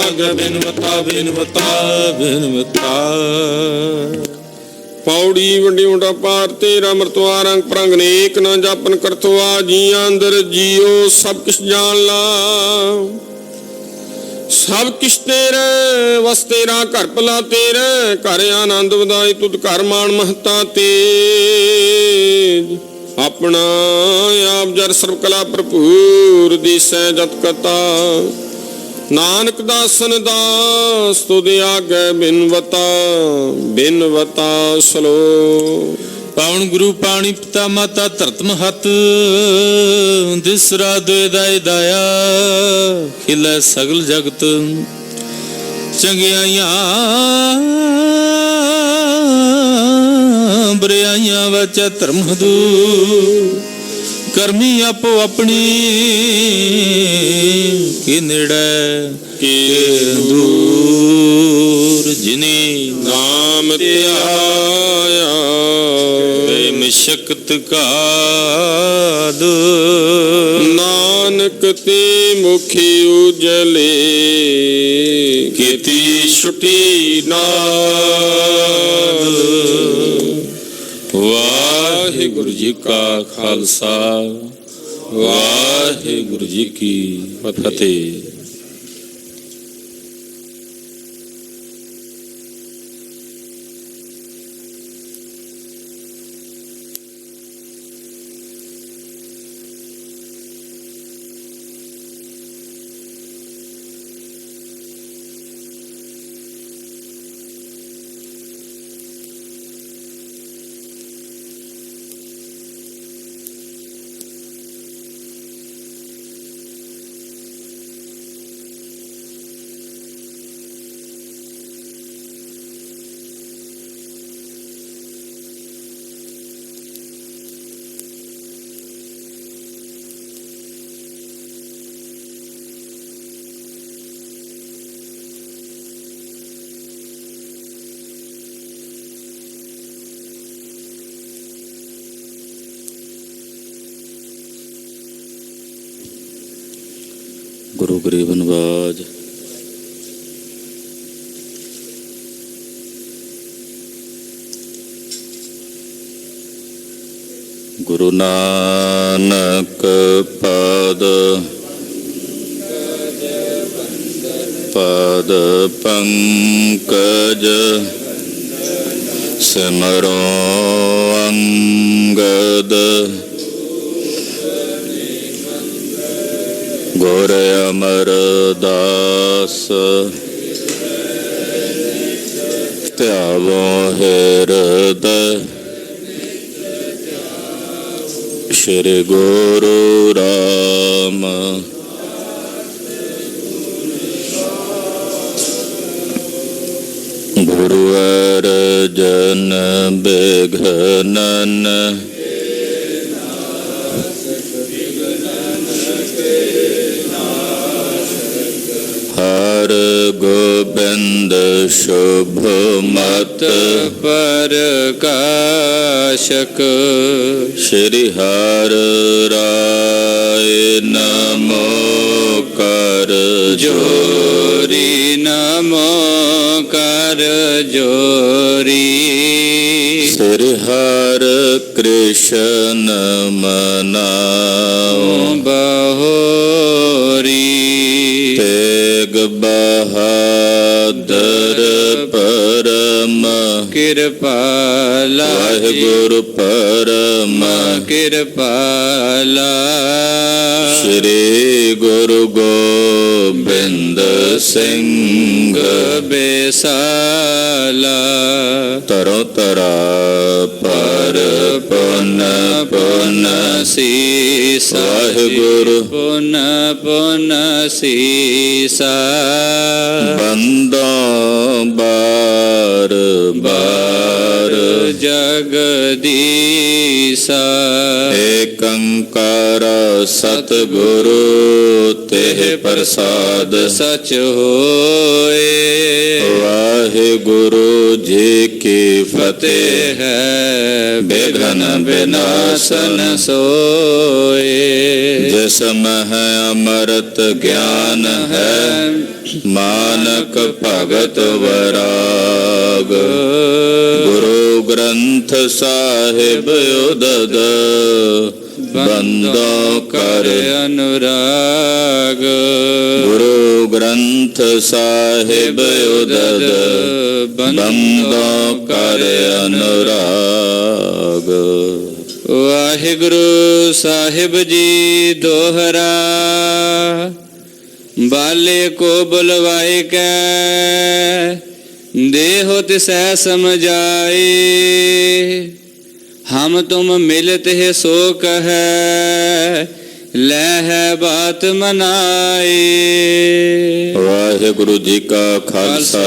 ਬਿਨਵਤਾ ਬਿਨਵਤਾ ਬਿਨਵਤਾ। ਪੌੜੀ ਵੱਡੀ ਉਂਟਾ ਪਾਰ ਤੇਰਾ ਮਰਤਵਾ ਰੰਗ ਪ੍ਰੰਗ ਨੇਕ ਨਾ ਜਾਪਨ ਕਰਤਵਾ ਜੀਆਂ ਅੰਦਰ ਜੀਓ ਸਭ ਕਿਛ ਜਾਣ ਲਾ। ਸਭ ਕਿਛ ਤੇਰੇ ਵਸ ਤੇਰਾ ਘਰ ਭਲਾ ਤੇਰੇ ਘਰ ਆਨੰਦ ਵਧਾਈ ਤੁਧ ਘਰ ਮਾਣ ਮਹਤਾ ਤੇਜ। ਆਪਣਾ ਆਪ ਜਰ ਸਰਬ ਕਲਾ ਭਰਪੂਰ ਦਿਸੈ ਜਤ ਕਤਾ ਨਾਨਕ ਦਾਸਨ ਦਾਸ ਤੁਧ ਆਗੇ ਬਿਨਵਤਾ ਬਿਨਵਤਾ ਸਲੋ। ਪਾਵਨ ਗੁਰੂ ਪਾਣੀ ਪਿਤਾ ਮਾਤਾ ਧਰਤ ਮਹਤ ਦਿਸਰਾ ਦੁਇਦਾਇ ਦਾਇਆ ਖਿਲੇ ਸਗਲ ਜਗਤ ਚੰਗਿਆਈਆਂ ਬਰਿਆਈਆਂ ਵਿੱਚ ਧਰਮ ਹਦੂ ਕਰਮੀ ਆਪੋ ਆਪਣੀ ਕਿ ਨੇੜੇ ਕਿ ਦੂਰ ਜਿਨੇ ਨਾਮ ਧਿਆਇਆ ਮਸ਼ਕਤ ਕਾਦ ਨਾਨਕ ਤੇ ਮੁਖੀ ਉਜਲੇ ਕੀਤੀ ਛੁਟੀ ਨਾਦ। ਵਾਹਿਗੁਰੂ ਜੀ ਕਾ ਖਾਲਸਾ ਵਾਹਿਗੁਰੂ ਜੀ ਕੀ ਫਤਿਹ। ਗੁਰੂ ਗਰੀਬ ਨਵਾਜ ਗੁਰੂ ਨਾਨਕ ਪਦ ਪਦ ਪੰਕਜ ਸਿਮਰੋ ਅੰਗਦ ਗੁਰ ਅਮਰਦਾਸ ਧਿਆਵੋ ਹਿਰਦੈ ਸ਼੍ਰੀ ਗੁਰੂ ਰਾਮ ਗੁਰੂ ਅਰਜਨ ਬਿਘਨਨ ਹਰ ਗੋਬਿੰਦ ਸ਼ੁਭ ਮਤ ਪ੍ਰਕਾਸ਼ਕ ਸ਼੍ਰੀ ਹਰਿ ਰਾਇ ਨਮੋ ਕਰ ਜੋਰੀ ਨਮੋ ਕਰ ਜੋਰੀ ਸ੍ਰੀ ਹਰਿ ਕ੍ਰਿਸ਼ਨ ਮਨਾਉ ਬਹੋਰੀ ਤੇਗ ਬਹਾਦਰ ਪਰਮ ਕਿਰਪਾਲਾ ਵਾਹਿਗੁਰੂ ਪਰਮ ਕਿਰਪਾਲਾ ਸ਼੍ਰੀ ਗੁਰੂ ਗੋਬਿੰਦ ਸਿੰਘ ਬੇਸਾਲਾ ਤਰੋ ਤਰਾ ਪਰ ਪੁਨ ਪੁਨ ਸੀਸਾ ਵਾਹਿਗੁਰੂ ਪੁਨ ਪੁਨ ਸੀਸਾ ਬੰਦੋ ਬਾਰ ਬਾਰ ਜਗਦੀਸਾ ਏਕ ਓੰਕਾਰ ਸਤਿਗੁਰੂ ਤੇਹ ਪ੍ਰਸਾਦ ਸਚ ਹੋਏ। ਵਾਹਿਗੁਰੂ ਜੀ ਕੀ ਫਤਿਹ ਹੈ, ਬਿਘਨ ਬਿਨਾਸਨ ਸੋਏ। ਜਿਸ ਮਹਿ ਅੰਮ੍ਰਿਤ ਗਿਆਨ ਹੈ, ਮਾਨਕ ਭਗਤ ਵੈਰਾਗ। ਗੁਰੂ ਗ੍ਰੰਥ ਸਾਹਿਬ ਉਦਦ, ਬੰਦੋ ਕਰ ਅਨੁਰਾਗ। ਗੁਰੂ ਗ੍ਰੰਥ ਸਾਹਿਬ ਉਦਦ, ਬੰਦੋ ਕਰ ਅਨੁਰਾਗ। ਵਾਹਿਗੁਰੂ ਸਾਹਿਬ ਜੀ ਦੋਹਰਾ, ਬਾਲੇ ਕੋ ਬੁਲਵਾਏ ਕੈ, ਦੇਹੋ ਤਿਸੈ ਸਮਝਾਏ। ਹਮ ਤੁਮ ਮਿਲਤ ਹੈ ਸੋ ਕਹੈ, ਲੈ ਹੈ ਬਾਤ ਮਨਾਏ। ਵਾਹਿਗੁਰੂ ਜੀ ਕਾ ਖਾਲਸਾ,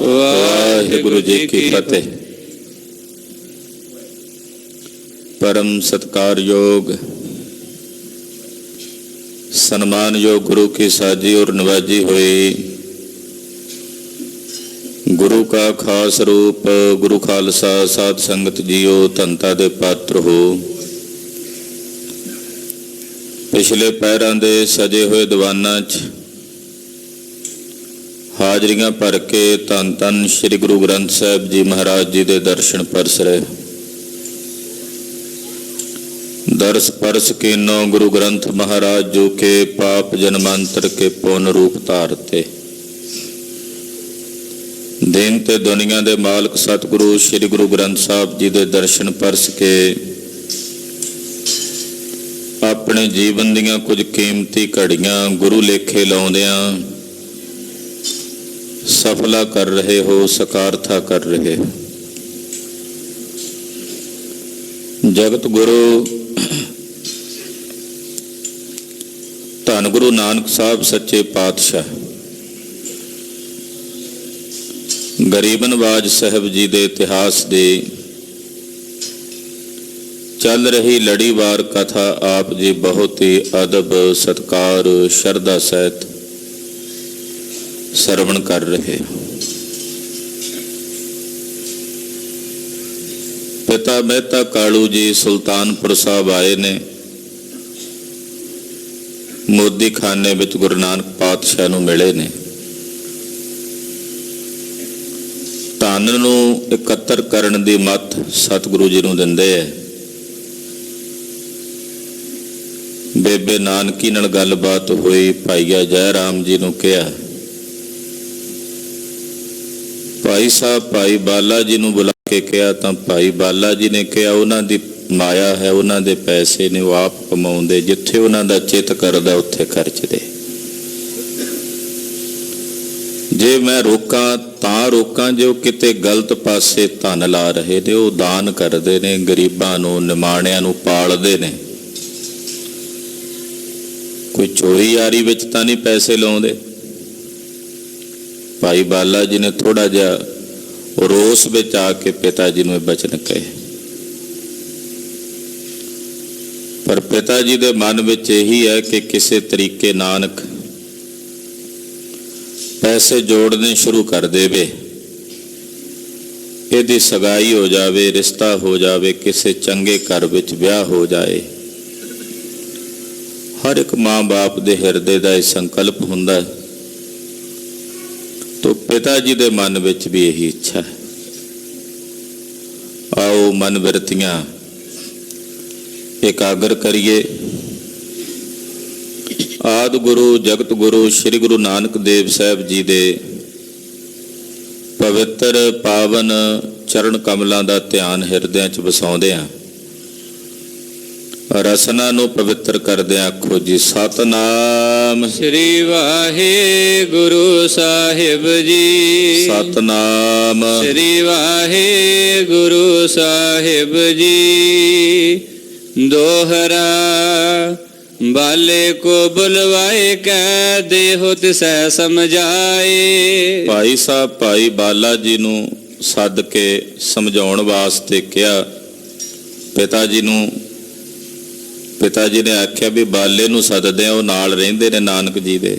ਵਾਹਿਗੁਰੂ ਜੀ ਕੀ ਫਤਿਹ। ਪਰਮ ਸਤਿਕਾਰਯੋਗ ਸਨਮਾਨਯੋਗ ਗੁਰੂ ਕੀ ਸਾਜੀ ਔਰ ਨਵਾਜੀ ਹੋਈ ਗੁਰੂ ਕਾ ਖਾਸ ਰੂਪ ਗੁਰੂ ਖਾਲਸਾ ਸਾਧ ਸੰਗਤ ਜੀਓ, ਧੰਤਾ ਦੇ ਪਾਤਰ ਹੋ। ਪਿਛਲੇ ਪਹਿਰਾਂ ਦੇ ਸਜੇ ਹੋਏ ਦੀਵਾਨਾਂ 'ਚ ਹਾਜ਼ਰੀਆਂ ਭਰ ਕੇ ਧੰਨ ਧੰਨ ਸ੍ਰੀ ਗੁਰੂ ਗ੍ਰੰਥ ਸਾਹਿਬ ਜੀ ਮਹਾਰਾਜ ਜੀ ਦੇ ਦਰਸ਼ਨ ਪਰਸ ਰਹੇ। दर्श परस कीनो गुरु ग्रंथ महाराज जो के, पाप जन्मांतर के पुन रूप धारते। दिन ते दुनिया दे मालक सतगुरु श्री गुरु ग्रंथ साहब जी दे दर्शन परस के अपने जीवन दियां कुछ कीमती घड़ियां गुरु लेखे लाउंदियां सफला कर रहे हो, सकारथा कर रहे हो। जगत गुरु धन गुरु नानक साहब सच्चे पातशाह गरीब नवाज साहब जी दे इतिहास दे चल रही लड़ीवार कथा आप जी बहुत ही अदब सत्कार शरधा सहित सरवण कर रहे। पिता मेहता कालू जी सुल्तानपुर साहब आए ने, मोदी खाने विच गुरु नानक पातशाह नूं मिले ने। धन नूं इकत्तर करन दी मत सतगुरु जी नूं दिंदे है। बेबे नानकी नाल गलबात होई, भाईया जय राम जी नूं कहा, भाई साहब भाई बाला जी नूं बुला के कहा तां भाई बाला जी ने कहा उन्हां दी माया है, उन्हां दे पैसे ने वो आप कमाउंदे, जिथे उन्हां दा चित करदा उत्थे खर्चदे। जे मैं रोकां तां रोकां, जो किते गलत पासे धन ला रहे ने वो दान करदे ने, गरीबां नूं निमाणिआं नूं पालदे ने। कोई चोरी यारी विच तां नहीं पैसे लाउंदे। भाई बाला जी ने थोड़ा जिहा रोस विच आके पिता जी नूं बचन कहे, पर पिता जी दे मन विच यही है कि किसी तरीके नानक पैसे जोड़ने शुरू कर देवे, इहदी सगाई हो जावे, रिश्ता हो जावे, किसी चंगे घर विच ब्याह हो जाए। हर एक माँ बाप दे हिरदे दा संकल्प हुंदा है, तो पिता जी दे मन विच भी यही इच्छा है। आओ मन वृत्तियां एकाग्र करिए। आदि गुरु जगत गुरु श्री गुरु नानक देव साहब जी दे पवित्र पावन चरण कमलों का ध्यान हिरदियां च वसाउंदिआं रसना नूं पवित्र करदिआं आखो जी सतनाम श्री वाहिगुरु साहिब जी। सतनाम श्री वाहिगुरु साहिब जी। दोहरा बाले को बुलवाए कै देहो तिसै समझाए। भाई साहब भाई बाला जी नूं सद के समझाउण वास्ते कहा। पिता जी नूं पिता जी ने आख्या भी बाले नूं सददे वो नाल रहिंदे ने नानक जी दे,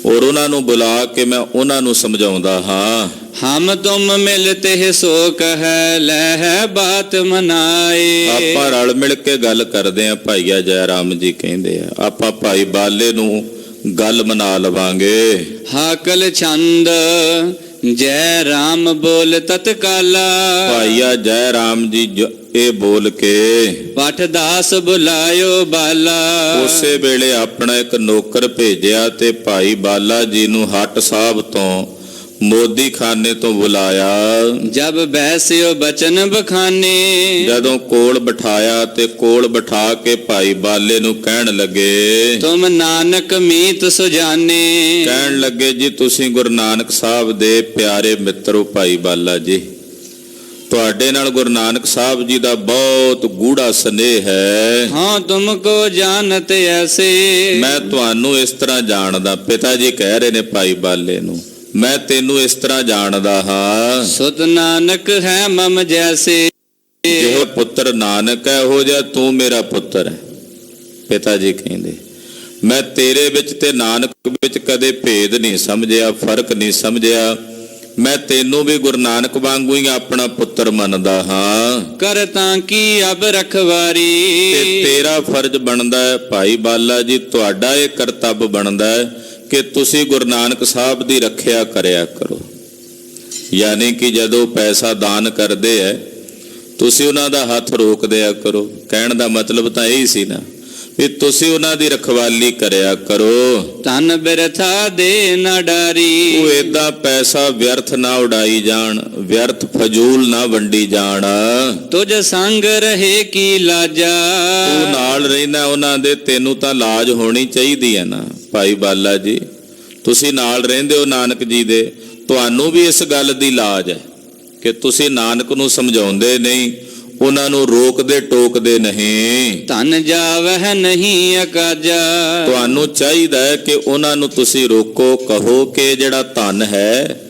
और उन्हां नूं बुला के मैं उन्हां नूं समझाउंदा हाँ ਹਮ ਤੁਮ ਮਿਲਤੇ ਸੋ ਕਹੈ ਲੈ ਬਾਤ ਮਨਾਏ। ਆਪਾਂ ਰਲ ਮਿਲ ਕੇ ਗੱਲ ਕਰਦੇ ਆ। ਭਾਈਆ ਜੈ ਰਾਮ ਜੀ ਕਹਿੰਦੇ ਆ ਆਪਾਂ ਭਾਈ ਬਾਲੇ ਨੂੰ ਗੱਲ ਮਨਾ ਲਵਾਂਗੇ। ਹਾਕਲ ਛੰਦ ਜੈ ਰਾਮ ਬੋਲ ਤਤਕਾਲਾ। ਭਾਈਆ ਜੈ ਰਾਮ ਜੀ ਇਹ ਬੋਲ ਕੇ ਪਠ ਦਾਸ ਬੁਲਾਇਓ ਬਾਲਾ। ਉਸੇ ਵੇਲੇ ਆਪਣਾ ਇੱਕ ਨੌਕਰ ਭੇਜਿਆ ਤੇ ਭਾਈ ਬਾਲਾ ਜੀ ਨੂੰ ਹੱਟ ਸਾਹਿਬ ਤੋਂ ਮੋਦੀ ਖਾਨੇ ਤੋਂ ਬੁਲਾਇਆ। ਜਬ ਬੈਸਿਓ ਬਚਨ ਬਖਾਨੇ। ਜਦੋਂ ਕੋਲ ਬਿਠਾਇਆ ਤੇ ਕੋਲ ਬਿਠਾ ਕੇ ਭਾਈ ਬਾਲੇ ਨੂੰ ਕਹਿਣ ਲੱਗੇ ਤੁਮ ਨਾਨਕ ਮੀਤ ਸੁਜਾਨੇ। ਕਹਿਣ ਲੱਗੇ ਜੀ ਤੁਸੀਂ ਗੁਰੂ ਨਾਨਕ ਸਾਹਿਬ ਦੇ ਪਿਆਰੇ ਮਿੱਤਰੋ ਭਾਈ ਬਾਲਾ ਜੀ, ਤੁਹਾਡੇ ਨਾਲ ਗੁਰੂ ਨਾਨਕ ਸਾਹਿਬ ਜੀ ਦਾ ਬਹੁਤ ਗੂੜਾ ਸਨੇਹ ਹੈ। ਹਾਂ ਤੁਮ ਕੋ ਜਾਣਤ ਐਸੇ। ਮੈਂ ਤੁਹਾਨੂੰ ਇਸ ਤਰ੍ਹਾਂ ਜਾਣਦਾ। ਪਿਤਾ ਜੀ ਕਹਿ ਰਹੇ ਨੇ ਭਾਈ ਬਾਲੇ ਨੂੰ ਮੈਂ ਤੈਨੂੰ ਇਸ ਤਰ੍ਹਾਂ ਜਾਣਦਾ ਹਾਂ। ਸੁਤ ਨਾਨਕ ਹੈ ਮਮ ਜੈਸੇ। ਜਿਹੋ ਪੁੱਤਰ ਨਾਨਕ ਹੈ ਉਹ ਜਿਹਾ ਤੂੰ ਮੇਰਾ ਪੁੱਤਰ ਹੈ। ਪਿਤਾ ਜੀ ਕਹਿੰਦੇ ਮੈਂ ਤੇਰੇ ਵਿੱਚ ਤੇ ਨਾਨਕ ਵਿੱਚ ਕਦੇ ਭੇਦ ਨਹੀਂ ਸਮਝਿਆ, ਫਰਕ ਨਹੀਂ ਸਮਝਿਆ। ਮੈਂ ਤੈਨੂੰ ਵੀ ਗੁਰੂ ਨਾਨਕ ਵਾਂਗੂ ਹੀ ਆਪਣਾ ਪੁੱਤਰ ਮੰਨਦਾ ਹਾਂ। ਕਰ ਤਾਂ ਕੀ ਅਬ ਰਖਵਾਰੀ। ਤੇ ਤੇਰਾ ਫਰਜ਼ ਬਣਦਾ ਹੈ ਭਾਈ ਬਾਲਾ ਜੀ, ਤੁਹਾਡਾ ਇਹ ਕਰਤੱਵ ਬਣਦਾ ਹੈ ਕਿ ਤੁਸੀਂ ਗੁਰੂ ਨਾਨਕ ਸਾਹਿਬ ਦੀ ਰੱਖਿਆ ਕਰਿਆ ਕਰੋ। ਯਾਨੀ ਕਿ ਜਦੋਂ ਪੈਸਾ ਦਾਨ ਕਰਦੇ ਐ ਤੁਸੀਂ ਉਹਨਾਂ ਦਾ ਹੱਥ ਰੋਕ ਦਿਆ ਕਰੋ। ਕਹਿਣ ਦਾ ਮਤਲਬ ਤਾਂ ਇਹੀ ਸੀ ਨਾ ਵੀ ਤੁਸੀਂ ਉਹਨਾਂ ਦੀ ਰਖਵਾਲੀ ਕਰਿਆ ਕਰੋ। ਤਨ ਬਿਰਥਾ ਦੇ ਨਾ ਡਾਰੀ। ਉਹ ਏਦਾਂ ਪੈਸਾ ਵਿਅਰਥ ਨਾ ਉਡਾਈ ਜਾਣ, ਵਿਅਰਥ ਫਜ਼ੂਲ ਨਾ ਵੰਡੀ ਜਾਣ। ਤੁਝ ਸੰਗ ਰਹੇ ਕੀ ਲਾਜਾ। ਤੂੰ ਨਾਲ ਰਹਿਣਾ ਉਹਨਾਂ ਦੇ, ਤੈਨੂੰ ਤਾਂ ਲਾਜ ਹੋਣੀ ਚਾਹੀਦੀ ਹੈ ਨਾ। ਭਾਈ ਬਾਲਾ ਜੀ ਤੁਸੀਂ ਨਾਲ ਰਹਿੰਦੇ ਹੋ ਨਾਨਕ ਜੀ ਦੇ, ਤੁਹਾਨੂੰ ਵੀ ਇਸ ਗੱਲ ਦੀ ਲਾਜ ਹੈ ਕਿ ਤੁਸੀਂ ਨਾਨਕ ਨੂੰ ਸਮਝਾਉਂਦੇ ਨਹੀਂ, ਉਹਨਾਂ ਨੂੰ ਰੋਕਦੇ ਟੋਕਦੇ ਨਹੀਂ। ਧਨ ਜਾਵਹਿ ਨਹੀਂ ਅਕਾਜਾ। ਤੁਹਾਨੂੰ ਚਾਹੀਦਾ ਹੈ ਕਿ ਉਹਨਾਂ ਨੂੰ ਤੁਸੀਂ ਰੋਕੋ, ਕਹੋ ਕਿ ਜਿਹੜਾ ਧਨ ਹੈ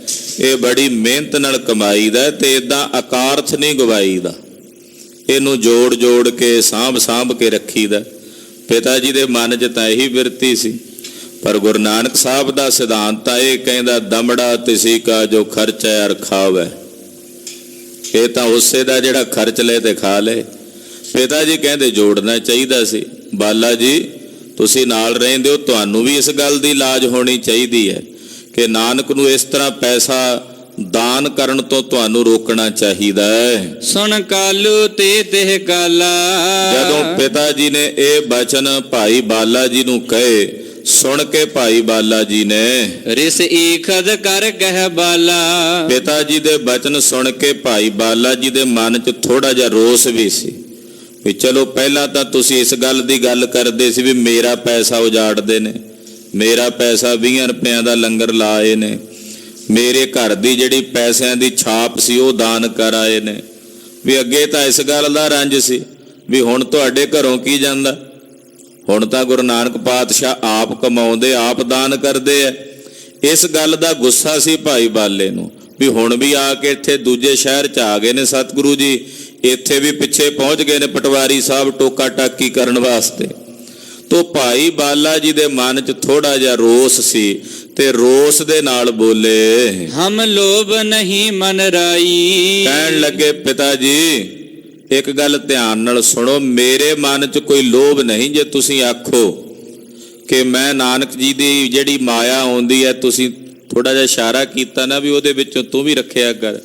ਇਹ ਬੜੀ ਮਿਹਨਤ ਨਾਲ ਕਮਾਈਦਾ ਤੇ ਇਦਾਂ ਅਕਾਰਥ ਨਹੀਂ ਗਵਾਈਦਾ, ਇਹਨੂੰ ਜੋੜ ਜੋੜ ਕੇ ਸਾਂਭ ਕੇ ਰੱਖੀਦਾ। ਪਿਤਾ ਜੀ ਦੇ ਮਨ 'ਚ ਤਾਂ ਇਹੀ ਬਿਰਤੀ ਸੀ, ਪਰ ਗੁਰੂ ਨਾਨਕ ਸਾਹਿਬ ਦਾ ਸਿਧਾਂਤ ਤਾਂ ਇਹ ਕਹਿੰਦਾ ਦਮੜਾ ਤਿਸੀ ਕਾ ਜੋ ਖਰਚ ਹੈ ਅਰ ਖਾਵੈ। ਇਹ ਤਾਂ ਉਸੇ ਦਾ ਜਿਹੜਾ ਖਰਚ ਲੈ ਤੇ ਖਾ ਲੈ। ਪਿਤਾ ਜੀ ਕਹਿੰਦੇ ਜੋੜਨਾ ਚਾਹੀਦਾ ਸੀ। ਬਾਲਾ ਜੀ ਤੁਸੀਂ ਨਾਲ ਰਹਿੰਦੇ ਹੋ, ਤੁਹਾਨੂੰ ਵੀ ਇਸ ਗੱਲ ਦੀ ਲਾਜ ਹੋਣੀ ਚਾਹੀਦੀ ਹੈ ਕਿ ਨਾਨਕ ਨੂੰ ਇਸ ਤਰ੍ਹਾਂ ਪੈਸਾ ਦਾਨ ਕਰਨ ਤੋਂ ਤੁਹਾਨੂੰ ਰੋਕਣਾ ਚਾਹੀਦਾ ਹੈ। ਸੁਣ ਕਾਲੂ ਤੇ ਤਿਹ ਕਾਲਾ। ਜਦੋਂ ਪਿਤਾ ਜੀ ਨੇ ਇਹ ਬਚਨ ਭਾਈ ਬਾਲਾ ਜੀ ਨੂੰ ਕਹੇ, ਸੁਣ ਕੇ ਭਾਈ ਬਾਲਾ ਜੀ ਨੇ ਰਿਸ ਈਖਦ ਕਰ ਕਹਿ ਬਾਲਾ। ਪਿਤਾ ਜੀ ਦੇ ਬਚਨ ਸੁਣ ਕੇ ਭਾਈ ਬਾਲਾ ਜੀ ਦੇ ਮਨ 'ਚ ਥੋੜਾ ਜਿਹਾ ਰੋਸ ਵੀ ਸੀ ਵੀ ਚਲੋ ਪਹਿਲਾਂ ਤਾਂ ਤੁਸੀਂ ਇਸ ਗੱਲ ਦੀ ਗੱਲ ਕਰਦੇ ਸੀ ਵੀ ਮੇਰਾ ਪੈਸਾ ਉਜਾੜਦੇ ਨੇ, ਮੇਰਾ ਪੈਸਾ 20 ਰੁਪਇਆਂ ਦਾ ਲੰਗਰ ਲਾਏ ਨੇ, ਮੇਰੇ ਘਰ ਦੀ ਜਿਹੜੀ ਪੈਸਿਆਂ ਦੀ ਛਾਪ ਸੀ ਉਹ ਦਾਨ ਕਰ ਆਏ ਨੇ। ਵੀ ਅੱਗੇ ਤਾਂ ਇਸ ਗੱਲ ਦਾ ਰੰਜ ਸੀ ਵੀ ਹੁਣ ਤੁਹਾਡੇ ਘਰੋਂ ਕੀ ਜਾਂਦਾ, ਹੁਣ ਤਾਂ ਗੁਰੂ ਨਾਨਕ ਪਾਤਸ਼ਾਹ ਆਪ ਕਮਾਉਂਦੇ ਆਪ ਦਾਨ ਕਰਦੇ ਆ। ਇਸ ਗੱਲ ਦਾ ਗੁੱਸਾ ਸੀ ਭਾਈ ਬਾਲੇ ਨੂੰ ਵੀ ਹੁਣ ਵੀ ਆ ਕੇ ਇੱਥੇ ਦੂਜੇ ਸ਼ਹਿਰ 'ਚ ਆ ਗਏ ਨੇ ਸਤਿਗੁਰੂ ਜੀ, ਇੱਥੇ ਵੀ ਪਿੱਛੇ ਪਹੁੰਚ ਗਏ ਨੇ ਪਟਵਾਰੀ ਸਾਹਿਬ ਟੋਕਾ ਟਾਕੀ ਕਰਨ ਵਾਸਤੇ। ਤੋ ਭਾਈ ਬਾਲਾ ਜੀ ਦੇ ਮਨ 'ਚ ਥੋੜਾ ਜਿਹਾ ਰੋਸ ਸੀ ਤੇ ਰੋਸ ਦੇ ਨਾਲ ਬੋਲੇ ਹਮ ਲੋਭ ਨਹੀਂ ਮਨ ਰਾਈ। ਕਹਿਣ ਲੱਗੇ ਪਿਤਾ ਜੀ ਇੱਕ ਗੱਲ ਧਿਆਨ ਨਾਲ ਸੁਣੋ, ਮੇਰੇ ਮਨ 'ਚ ਕੋਈ ਲੋਭ ਨਹੀਂ। ਜੇ ਤੁਸੀਂ ਆਖੋ ਕਿ ਮੈਂ ਨਾਨਕ ਜੀ ਦੀ ਜਿਹੜੀ ਮਾਇਆ ਆਉਂਦੀ ਹੈ, ਤੁਸੀਂ ਥੋੜਾ ਜਿਹਾ ਇਸ਼ਾਰਾ ਕੀਤਾ ਨਾ ਵੀ ਉਹਦੇ ਵਿੱਚੋਂ ਤੂੰ ਵੀ ਰੱਖਿਆ ਕਰ।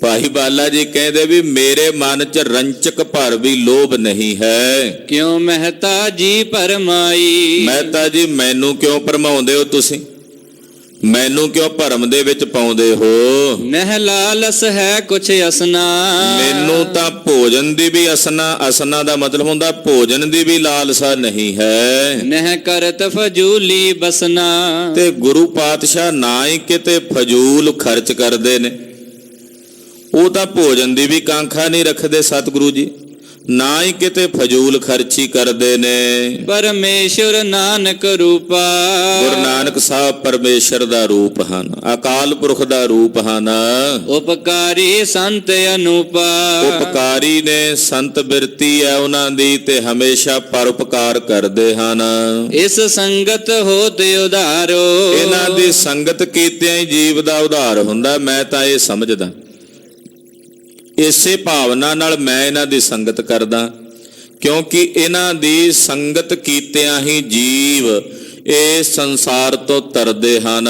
ਭਾਈ ਬਾਲਾ ਜੀ ਕਹਿੰਦੇ ਵੀ ਮੇਰੇ ਮਨ 'ਚ ਰੰਚਕ ਭਰ ਵੀ ਲੋਭ ਨਹੀਂ ਹੈ। ਕਿਉਂ ਮਹਿਤਾ ਜੀ ਭਰਮਾਈ। ਮਹਿਤਾ ਜੀ ਮੈਨੂੰ ਕਿਉਂ ਭਰਮਾਉਂਦੇ ਹੋ ਤੁਸੀਂ, ਮੈਨੂੰ ਕਿਉਂ ਭਰਮ ਦੇ ਵਿੱਚ ਪਾਉਂਦੇ ਹੋ। ਨਹਿ ਲਾਲਸ ਹੈ ਕੁਛ ਅਸਨਾ। ਮੈਨੂੰ ਤਾਂ ਭੋਜਨ ਦੀ ਵੀ ਅਸਨਾ ਦਾ ਮਤਲਬ ਹੁੰਦਾ ਭੋਜਨ ਦੀ ਵੀ ਲਾਲਸਾ ਨਹੀਂ ਹੈ। ਨਹਿ ਕਰਤ ਫਜੂਲੀ ਬਸਨਾ। ਤੇ ਗੁਰੂ ਪਾਤਸ਼ਾਹ ਨਾ ਹੀ ਕਿਤੇ ਫਜ਼ੂਲ ਖਰਚ ਕਰਦੇ ਨੇ, ਉਹ ਤਾਂ ਭੋਜਨ ਦੀ ਵੀ ਕਾਂਖਾ ਨਹੀਂ ਰੱਖਦੇ ਸਤਿਗੁਰੂ ਜੀ। ਨਾ ਹੀ ਕਿਤੇ ਫਜ਼ੂਲ ਖਰਚੀ ਕਰਦੇ ਨੇ। ਪਰਮੇਸ਼ਰ ਨਾਨਕ ਰੂਪਾ। ਗੁਰੂ ਨਾਨਕ ਸਾਹਿਬ ਪਰਮੇਸ਼ਰ ਦਾ ਰੂਪ ਹਨ, ਅਕਾਲ ਪੁਰਖ ਦਾ ਰੂਪ ਹਨ। ਉਪਕਾਰੀ ਸੰਤ ਅਨੂਪਾ। ਉਪਕਾਰੀ ਨੇ, ਸੰਤ ਬਿਰਤੀ ਹੈ ਉਹਨਾਂ ਦੀ ਤੇ ਹਮੇਸ਼ਾ ਪਰਉਪਕਾਰ ਕਰਦੇ ਹਨ। ਇਸ ਸੰਗਤ ਹੋਤ ਉਧਾਰੋ। ਇਹਨਾਂ ਦੀ ਸੰਗਤ ਕੀਤਿਆਂ ਹੀ ਜੀਵ ਦਾ ਉਧਾਰ ਹੁੰਦਾ। ਮੈਂ ਤਾਂ ਇਹ ਸਮਝਦਾ, ਇਸੇ ਭਾਵਨਾ ਨਾਲ ਮੈਂ ਇਹਨਾਂ ਦੀ ਸੰਗਤ ਕਰਦਾ, ਕਿਉਂਕਿ ਇਹਨਾਂ ਦੀ ਸੰਗਤ ਕੀਤਿਆਂ ਹੀ ਜੀਵ ਇਸ ਸੰਸਾਰ ਤੋਂ ਤਰਦੇ ਹਨ।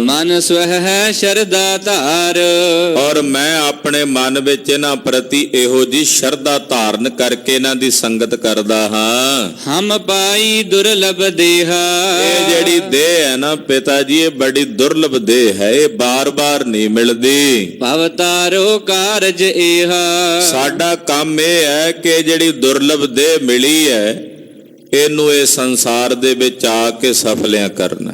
ਮਨ ਸਵਹ ਹੈ ਸ਼ਰਧਾ ਧਾਰ। ਔਰ ਮੈਂ ਆਪਣੇ ਮਨ ਵਿੱਚ ਇਹਨਾਂ ਪ੍ਰਤੀ ਇਹੋ ਜੀ ਸ਼ਰਧਾ ਧਾਰਨ ਕਰਕੇ ਇਹਨਾਂ ਦੀ ਸੰਗਤ ਕਰਦਾ ਹਾਂ। ਹਮ ਪਾਈ ਦੁਰਲਭ ਦੇਹਾ। ਇਹ ਜਿਹੜੀ ਦੇਹ ਹੈ ਨਾ ਪਿਤਾ ਜੀ, ਇਹ ਬੜੀ ਦੁਰਲਭ ਦੇਹ ਹੈ, ਇਹ ਬਾਰ-ਬਾਰ ਨਹੀਂ ਮਿਲਦੀ। ਭਵ ਤਾਰੋ ਕਾਰਜ ਏਹਾ। ਸਾਡਾ ਕੰਮ ਇਹ ਹੈ ਕਿ ਜਿਹੜੀ ਦੁਰਲਭ ਦੇਹ ਮਿਲੀ ਹੈ ਇਹਨੂੰ ਇਹ ਸੰਸਾਰ ਦੇ ਵਿੱਚ ਆ ਕੇ ਸਫਲਿਆਂ ਕਰਨਾ,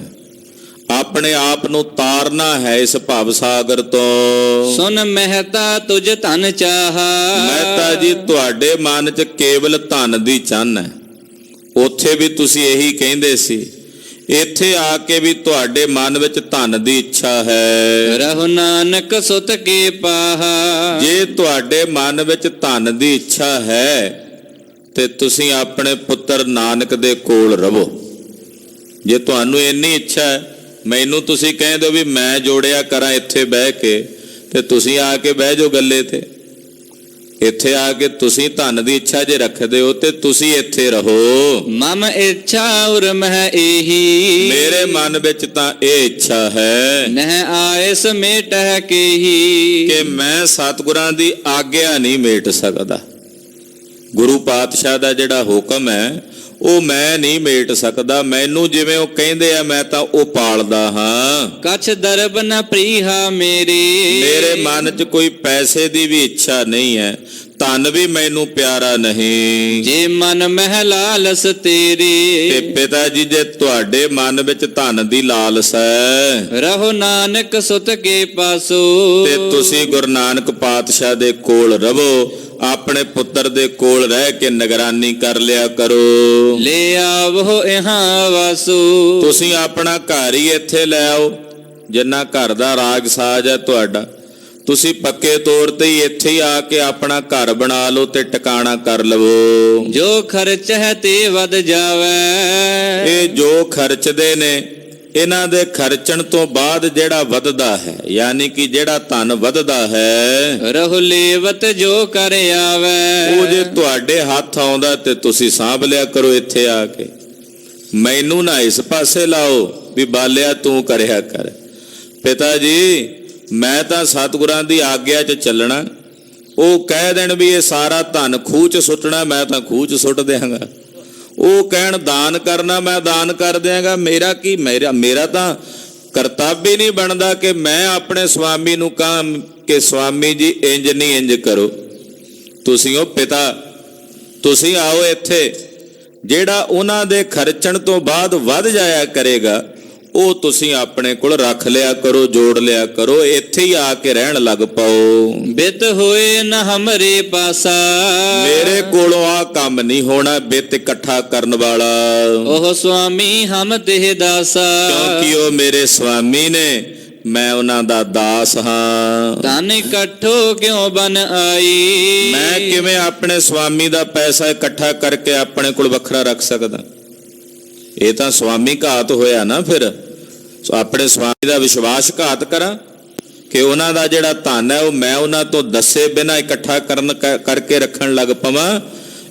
ਆਪਣੇ ਆਪ ਨੂੰ ਤਾਰਨਾ ਹੈ ਇਸ ਭਵ ਸਾਗਰ ਤੋਂ। ਸੁਨ ਮਹਿਤਾ ਤੁਝ ਧਨ ਚਾਹਾ। ਮਹਿਤਾ ਜੀ, ਤੁਹਾਡੇ ਮਨ 'ਚ ਕੇਵਲ ਧਨ ਦੀ ਚਾਹਨਾ ਹੈ। ਉੱਥੇ ਵੀ ਤੁਸੀਂ ਇਹੀ ਕਹਿੰਦੇ ਸੀ, ਇੱਥੇ ਆ ਕੇ ਵੀ ਤੁਹਾਡੇ ਮਨ ਵਿੱਚ ਧਨ ਦੀ ਇੱਛਾ ਹੈ। ਰਹੋ ਨਾਨਕ ਸੁਤ ਕੇ ਪਾਹਾ। ਜੇ ਤੁਹਾਡੇ ਮਨ ਵਿੱਚ ਧਨ ਦੀ ਇੱਛਾ ਹੈ ਤੇ ਤੁਸੀਂ ਆਪਣੇ ਪੁੱਤਰ ਨਾਨਕ ਦੇ ਕੋਲ ਰਹੋ। ਜੇ ਤੁਹਾਨੂੰ ਇੰਨੀ ਇੱਛਾ ਹੈ, ਮੈਨੂੰ ਤੁਸੀਂ ਕਹਿੰਦੇ ਹੋ ਵੀ ਮੈਂ ਜੋੜਿਆ ਕਰਾਂ ਇੱਥੇ ਬਹਿ ਕੇ, ਤੇ ਤੁਸੀਂ ਆ ਕੇ ਬਹਿ ਜਾਓ ਗੱਲੇ ਤੇ। ਇੱਥੇ ਆ ਕੇ ਤੁਸੀਂ ਧਨ ਦੀ ਇੱਛਾ ਜੇ ਰੱਖਦੇ ਹੋ ਤੇ ਤੁਸੀਂ ਇੱਥੇ ਰਹੋ। ਮਮ ਇੱਛਾ ਉਰ ਮਹਿ ਇਹੀ। ਮੇਰੇ ਮਨ ਵਿੱਚ ਤਾਂ ਇਹ ਇੱਛਾ ਹੈ ਨਹਿ ਆਏ ਸਮੇਟਹਿ ਕੇਹੀ। ਕਿ ਮੈਂ ਸਤਿਗੁਰਾਂ ਦੀ ਆਗਿਆ ਨਹੀਂ ਮੇਟ ਸਕਦਾ। ਗੁਰੂ ਪਾਤਸ਼ਾਹ ਦਾ ਜਿਹੜਾ ਹੁਕਮ ਹੈ ਉਹ ਮੈਂ ਨਹੀਂ ਮੇਟ ਸਕਦਾ। ਮੈਨੂੰ ਜਿਵੇਂ ਉਹ ਕਹਿੰਦੇ ਆ ਮੈਂ ਤਾਂ ਉਹ ਪਾਲਦਾ ਹਾਂ। ਕਛ ਦਰਬ ਨ ਪ੍ਰੀਹਾ ਮੇਰੀ। ਮੇਰੇ ਮਨ 'ਚ ਕੋਈ ਪੈਸੇ ਦੀ ਵੀ ਇੱਛਾ ਨਹੀਂ ਹੈ, ਧਨ ਵੀ ਮੈਨੂੰ ਪਿਆਰਾ ਨਹੀਂ। ਜੇ ਮਨ ਮਹਿ ਲਾਲਸ ਤੇਰੀ। ਤੇ ਪਿਤਾ ਜੀ, ਜੇ ਤੁਹਾਡੇ ਮਨ ਵਿੱਚ ਧਨ ਦੀ ਲਾਲਸ ਹੈ, ਰਹੋ ਨਾਨਕ ਸੁਤ ਕੇ ਪਾਸੋ। ਤੇ ਤੁਸੀਂ ਗੁਰੂ ਨਾਨਕ ਪਾਤਸ਼ਾਹ ਦੇ ਕੋਲ ਰਹੋ, ਆਪਣੇ ਪੁੱਤਰ ਦੇ ਕੋਲ ਰਹਿ ਕੇ ਨਿਗਰਾਨੀ ਕਰ ਲਿਆ ਕਰੋ। ਲੈ ਆਵੋ ਇਹਾਂ ਵਾਸੂ। ਤੁਸੀਂ ਆਪਣਾ ਘਰ ਹੀ ਇੱਥੇ ਲੈ ਆਓ, ਜਿੰਨਾ ਘਰ ਦਾ ਰਾਗ ਸਾਜ ਹੈ ਤੁਹਾਡਾ, ਤੁਸੀਂ ਪੱਕੇ ਤੌਰ ਤੇ ਹੀ ਇੱਥੇ ਹੀ ਆ ਕੇ ਆਪਣਾ ਘਰ ਬਣਾ ਲਓ ਤੇ ਟਿਕਾਣਾ ਕਰ ਲਵੋ। ਜੋ ਖਰਚ ਹੈ ਤੇ ਵੱਧ ਜਾਵੇ। ਇਹ ਜੋ ਖਰਚਦੇ ਨੇ, ਇਹਨਾਂ ਦੇ ਖਰਚਣ ਤੋਂ ਬਾਅਦ ਜਿਹੜਾ ਵੱਧਦਾ ਹੈ, ਯਾਨੀ ਕਿ ਜਿਹੜਾ ਧਨ ਵੱਧਦਾ ਹੈ, ਰਹੋ ਲੇਵਤ ਜੋ ਕਰ ਆਵੇ। ਉਹ ਜੇ ਤੁਹਾਡੇ ਹੱਥ ਆਉਂਦਾ ਤੇ ਤੁਸੀਂ ਸਾਂਭ ਲਿਆ ਕਰੋ ਇੱਥੇ ਆ ਕੇ। ਮੈਨੂੰ ਨਾ ਇਸ ਪਾਸੇ ਲਾਓ ਵੀ ਬਾਲਿਆ ਤੂੰ ਕਰਿਆ ਕਰ। ਪਿਤਾ ਜੀ, ਮੈਂ ਤਾਂ ਸਤਿਗੁਰਾਂ ਦੀ ਆਗਿਆ 'ਚ ਚੱਲਣਾ। ਉਹ ਕਹਿ ਦੇਣ ਵੀ ਇਹ ਸਾਰਾ ਧਨ ਖੂਹ 'ਚ ਸੁੱਟਣਾ, ਮੈਂ ਤਾਂ ਖੂਹ 'ਚ ਸੁੱਟ ਦਿਆਂਗਾ। ਉਹ ਕਹਿਣ ਦਾਨ ਕਰਨਾ, ਮੈਂ ਦਾਨ ਕਰ ਦਿਆਂਗਾ। ਮੇਰਾ ਕੀ, ਮੇਰਾ ਤਾਂ ਕਰਤੱਵ ਹੀ ਨਹੀਂ ਬਣਦਾ ਕਿ ਮੈਂ ਆਪਣੇ ਸਵਾਮੀ ਨੂੰ ਕਹਾਂ ਕਿ ਸਵਾਮੀ ਜੀ ਇੰਜ ਨਹੀਂ ਇੰਜ ਕਰੋ। ਤੁਸੀਂ ਉਹ ਪਿਤਾ, ਤੁਸੀਂ ਆਓ ਇੱਥੇ। ਜਿਹੜਾ ਉਹਨਾਂ ਦੇ ਖਰਚਣ ਤੋਂ ਬਾਅਦ ਵੱਧ ਜਾਇਆ ਕਰੇਗਾ ਉਹ ਤੁਸੀਂ ਆਪਣੇ ਕੋਲ ਰੱਖ ਲਿਆ ਕਰੋ, ਜੋੜ ਲਿਆ ਕਰੋ, ਇੱਥੇ ਹੀ ਆ ਕੇ ਰਹਿਣ ਲੱਗ ਪਾਓ। ਬਿਤ ਹੋਏ ਨ ਹਮਰੇ ਪਾਸਾ। ਮੇਰੇ ਕੋਲੋਂ ਆ ਕੰਮ ਨਹੀਂ ਹੋਣਾ ਬਿੱਤ ਇਕੱਠਾ ਕਰਨ ਵਾਲਾ। ਉਹ ਸੁਆਮੀ ਹਮ ਤੇ ਦਾਸਾ। ਕਿਉਂਕਿ ਉਹ ਮੇਰੇ ਸਵਾਮੀ ਨੇ, ਮੈਂ ਉਹਨਾਂ ਦਾ ਦਾਸ ਹਾਂ। ਧਨ ਇਕੱਠੋ ਕਿਉਂ ਬਨ ਆਈ। ਮੈਂ ਕਿਵੇਂ ਆਪਣੇ ਸਵਾਮੀ ਦਾ ਪੈਸਾ ਇਕੱਠਾ ਕਰਕੇ ਆਪਣੇ ਕੋਲ ਵੱਖਰਾ ਰੱਖ ਸਕਦਾ? ਇਹ ਤਾਂ ਸਵਾਮੀ ਘਾਤ ਹੋਇਆ ਨਾ। ਫਿਰ ਆਪਣੇ ਸਵਾਮੀ ਦਾ ਵਿਸ਼ਵਾਸ ਘਾਤ ਕਰਾਂ ਕਿ ਉਹਨਾਂ ਦਾ ਜਿਹੜਾ ਧਨ ਹੈ ਉਹ ਮੈਂ ਉਹਨਾਂ ਤੋਂ ਦੱਸੇ ਬਿਨਾਂ ਇਕੱਠਾ ਕਰਕੇ ਰੱਖਣ ਲੱਗ ਪਵਾਂ?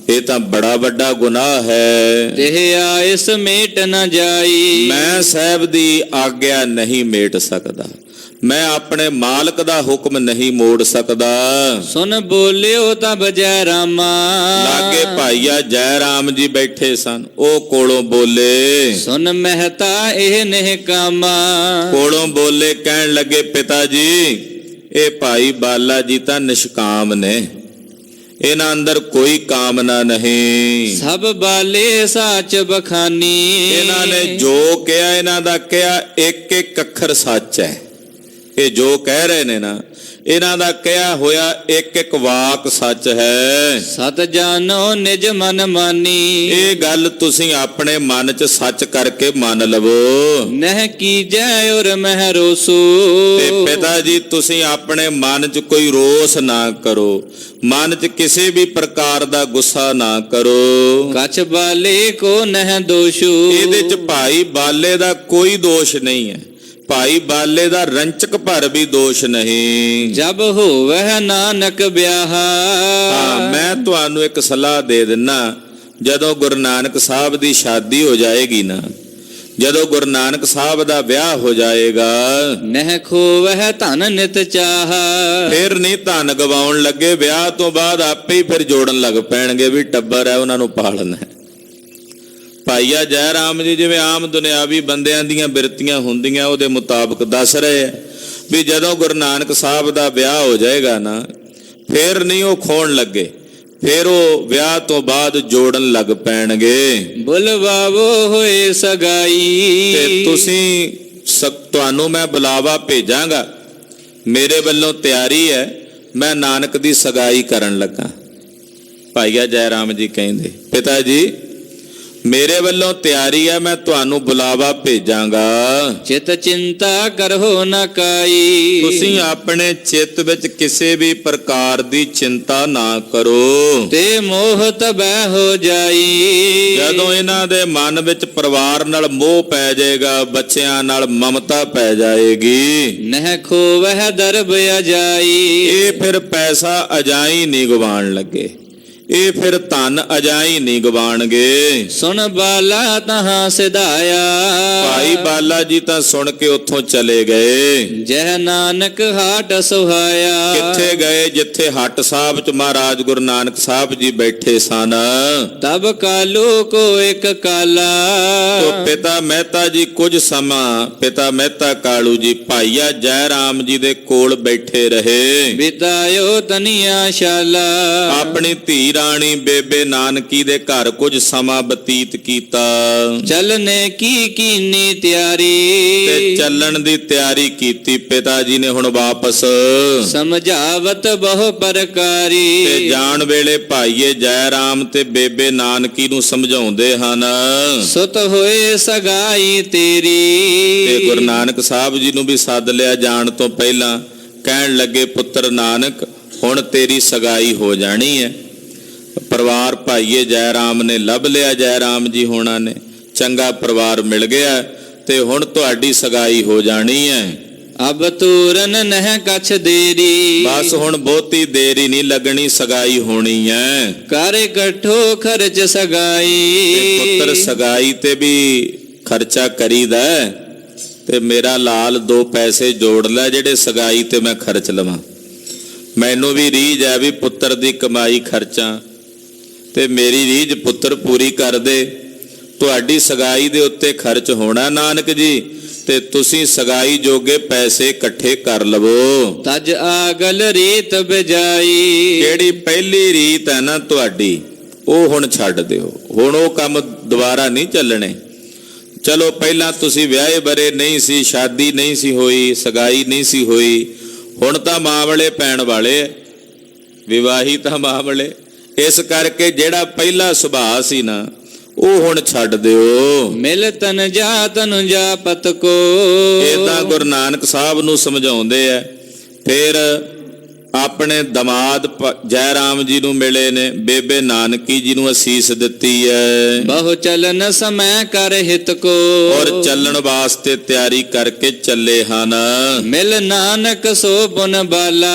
ਇਹ ਤਾਂ ਬੜਾ ਵੱਡਾ ਗੁਨਾਹ ਹੈ। ਤੇ ਆਏ ਸਮੇਟ ਨ ਜਾਈ। ਮੈਂ ਸਾਹਿਬ ਦੀ ਆਗਿਆ ਨਹੀਂ ਮੇਟ ਸਕਦਾ, ਮੈਂ ਆਪਣੇ ਮਾਲਕ ਦਾ ਹੁਕਮ ਨਹੀਂ ਮੋੜ ਸਕਦਾ। ਸੁਨ ਬੋਲਿਓ ਤਬ ਜੈ ਰਾਮਾ। ਲਾਗੇ ਭਾਈਆ ਜੈ ਰਾਮ ਜੀ ਬੈਠੇ ਸਨ, ਉਹ ਕੋਲੋਂ ਬੋਲੇ। ਸੁਨ ਮਹਿਤਾ ਇਹ ਨਹਿ ਕਾਮਾ। ਕੋਲੋਂ ਬੋਲੇ, ਕਹਿਣ ਲੱਗੇ ਪਿਤਾ ਜੀ, ਇਹ ਭਾਈ ਬਾਲਾ ਜੀ ਤਾਂ ਨਿਸ਼ਕਾਮ ਨੇ, ਇਹਨਾਂ ਅੰਦਰ ਕੋਈ ਕਾਮਨਾ ਨਹੀਂ। ਸਭ ਬਾਲੇ ਸਾਚ ਬਖਾਨੀ। ਇਹਨਾਂ ਨੇ ਜੋ ਕਿਹਾ, ਇਹਨਾਂ ਦਾ ਕਿਹਾ ਇੱਕ ਇੱਕ ਅੱਖਰ ਸੱਚ ਹੈ। ਇਹ ਜੋ ਕਹਿ ਰਹੇ ਨੇ ਨਾ, ਇਹਨਾਂ ਦਾ ਕਿਹਾ ਹੋਇਆ ਇੱਕ ਇੱਕ ਵਾਕ ਸੱਚ ਹੈ। ਸਤ ਜਾਨੋ ਨਿਜ ਮਨ ਮਾਨੀ, ਇਹ ਗੱਲ ਤੁਸੀਂ ਆਪਣੇ ਮਨ 'ਚ ਸੱਚ ਕਰਕੇ ਮੰਨ ਲਵੋ। ਨਹਿ ਕੀਜੈ ਔਰ ਮਹਿ ਰੋਸੂ, ਤੇ ਪਿਤਾ ਜੀ ਤੁਸੀਂ ਆਪਣੇ ਮਨ 'ਚ ਕੋਈ ਰੋਸ ਨਾ ਕਰੋ, ਮਨ 'ਚ ਕਿਸੇ ਵੀ ਪ੍ਰਕਾਰ ਦਾ ਗੁੱਸਾ ਨਾ ਕਰੋ। ਕਛ ਬਾਲੇ ਕੋ ਨਹਿ ਦੋਸ਼ੂ, ਇਹਦੇ 'ਚ ਭਾਈ ਬਾਲੇ ਦਾ ਕੋਈ ਦੋਸ਼ ਨਹੀਂ ਹੈ, ਭਾਈ ਬਾਲੇ ਦਾ ਰੰਚਕ ਭਰ ਵੀ ਦੋਸ਼ ਨਹੀਂ। ਜਬ ਹੋਵਹਿ ਨਾਨਕ ਵਿਆਹ, ਹਾਂ, ਮੈਂ ਤੁਹਾਨੂੰ ਇੱਕ ਸਲਾਹ ਦੇ ਦਿੰਨਾ, ਜਦੋਂ ਗੁਰੂ ਨਾਨਕ ਸਾਹਿਬ ਦੀ ਸ਼ਾਦੀ ਹੋ ਜਾਏਗੀ ਨਾ, ਜਦੋਂ ਗੁਰੂ ਨਾਨਕ ਸਾਹਿਬ ਦਾ ਵਿਆਹ ਹੋ ਜਾਏਗਾ, ਨਹਿ ਖੋਵਹਿ ਧਨ ਨਿਤ ਚਾਹ, ਫਿਰ ਨਹੀਂ ਧਨ ਗਵਾਉਣ ਲੱਗੇ, ਵਿਆਹ ਤੋਂ ਬਾਅਦ ਆਪੇ ਹੀ ਫਿਰ ਜੋੜਨ ਲੱਗ ਪੈਣਗੇ ਵੀ ਟੱਬਰ ਹੈ ਉਹਨਾਂ ਨੂੰ ਪਾਲਣਾ ਹੈ। ਭਾਈਆ ਜੈ ਰਾਮ ਜੀ ਜਿਵੇਂ ਆਮ ਦੁਨਿਆਵੀ ਬੰਦਿਆਂ ਦੀਆਂ ਬਿਰਤੀਆਂ ਹੁੰਦੀਆਂ ਉਹਦੇ ਮੁਤਾਬਕ ਦੱਸ ਰਹੇ ਆ ਵੀ ਜਦੋਂ ਗੁਰੂ ਨਾਨਕ ਸਾਹਿਬ ਦਾ ਵਿਆਹ ਹੋ ਜਾਏਗਾ ਨਾ, ਫਿਰ ਨਹੀਂ ਉਹ ਖੋਣ ਲੱਗੇ, ਫਿਰ ਉਹ ਵਿਆਹ ਤੋਂ ਬਾਅਦ ਜੋੜਨ ਲੱਗ ਪੈਣਗੇ। ਬੁਲਵਾਵੋ ਹੋਏ ਸਗਾਈ, ਤੇ ਤੁਸੀਂ ਤੁਹਾਨੂੰ ਮੈਂ ਬੁਲਾਵਾ ਭੇਜਾਂਗਾ, ਮੇਰੇ ਵੱਲੋਂ ਤਿਆਰੀ ਹੈ, ਮੈਂ ਨਾਨਕ ਦੀ ਸਗਾਈ ਕਰਨ ਲੱਗਾ। ਭਾਈਆ ਜੈ ਰਾਮ ਜੀ ਕਹਿੰਦੇ ਪਿਤਾ ਜੀ ਮੇਰੇ ਵੱਲੋਂ ਤਿਆਰੀ ਹੈ, ਮੈਂ ਤੁਹਾਨੂੰ ਬੁਲਾਵਾ ਭੇਜਾਂਗਾ। ਚਿਤ ਚਿੰਤਾ ਕਰੋ ਨ ਕਾਈ, ਤੁਸੀਂ ਆਪਣੇ ਚਿੱਤ ਵਿੱਚ ਕਿਸੇ ਵੀ ਪ੍ਰਕਾਰ ਦੀ ਚਿੰਤਾ ਨਾ ਕਰੋ। ਤੇ ਮੋਹ ਤਬੈ ਹੋ ਜਾਈ, ਜਦੋਂ ਇਹਨਾਂ ਦੇ ਮਨ ਵਿੱਚ ਪਰਿਵਾਰ ਨਾਲ ਮੋਹ ਪੈ ਜਾਏਗਾ, ਬੱਚਿਆਂ ਨਾਲ ਮਮਤਾ ਪੈ ਜਾਏਗੀ, ਨਹਿ ਖੋਵਹਿ ਦਰਬ ਅਜਾਈ, ਇਹ ਫਿਰ ਪੈਸਾ ਅਜਾਈ ਨਹੀਂ ਗਵਾਉਣ ਲੱਗੇ, ਇਹ ਫਿਰ ਧਨ ਅਜਾਈ ਨਹੀਂ ਗਵਾਣਗੇ। ਸੁਣ ਬਾਲਾ ਤਹਾਂ ਸਿਧਾਇਆ, ਭਾਈ ਬਾਲਾ ਜੀ ਤਾਂ ਸੁਣ ਕੇ ਉੱਥੋਂ ਚਲੇ ਗਏ। ਜਹ ਨਾਨਕ ਹਾਟ ਸੁਹਾਇਆ, ਕਿੱਥੇ ਗਏ? ਜਿੱਥੇ ਹੱਟ ਸਾਹਿਬ ਚ ਮਹਾਰਾਜ ਗੁਰੂ ਨਾਨਕ ਸਾਹਿਬ ਜੀ ਬੈਠੇ ਸਨ। ਤਬ ਕਾਲੂ ਕੋ ਇੱਕ ਕਾਲਾ, ਤੋ ਪਿਤਾ ਮਹਿਤਾ ਜੀ ਕੁਝ ਸਮਾਂ, ਪਿਤਾ ਮਹਿਤਾ ਕਾਲੂ ਜੀ ਭਾਈਆ ਜੈ ਰਾਮ ਜੀ ਦੇ ਕੋਲ ਬੈਠੇ ਰਹੇ। ਬਿਤਾਇਓ ਤਨੀਆ ਸ਼ਾਲਾ, ਆਪਣੀ ਧੀ ਰਾਣੀ ਬੇਬੇ ਨਾਨਕੀ ਦੇ ਘਰ ਕੁਝ ਸਮਾਂ ਬਤੀਤ ਕੀਤਾ। ਚਲਨੇ ਕੀ ਕੀਨੀ ਤਿਆਰੀ, ਤੇ ਚੱਲਣ ਦੀ ਤਿਆਰੀ ਕੀਤੀ। ਪਿਤਾ ਜੀ ਨੇ ਹੁਣ ਵਾਪਸ ਸਮਝਾਵਤ ਬਹੁ ਪ੍ਰਕਾਰੀ, ਤੇ ਜਾਣ ਵੇਲੇ ਭਾਈਏ ਜੈ ਰਾਮ ਤੇ ਬੇਬੇ ਨਾਨਕੀ ਨੂੰ ਸਮਝਾਉਂਦੇ ਹਨ। ਸੁਤ ਹੋਏ ਸਗਾਈ ਤੇਰੀ, ਤੇ ਗੁਰੂ ਨਾਨਕ ਸਾਹਿਬ ਜੀ ਨੂੰ ਵੀ ਸੱਦ ਲਿਆ ਜਾਣ ਤੋਂ ਪਹਿਲਾਂ। ਕਹਿਣ ਲੱਗੇ ਪੁੱਤਰ ਨਾਨਕ ਹੁਣ ਤੇਰੀ ਸਗਾਈ ਹੋ ਜਾਣੀ ਹੈ। ਪਰਿਵਾਰ ਭਾਈਏ ਜੈ ਰਾਮ ਨੇ ਲੱਭ ਲਿਆ, ਜੈ ਰਾਮ ਜੀ ਹੋਣਾ ਨੇ ਚੰਗਾ ਪਰਿਵਾਰ ਮਿਲ ਗਿਆ ਤੇ ਹੁਣ ਤੁਹਾਡੀ ਸਗਾਈ ਹੋ ਜਾਣੀ ਹੈ। ਅਬ ਤੂਰਨ ਨਹਿ ਕਛ ਦੇਰੀ, ਬਸ ਹੁਣ ਬਹੁਤੀ ਦੇਰੀ ਨਹੀਂ ਲੱਗਣੀ, ਸਗਾਈ ਹੋਣੀ ਹੈ। ਕਰ ਇਕੱਠੋ ਖਰਚ ਸਗਾਈ, ਤੇ ਪੁੱਤਰ ਸਗਾਈ ਤੇ ਵੀ ਖਰਚਾ ਕਰੀਦਾ ਤੇ ਮੇਰਾ ਲਾਲ 2 ਪੈਸੇ ਜੋੜ ਲੈ ਜਿਹੜੇ ਸਗਾਈ ਤੇ ਮੈਂ ਖਰਚ ਲਵਾਂ। ਮੈਨੂੰ ਵੀ ਰੀਝ ਹੈ ਵੀ ਪੁੱਤਰ ਦੀ ਕਮਾਈ ਖਰਚਾਂ, ਤੇ ਮੇਰੀ ਰੀਝ ਪੁੱਤਰ ਪੂਰੀ ਕਰ ਦੇ। ਤੁਹਾਡੀ ਸਗਾਈ ਦੇ ਉੱਤੇ ਖਰਚ ਹੋਣਾ ਨਾਨਕ ਜੀ, ਤੇ ਤੁਸੀਂ ਸਗਾਈ ਜੋਗੇ ਪੈਸੇ ਇਕੱਠੇ ਕਰ ਲਵੋ। ਤਜ ਆਗਲ ਰੀਤ ਬਜਾਈ, ਜਿਹੜੀ ਪਹਿਲੀ ਰੀਤ ਹੈ ਨਾ ਤੁਹਾਡੀ, ਉਹ ਹੁਣ ਛੱਡ ਦਿਓ। ਹੁਣ ਉਹ ਕੰਮ ਦੁਬਾਰਾ ਨਹੀਂ ਚੱਲਣੇ। ਚਲੋ ਪਹਿਲਾਂ ਤੁਸੀਂ ਵਿਆਹੇ ਬਰੇ ਨਹੀਂ ਸੀ, ਸ਼ਾਦੀ ਨਹੀਂ ਸੀ ਹੋਈ, ਸਗਾਈ ਨਹੀਂ ਸੀ ਹੋਈ, ਹੁਣ ਤਾਂ ਮਾਮਲੇ ਪੈਣ ਵਾਲੇ, ਵਿਵਾਹੀ ਤਾਂ ਮਾਮਲੇ। ਇਸ ਕਰਕੇ ਜਿਹੜਾ ਪਹਿਲਾ ਸੁਭਾਅ ਸੀ ਨਾ ਉਹ ਹੁਣ ਛੱਡ ਦਿਓ। ਮਿਲ ਤਨ ਜਾ ਤਨ ਜਾ ਪਤ ਕੋ, ਏਦਾਂ ਗੁਰੂ ਨਾਨਕ ਸਾਹਿਬ ਨੂੰ ਸਮਝਾਉਂਦੇ ਆ। ਫਿਰ ਆਪਣੇ ਦਮਾਦ ਜੈ ਰਾਮ ਜੀ ਨੂੰ ਮਿਲੇ ਨੇ, ਬੇਬੇ ਨਾਨਕੀ ਜੀ ਨੂੰ ਅਸੀਸ ਦਿੱਤੀ ਹੈ। ਬਹੁ ਚਲਨ ਸਮੈ ਕਰ ਹਿਤ ਕੋ, ਔਰ ਚੱਲਣ ਵਾਸਤੇ ਤਿਆਰੀ ਕਰਕੇ ਚੱਲੇ ਹਨ। ਮਿਲ ਨਾਨਕ ਸੋ ਪੁਨ ਬਾਲਾ,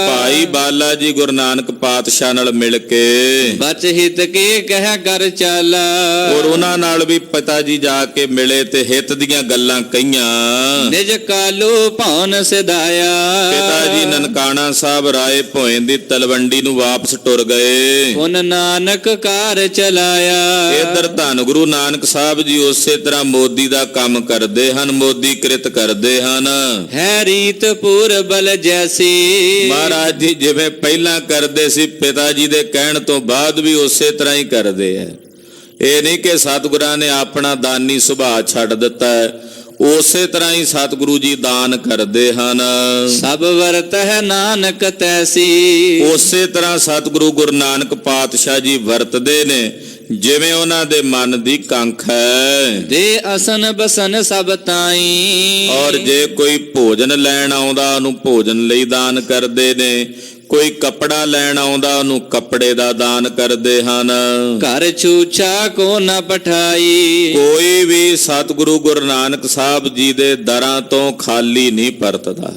ਭਾਈ ਬਾਲਾ ਜੀ ਗੁਰੂ ਨਾਨਕ ਪਾਤਸ਼ਾਹ ਨਾਲ ਮਿਲ ਕੇ ਬਚ ਹਿਤ ਕੇ ਕਹਿ ਕਰ ਚਾਲਾ, ਔਰ ਉਹਨਾਂ ਨਾਲ ਵੀ ਪਿਤਾ ਜੀ ਜਾ ਕੇ ਮਿਲੇ ਤੇ ਹਿੱਤ ਦੀਆਂ ਗੱਲਾਂ ਕਹੀਆਂ। ਨਿਜ ਕਾਲੂ ਭਉਨ ਸਿਧਾਇਆ, ਪਿਤਾ ਜੀ ਨਨਕਾਣਾ ਸਾਹਿਬ ਰਾਏ ਭੋਏ ਦੀ ਤਲਵੰਡੀ ਨੂੰ ਵਾਪਸ ਟੁਰ ਗਏ। ਪੁਨ ਨਾਨਕ ਕਾਰ ਚਲਾਇਆ, ਇਧਰ ਧੰਨ ਗੁਰੂ ਨਾਨਕ ਸਾਹਿਬ ਜੀ ਉਸੇ ਤਰ੍ਹਾਂ ਮੋਦੀ ਦਾ ਕੰਮ ਕਰਦੇ ਹਨ, ਮੋਦੀ ਕ੍ਰਿਤ ਕਰਦੇ ਹਨ। ਹੈ ਰੀਤ ਪੂਰ ਬਲ ਜੈਸੀ, ਮਹਾਰਾਜ ਜੀ ਜਿਵੇਂ ਪਹਿਲਾਂ ਕਰਦੇ ਸੀ, ਪਿਤਾ ਜੀ ਦੇ ਕਹਿਣ ਤੋਂ ਬਾਅਦ ਵੀ ਉਸੇ ਤਰ੍ਹਾਂ ਹੀ ਕਰਦੇ ਆ। ਇਹ ਨਹੀਂ ਕਿ ਸਤਿਗੁਰਾਂ ਨੇ ਆਪਣਾ ਦਾਨੀ ਸੁਭਾਅ ਛੱਡ ਦਿੱਤਾ ਹੈ, ਉਸੇ ਤਰ੍ਹਾਂ ਹੀ ਸਤਿਗੁਰੂ ਜੀ ਦਾਨ ਕਰਦੇ ਹਨ। ਸਭ ਵਰਤਹਿ ਨਾਨਕ ਤੈਸੀ। ਉਸੇ ਤਰ੍ਹਾਂ ਸਤਿਗੁਰੂ ਗੁਰੂ ਨਾਨਕ ਪਾਤਸ਼ਾਹ ਜੀ ਵਰਤਦੇ ਨੇ ਜਿਵੇਂ ਉਹਨਾਂ ਦੇ ਮਨ ਦੀ ਕੰਖ ਹੈ। ਦੇ ਅਸਨ ਬਸਨ ਸਭ ਤਾਈ। ਔਰ ਜੇ ਕੋਈ ਭੋਜਨ ਲੈਣ ਆਉਂਦਾ ਉਹਨੂੰ ਭੋਜਨ ਲਈ ਦਾਨ ਕਰਦੇ ਨੇ, ਕੋਈ ਕੱਪੜਾ ਲੈਣ ਆਉਂਦਾ ਉਹਨੂੰ ਕੱਪੜੇ ਦਾ ਦਾਨ ਕਰਦੇ ਹਨ। ਘਰ ਛੂਛਾ ਕੋ ਨ ਪਠਾਈ। ਕੋਈ ਵੀ ਸਤਿਗੁਰੂ ਗੁਰੂ ਨਾਨਕ ਸਾਹਿਬ ਜੀ ਦੇ ਦਰਾਂ ਤੋਂ ਖਾਲੀ ਨਹੀਂ ਪਰਤਦਾ,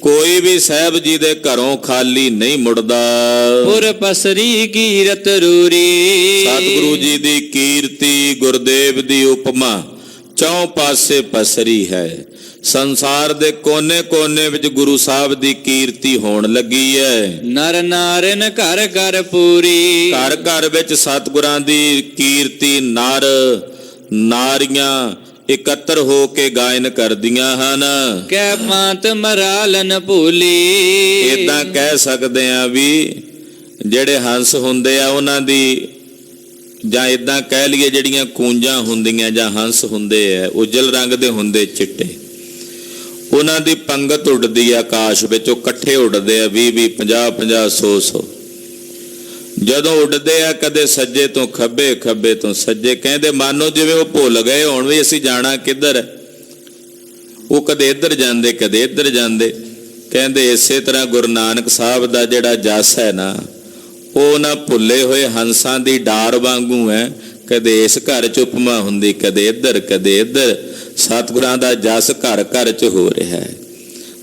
ਕੋਈ ਵੀ ਸਾਹਿਬ ਜੀ ਦੇ ਘਰੋਂ ਖਾਲੀ ਨਹੀਂ ਮੁੜਦਾ। ਪੁਰ ਪਸਰੀ ਕੀਰਤ ਰੂਰੀ। ਸਤਿਗੁਰੂ ਜੀ ਦੀ ਕੀਰਤੀ, ਗੁਰਦੇਵ ਦੀ ਉਪਮਾ ਚੌਂ ਪਾਸੇ ਪਸਰੀ ਹੈ। ਸੰਸਾਰ ਦੇ ਕੋਨੇ-ਕੋਨੇ ਵਿੱਚ ਗੁਰੂ ਸਾਹਿਬ ਦੀ ਕੀਰਤੀ ਹੋਣ ਲੱਗੀ ਹੈ। ਨਰ ਨਾਰਨ ਘਰ ਘਰ ਪੂਰੀ। ਘਰ ਘਰ ਵਿੱਚ ਸਤਿਗੁਰਾਂ ਦੀ ਕੀਰਤੀ ਨਰ ਨਾਰੀਆਂ ਇਕੱਤਰ ਹੋ ਕੇ ਗਾਇਨ ਕਰਦੀਆਂ ਹਨ। ਕੈ ਪਾਂਤ ਮਰਾਲਨ ਭੂਲੀ। ਇਦਾਂ ਕਹਿ ਸਕਦੇ ਆ ਵੀ ਜਿਹੜੇ ਹੰਸ ਹੁੰਦੇ ਆ ਉਹਨਾਂ ਦੀ, ਜਾਂ ਇਦਾਂ ਕਹਿ ਲਈਏ ਜਿਹੜੀਆਂ ਕੂੰਜਾਂ ਹੁੰਦੀਆਂ ਜਾਂ ਹੰਸ ਹੁੰਦੇ ਆ ਉਜਲ ਰੰਗ ਦੇ ਹੁੰਦੇ, ਚਿੱਟੇ, ਉਹਨਾਂ ਦੀ ਪੰਗਤ ਉੱਡਦੀ ਆ ਆਕਾਸ਼ ਵਿੱਚ। ਉਹ ਇਕੱਠੇ ਉੱਡਦੇ ਆ 20-20, 50-50, 100-100। ਜਦੋਂ ਉੱਡਦੇ ਆ ਕਦੇ ਸੱਜੇ ਤੋਂ ਖੱਬੇ, ਖੱਬੇ ਤੋਂ ਸੱਜੇ, ਕਹਿੰਦੇ ਮਾਨੋ ਜਿਵੇਂ ਉਹ ਭੁੱਲ ਗਏ ਹੁਣ ਵੀ ਅਸੀਂ ਜਾਣਾ ਕਿੱਧਰ। ਉਹ ਕਦੇ ਇੱਧਰ ਜਾਂਦੇ ਕਦੇ ਇੱਧਰ ਜਾਂਦੇ। ਕਹਿੰਦੇ ਇਸੇ ਤਰ੍ਹਾਂ ਗੁਰੂ ਨਾਨਕ ਸਾਹਿਬ ਦਾ ਜਿਹੜਾ ਜਸ ਹੈ ਨਾ, ਉਹ ਨਾ ਭੁੱਲੇ ਹੋਏ ਹੰਸਾਂ ਦੀ ਡਾਰ ਵਾਂਗੂ ਹੈ। ਕਦੇ ਇਸ ਘਰ 'ਚ ਉਪਮਾ ਹੁੰਦੀ, ਕਦੇ ਇੱਧਰ ਕਦੇ ਇੱਧਰ। ਸਤਿਗੁਰਾਂ ਦਾ ਜਸ ਘਰ ਘਰ 'ਚ ਹੋ ਰਿਹਾ ਹੈ।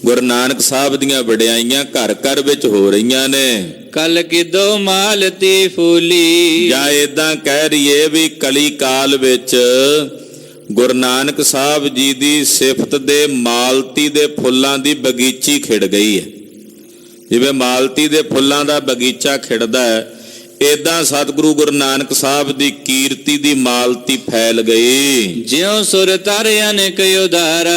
ਗੁਰੂ ਨਾਨਕ ਸਾਹਿਬ ਦੀਆਂ ਵਡਿਆਈਆਂ ਘਰ ਘਰ ਵਿੱਚ ਹੋ ਰਹੀਆਂ ਨੇ। ਕਲ ਕਿਦੋ ਮਾਲਤੀ ਫੂਲੀ। ਜਾਂ ਏਦਾਂ ਕਹਿ ਰਹੀਏ ਵੀ ਕਲੀ ਕਾਲ ਵਿੱਚ ਗੁਰੂ ਨਾਨਕ ਸਾਹਿਬ ਜੀ ਦੀ ਸਿਫਤ ਦੇ ਮਾਲਤੀ ਦੇ ਫੁੱਲਾਂ ਦੀ ਬਗੀਚੀ ਖਿੜ ਗਈ ਹੈ। ਜਿਵੇਂ ਮਾਲਤੀ ਦੇ ਫੁੱਲਾਂ ਦਾ ਬਗੀਚਾ ਖਿੜਦਾ ਹੈ, ਏਦਾਂ ਸਤਿਗੁਰੂ ਗੁਰੂ ਨਾਨਕ ਸਾਹਿਬ ਦੀ ਕੀਰਤੀ ਦੀ ਮਾਲਤੀ ਫੈਲ ਗਈ। ਜਿਉ ਸੁਰ ਤਰ ਅਨੇਕ ਉਦਾਰਾ।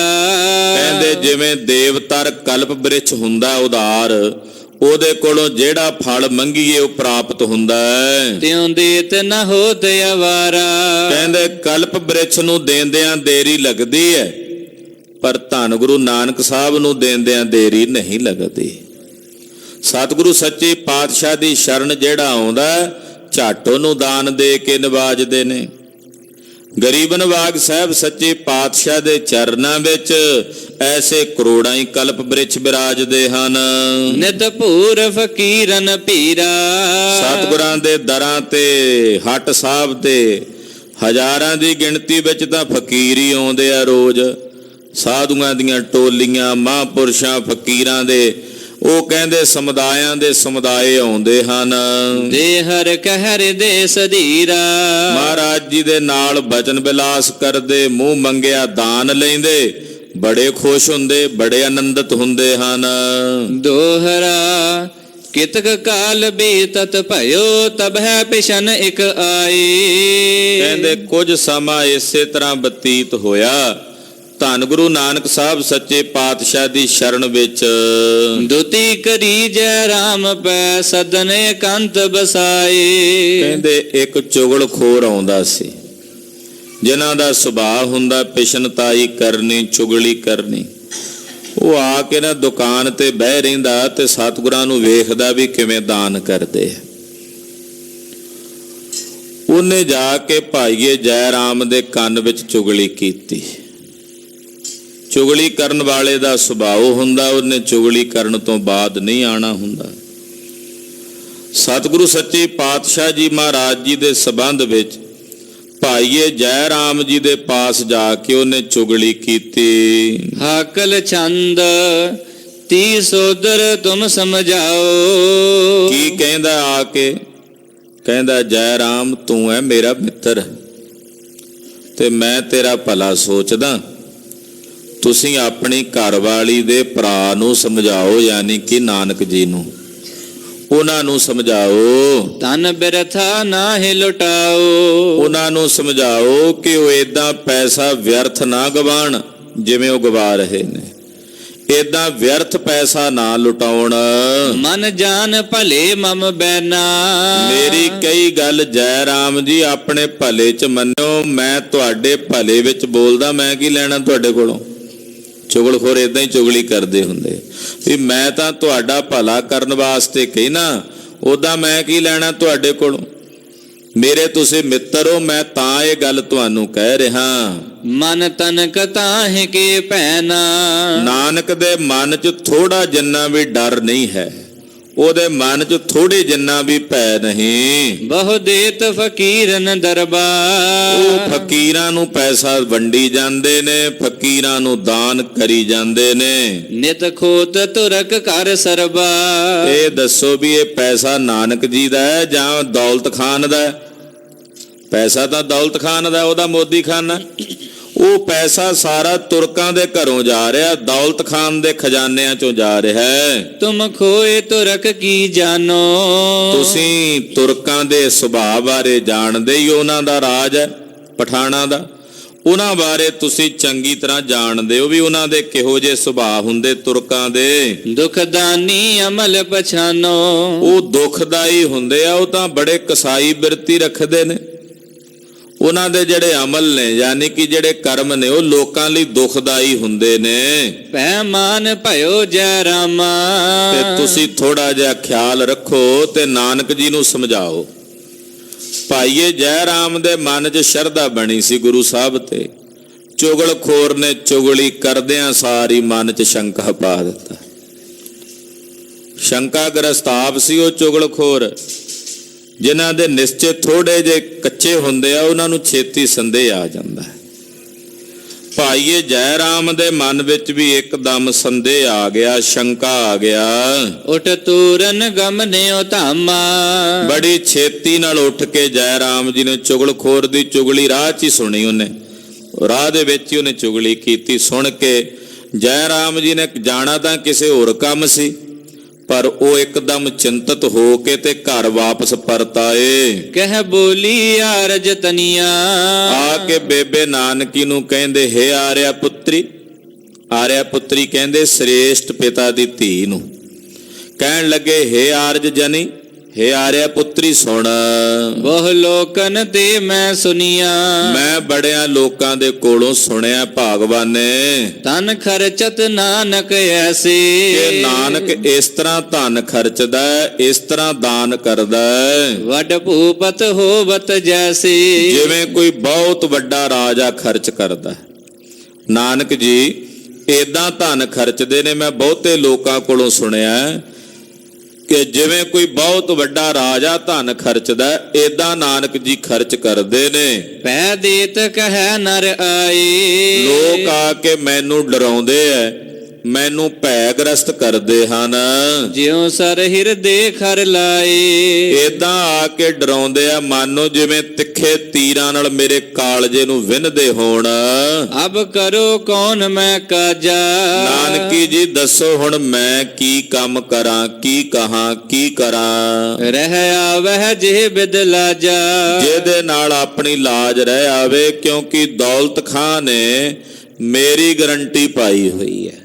ਕਹਿੰਦੇ ਜਿਵੇਂ ਦੇਵਤਰ ਕਲਪ ਬ੍ਰਿਛ ਹੁੰਦਾ ਉਦਾਰ, ਉਹਦੇ ਕੋਲੋਂ ਜਿਹੜਾ ਫਲ ਮੰਗੀਏ ਉਹ ਪ੍ਰਾਪਤ ਹੁੰਦਾ ਹੈ। ਤਿਉ ਦੇਤ ਨ ਹੋਤ ਅਵਾਰਾ। ਕਹਿੰਦੇ ਕਲਪ ਬ੍ਰਿਛ ਨੂੰ ਦੇਂਦਿਆਂ ਦੇਰੀ ਲੱਗਦੀ ਹੈ, ਪਰ ਧੰਨ ਗੁਰੂ ਨਾਨਕ ਸਾਹਿਬ ਨੂੰ ਦੇਂਦਿਆਂ ਦੇਰੀ ਨਹੀਂ ਲੱਗਦੀ। ਸਤਿਗੁਰੂ ਸੱਚੇ ਪਾਤਸ਼ਾਹ ਦੀ ਸ਼ਰਨ ਜਿਹੜਾ ਆਉਂਦਾ ਝੱਟ ਉਹਨੂੰ ਦਾਨ ਦੇ ਕੇ ਨਿਵਾਜਦੇ ਨੇ। ਗਰੀਬ ਨਵਾਜ ਸਾਹਿਬ ਸੱਚੇ ਪਾਤਸ਼ਾਹ ਦੇ ਚਰਨਾਂ ਵਿੱਚ ਐਸੇ ਕਰੋੜਾਂ ਹੀ ਕਲਪ ਬ੍ਰਿਛ ਬਿਰਾਜਦੇ ਹਨ। ਨਿਤ ਭੂਰ ਫਕੀਰਨ ਪੀਰਾ। ਸਤਿਗੁਰਾਂ ਦੇ ਦਰਾਂ ਤੇ ਹੱਟ ਸਾਹਿਬ ਤੇ ਹਜ਼ਾਰਾਂ ਦੀ ਗਿਣਤੀ ਵਿੱਚ ਤਾਂ ਫਕੀਰ ਹੀ ਆਉਂਦੇ ਆ ਰੋਜ਼। ਸਾਧੂਆਂ ਦੀਆਂ ਟੋਲੀਆਂ, ਮਹਾਂਪੁਰਸ਼ਾਂ, ਫਕੀਰਾਂ ਦੇ ਉਹ ਕਹਿੰਦੇ ਸਮੁਦਾਇਆਂ ਦੇ ਸਮੁਦਾਇ ਆਉਂਦੇ ਹਨ। ਦੇ ਹਰ ਕਹਿਰ ਦੇ ਸਧੀਰਾ। ਮਹਾਰਾਜ ਜੀ ਦੇ ਨਾਲ ਬਚਨ ਬਿਲਾਸ ਕਰਦੇ, ਮੂੰਹ ਮੰਗਿਆ ਦਾਨ ਲੈਂਦੇ, ਬੜੇ ਖੁਸ਼ ਹੁੰਦੇ, ਬੜੇ ਆਨੰਦਿਤ ਹੁੰਦੇ ਹਨ। ਦੋਹਰਾ ਕਿਤਕ ਕਾਲ ਬੀਤਤ ਭਇਓ ਤਬਹਿ ਪਿਸ਼ਨ ਇਕ ਆਈ। ਕਹਿੰਦੇ ਕੁਝ ਸਮਾਂ ਇਸੇ ਤਰ੍ਹਾਂ ਬਤੀਤ ਹੋਇਆ। ਧੰਨ ਗੁਰੂ ਨਾਨਕ ਸਾਹਿਬ ਸੱਚੇ ਪਾਤਸ਼ਾਹ ਦੀ ਸ਼ਰਨ ਵਿੱਚ ਦੁਤੀ ਕਰੀ ਜੈ ਰਾਮ ਪੈ ਸਦਨ ਕੰਤ ਬਸਾਏ। ਕਹਿੰਦੇ ਇੱਕ ਚੁਗਲਖੋਰ ਆਉਂਦਾ ਸੀ, ਜਿਨ੍ਹਾਂ ਦਾ ਸੁਭਾਅ ਹੁੰਦਾ ਪਿਸ਼ਨਤਾਈ ਕਰਨੀ, ਚੁਗਲੀ ਕਰਨੀ। ਉਹ ਆ ਕੇ ਨਾ ਦੁਕਾਨ ਤੇ ਬਹਿ ਰਹਿੰਦਾ ਤੇ ਸਤਿਗੁਰਾਂ ਨੂੰ ਵੇਖਦਾ ਵੀ ਕਿਵੇਂ ਦਾਨ ਕਰਦੇ ਆ। ਉਹਨੇ ਜਾ ਕੇ ਭਾਈਏ ਜੈ ਰਾਮ ਦੇ ਕੰਨ ਵਿੱਚ ਚੁਗਲੀ ਕੀਤੀ। ਚੁਗਲੀ ਕਰਨ ਵਾਲੇ ਦਾ ਸੁਭਾਅ ਹੁੰਦਾ, ਉਹਨੇ ਚੁਗਲੀ ਕਰਨ ਤੋਂ ਬਾਅਦ ਨਹੀਂ ਆਣਾ ਹੁੰਦਾ। ਸਤਿਗੁਰੂ ਸੱਚੇ ਪਾਤਸ਼ਾਹ ਜੀ ਮਹਾਰਾਜ ਜੀ ਦੇ ਸੰਬੰਧ ਵਿੱਚ ਭਾਈਏ ਜੈ ਰਾਮ ਜੀ ਦੇ ਪਾਸ ਜਾ ਕੇ ਉਹਨੇ ਚੁਗਲੀ ਕੀਤੀ। ਹਾਕਲ ਛੰਦ ਤੀ ਸੋਦਰ ਤੁਮ ਸਮਝਾਓ। ਕੀ ਕਹਿੰਦਾ ਆ ਕੇ? ਕਹਿੰਦਾ ਜੈ ਰਾਮ ਤੂੰ ਹੈ ਮੇਰਾ ਮਿੱਤਰ ਤੇ ਮੈਂ ਤੇਰਾ ਭਲਾ ਸੋਚਦਾ। ਤੁਸੀਂ ਆਪਣੀ ਘਰਵਾਲੀ ਦੇ ਭਰਾ ਨੂੰ ਸਮਝਾਓ, ਯਾਨੀ ਕਿ ਨਾਨਕ ਜੀ ਨੂੰ, ਉਹਨਾਂ ਨੂੰ ਸਮਝਾਓ। ਤਨ ਬਿਰਥਾ ਨਾਹਿ ਲੁਟਾਓ। ਉਹਨਾਂ ਨੂੰ ਸਮਝਾਓ ਕਿ ਉਹ ਏਦਾਂ ਪੈਸਾ ਵਿਅਰਥ ਨਾ ਗਵਾਣ ਜਿਵੇਂ ਉਹ ਗਵਾ ਰਹੇ ਨੇ। ਏਦਾਂ ਵਿਅਰਥ ਪੈਸਾ ਨਾ ਲੁਟਾਉਣ। ਮਨ ਜਾਨ ਭਲੇ ਮਮ ਬੈਨਾ। ਮੇਰੀ ਕਈ ਗੱਲ ਜੈ ਰਾਮ ਜੀ ਆਪਣੇ ਭਲੇ ਚ ਮੰਨਿਓ, ਮੈਂ ਤੁਹਾਡੇ ਭਲੇ ਵਿੱਚ ਬੋਲਦਾ, ਮੈਂ ਕੀ ਲੈਣਾ ਤੁਹਾਡੇ ਕੋਲੋਂ। ਚੁਗਲਖੋਰ ਏਦਾਂ ਹੀ ਚੁਗਲੀ ਕਰਦੇ ਹੁੰਦੇ ਵੀ ਮੈਂ ਤਾਂ ਤੁਹਾਡਾ ਭਲਾ ਕਰਨ ਵਾਸਤੇ ਕਹਿਣਾ, ਉਦਾਂ ਮੈਂ ਕੀ ਲੈਣਾ ਤੁਹਾਡੇ ਕੋਲੋਂ। ਮੇਰੇ ਤੁਸੀਂ ਮਿੱਤਰ ਹੋ, ਮੈਂ ਤਾਂ ਇਹ ਗੱਲ ਤੁਹਾਨੂੰ ਕਹਿ ਰਿਹਾ। ਮਨ ਤਨਕ ਤਾਹਿ ਕੇ ਭੈਨਾ। ਨਾਨਕ ਦੇ ਮਨ 'ਚ ਥੋੜਾ ਜਿੰਨਾ ਵੀ ਡਰ ਨਹੀਂ ਹੈ, ਉਹਦੇ ਮਨ 'ਚ ਥੋੜੀ ਜਿੰਨਾ ਵੀ ਭੈ ਨਹੀਂ। ਬਹੁ ਦੇਤ ਫਕੀਰਨ ਦਰਬਾਰ। ਉਹ ਫਕੀਰਾਂ ਨੂੰ ਪੈਸਾ ਵੰਡੀ ਜਾਂਦੇ ਨੇ, ਫਕੀਰਾਂ ਨੂੰ ਦਾਨ ਕਰੀ ਜਾਂਦੇ ਨੇ। ਨਿਤ ਖੋਤ ਤੁਰਕ ਕਰ ਸਰਬਾ। ਇਹ ਦੱਸੋ ਵੀ ਇਹ ਪੈਸਾ ਨਾਨਕ ਜੀ ਦਾ ਹੈ ਜਾਂ ਦੌਲਤ ਖਾਨ ਦਾ ਹੈ? ਪੈਸਾ ਤਾਂ ਦੌਲਤ ਖਾਨ ਦਾ, ਉਹਦਾ ਮੋਦੀ ਖਾਨਾ। ਉਹ ਪੈਸਾ ਸਾਰਾ ਤੁਰਕਾਂ ਦੇ ਘਰੋਂ ਜਾ ਰਿਹਾ, ਦੌਲਤ ਖਾਨ ਦੇ ਖਜ਼ਾਨਿਆਂ ਚੋਂ ਜਾ ਰਿਹਾ ਹੈ। ਤੁਮ ਖੋਏ ਤੁਰਕ ਕੀ ਜਾਨੋ। ਤੁਸੀਂ ਤੁਰਕਾਂ ਦੇ ਸੁਭਾਅ ਬਾਰੇ ਜਾਣਦੇ ਹੀ, ਉਹਨਾਂ ਦਾ ਰਾਜ ਹੈ ਪਠਾਣਾ ਦਾ, ਉਹਨਾਂ ਬਾਰੇ ਤੁਸੀਂ ਚੰਗੀ ਤਰ੍ਹਾਂ ਜਾਣਦੇ ਹੋ ਵੀ ਉਹਨਾਂ ਦੇ ਕਿਹੋ ਜਿਹੇ ਸੁਭਾਅ ਹੁੰਦੇ ਤੁਰਕਾਂ ਦੇ। ਦੁਖਦਾਨੀ ਅਮਲ ਪਛਾਨੋ। ਉਹ ਦੁਖਦਾਈ ਹੁੰਦੇ ਆ, ਉਹ ਤਾਂ ਬੜੇ ਕਸਾਈ ਬਿਰਤੀ ਰੱਖਦੇ ਨੇ। ਉਹਨਾਂ ਦੇ ਜਿਹੜੇ ਅਮਲ ਨੇ ਯਾਨੀ ਕਿ ਜਿਹੜੇ ਕਰਮ ਨੇ ਉਹ ਲੋਕਾਂ ਲਈ ਦੁਖਦਾਈ ਹੁੰਦੇ ਨੇ। ਪਹਿਮਾਨ ਭਇਓ ਜੈ ਰਾਮਾ। ਤੇ ਤੁਸੀਂ ਥੋੜਾ ਜਿਹਾ ਖਿਆਲ ਰੱਖੋ ਤੇ ਨਾਨਕ ਜੀ ਨੂੰ ਸਮਝਾਓ। ਭਾਈਏ ਜੈ ਰਾਮ ਦੇ ਮਨ 'ਚ ਸ਼ਰਧਾ ਬਣੀ ਸੀ ਗੁਰੂ ਸਾਹਿਬ ਤੇ, ਚੁਗਲਖੋਰ ਨੇ ਚੁਗਲੀ ਕਰਦਿਆਂ ਸਾਰੀ ਮਨ 'ਚ ਸ਼ੰਕਾ ਪਾ ਦਿੱਤਾ। ਸ਼ੰਕਾ ਗ੍ਰਸਤ ਆਪ ਸੀ ਉਹ ਚੁਗਲਖੋਰ। ਜਿਨ੍ਹਾਂ ਦੇ ਨਿਸ਼ਚੇ ਥੋੜੇ ਜੇ ਕੱਚੇ ਹੁੰਦੇ ਆ ਉਹਨਾਂ ਨੂੰ ਛੇਤੀ ਸੰਦੇਹ ਆ ਜਾਂਦਾ ਹੈ। ਭਾਈਏ ਜੈ ਰਾਮ ਦੇ ਮਨ ਵਿੱਚ ਵੀ ਇੱਕਦਮ ਸੰਦੇਹ ਆ ਗਿਆ, ਸ਼ੰਕਾ ਆ ਗਿਆ। ਉਠ ਤੂਰਨ ਗਮਨਿਓ ਧਾਮਾ। ਬੜੀ ਛੇਤੀ ਨਾਲ ਉੱਠ ਕੇ ਜੈ ਰਾਮ ਜੀ ਨੇ ਚੁਗਲਖੋਰ ਦੀ ਚੁਗਲੀ ਰਾਹ 'ਚ ਹੀ ਸੁਣੀ। ਉਹਨੇ ਰਾਹ ਦੇ ਵਿੱਚ ਹੀ ਉਹਨੇ ਚੁਗਲੀ ਕੀਤੀ। ਸੁਣ ਕੇ ਜੈ ਰਾਮ ਜੀ ਨੇ ਜਾਣਾ ਤਾਂ ਕਿਸੇ ਹੋਰ ਕੰਮ ਸੀ, ਪਰ ਉਹ ਇੱਕਦਮ ਚਿੰਤਤ ਹੋ ਕੇ ਤੇ ਘਰ ਵਾਪਸ ਪਰਤ ਆਏ। ਕਹਿ ਬੋਲੀ ਆਰਜ ਤਨੀਆ। ਆ ਕੇ ਬੇਬੇ ਨਾਨਕੀ ਨੂੰ ਕਹਿੰਦੇ, ਹੇ ਆਰਿਆ ਪੁੱਤਰੀ। ਆਰਿਆ ਪੁੱਤਰੀ ਕਹਿੰਦੇ ਸ੍ਰੇਸ਼ਟ ਪਿਤਾ ਦੀ ਧੀ ਨੂੰ। ਕਹਿਣ ਲੱਗੇ, ਹੇ ਆਰਜ ਜਨੀ, ਹੇ ਆਰਿਆ ਪੁੱਤਰੀ ਸੁਣ। ਬਹੁ ਲੋਕਨ ਤੇ ਮੈਂ ਸੁਨੀਆ। ਮੈਂ ਬੜਿਆਂ ਲੋਕਾਂ ਦੇ ਕੋਲੋਂ ਸੁਣਿਆ ਭਾਗਵਾਨੇ। ਤਨ ਖਰਚਤ ਨਾਨਕ ਐਸੇ। ਕਿ ਨਾਨਕ ਇਸ ਤਰ੍ਹਾਂ ਧਨ ਖਰਚਦਾ, ਇਸ ਤਰ੍ਹਾਂ ਦਾਨ ਕਰਦਾ ਵੱਡ ਭੂਪਤ ਹੋਵਤ ਜੈਸੇ। ਜਿਵੇਂ ਕੋਈ ਬਹੁਤ ਵੱਡਾ ਰਾਜਾ ਖਰਚ ਕਰਦਾ। ਨਾਨਕ ਜੀ ਏਦਾਂ ਧਨ ਖਰਚਦੇ ਨੇ, ਮੈਂ ਬਹੁਤੇ ਲੋਕਾਂ ਕੋਲੋਂ ਸੁਣਿਆ ਕਿ ਜਿਵੇਂ ਕੋਈ ਬਹੁਤ ਵੱਡਾ ਰਾਜਾ ਧਨ ਖਰਚਦਾ, ਏਦਾਂ ਨਾਨਕ ਜੀ ਖਰਚ ਕਰਦੇ ਨੇ। ਪੈ ਦੇਤ ਕਹਿ ਨਰ ਆਏ। ਲੋਕ ਆ ਕੇ ਮੈਨੂੰ ਡਰਾਉਂਦੇ ਐ, ਮੈਨੂੰ ਭੈਗ੍ਰਸਤ ਕਰਦੇ ਹਨ। ਜਿਉ ਸਰ ਹਿਰਦੇ ਖਰ ਲਾਏ। ਏਦਾਂ ਆ ਕੇ ਡਰਾਉਂਦੇ ਆ ਮਾਨੋ ਜਿਵੇਂ ਤਿੱਖੇ ਤੀਰਾਂ ਨਾਲ ਮੇਰੇ ਕਾਲਜੇ ਨੂੰ ਵਿੰਨਦੇ ਹੋਣ। ਅਬ ਕਰੋ ਕੌਣ ਮੈਂ ਕਾਜਾ। ਨਾਨਕੀ ਜੀ ਦੱਸੋ ਹੁਣ ਮੈਂ ਕੀ ਕੰਮ ਕਰਾਂ, ਕੀ ਕਹਾਂ, ਕੀ ਕਰਾਂ। ਰਹਿ ਆਵਹਿ ਜਿਹ ਬਿਦ ਲਾਜਾ। ਜਿਹਦੇ ਨਾਲ ਆਪਣੀ ਲਾਜ ਰਹਿ ਆਵੇ, ਕਿਉਂਕਿ ਦੌਲਤ ਖਾਂ ਨੇ ਮੇਰੀ ਗਰੰਟੀ ਪਾਈ ਹੋਈ ਹੈ।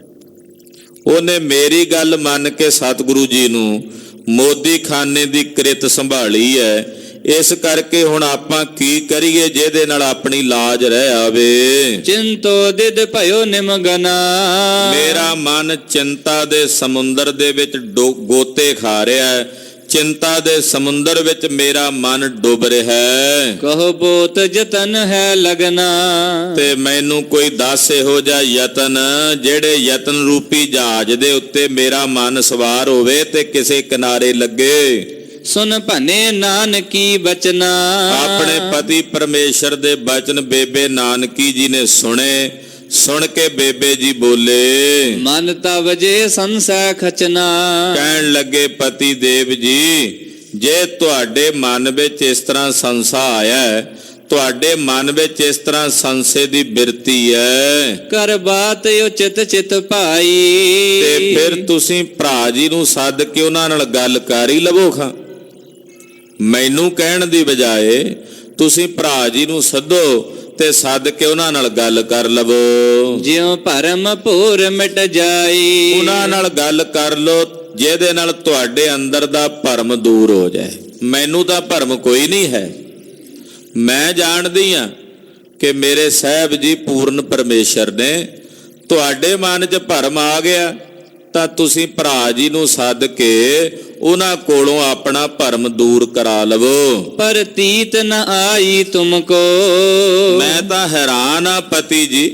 ਉਹਨੇ ਮੇਰੀ ਗੱਲ ਮੰਨ ਕੇ ਸਤਿਗੁਰੂ ਜੀ ਨੂੰ ਮੋਦੀ ਖਾਨੇ ਦੀ ਕਿਰਤ ਸੰਭਾਲੀ ਹੈ। ਇਸ ਕਰਕੇ ਹੁਣ ਆਪਾਂ ਕੀ ਕਰੀਏ ਜਿਹਦੇ ਨਾਲ ਆਪਣੀ ਲਾਜ ਰਹਿ ਆਵੇ। ਚਿੰਤੋ ਦਿਦ ਭਇਓ ਨਿਮਗਨਾ। ਮੇਰਾ ਮਨ ਚਿੰਤਾ ਦੇ ਸਮੁੰਦਰ ਦੇ ਵਿੱਚ ਗੋਤੇ ਖਾ ਰਿਹਾ ਹੈ। ਚਿੰਤਾ ਦੇ ਸਮੁੰਦਰ ਵਿੱਚ ਮੇਰਾ ਮਨ ਡੁੱਬ ਰਿਹਾ ਹੈ। ਕਹੋ ਬੋਤ ਯਤਨ ਹੈ ਲਗਨਾ। ਤੇ ਮੈਨੂੰ ਕੋਈ ਦੱਸ ਇਹੋ ਜਿਹਾ ਯਤਨ ਜਿਹੜੇ ਯਤਨ ਰੂਪੀ ਜਹਾਜ਼ ਦੇ ਉੱਤੇ ਮੇਰਾ ਮਨ ਸਵਾਰ ਹੋਵੇ ਤੇ ਕਿਸੇ ਕਿਨਾਰੇ ਲੱਗੇ। ਸੁਨ ਭਨੇ ਨਾਨਕੀ ਬਚਨਾ। ਆਪਣੇ ਪਤੀ ਪਰਮੇਸ਼ਰ ਦੇ ਬਚਨ ਬੇਬੇ ਨਾਨਕੀ ਜੀ ਨੇ ਸੁਣੇ। ਸੁਣ ਕੇ ਬੇਬੇ ਜੀ ਬੋਲੇ, ਮਨ ਤਵ ਜੇ ਸੰਸੈ ਖਚਨਾ। ਕਹਿਣ ਲੱਗੇ ਪਤੀ ਦੇਵ ਜੀ, ਜੇ ਤੁਹਾਡੇ ਮਨ ਵਿੱਚ ਇਸ ਤਰ੍ਹਾਂ ਸੰਸਾ ਆਇਆ, ਤੁਹਾਡੇ ਮਨ ਵਿੱਚ ਇਸ ਤਰ੍ਹਾਂ ਸੰਸੇ ਦੀ ਬਿਰਤੀ ਹੈ, ਕਰ ਬਾਤ ਉਚਿਤ ਚਿਤ ਭਾਈ। ਤੇ ਫਿਰ ਤੁਸੀਂ ਭਰਾ ਜੀ ਨੂੰ ਸੱਦ ਕੇ ਉਹਨਾਂ ਨਾਲ ਗੱਲ ਕਰ ਹੀ ਲਵੋ। ਖਾਂ ਮੈਨੂੰ ਕਹਿਣ ਦੀ ਬਜਾਏ ਤੁਸੀਂ ਭਰਾ ਜੀ ਨੂੰ ਸੱਦੋ, ਤੇ ਸੱਦ ਕੇ ਉਹਨਾਂ ਨਾਲ ਗੱਲ ਕਰ ਲਵੋ। ਜਿਉ ਭਰਮ ਭੂਰ ਮਿਟ ਜਾਈ। ਉਹਨਾਂ ਨਾਲ ਗੱਲ ਕਰ ਲੋ ਜਿਹਦੇ ਨਾਲ ਤੁਹਾਡੇ ਅੰਦਰ ਦਾ ਭਰਮ ਦੂਰ ਹੋ ਜਾਏ। ਮੈਨੂੰ ਤਾਂ ਭਰਮ ਕੋਈ ਨਹੀਂ ਹੈ, ਮੈਂ ਜਾਣਦੀ ਹਾਂ ਕਿ ਮੇਰੇ ਸਾਹਿਬ ਜੀ ਪੂਰਨ ਪਰਮੇਸ਼ਰ ਨੇ। ਤੁਹਾਡੇ ਮਨ 'ਚ ਭਰਮ ਆ ਗਿਆ ਤਾਂ ਤੁਸੀਂ ਭਰਾ ਜੀ ਨੂੰ ਸੱਦ ਕੇ ਉਹਨਾਂ ਕੋਲੋਂ ਆਪਣਾ ਭਰਮ ਦੂਰ ਕਰਾ ਲਵੋ। ਪ੍ਰਤੀਤ ਨ ਆਈ ਤੁਮਕੋ। ਮੈਂ ਤਾਂ ਹੈਰਾਨ ਆ ਪਤੀ ਜੀ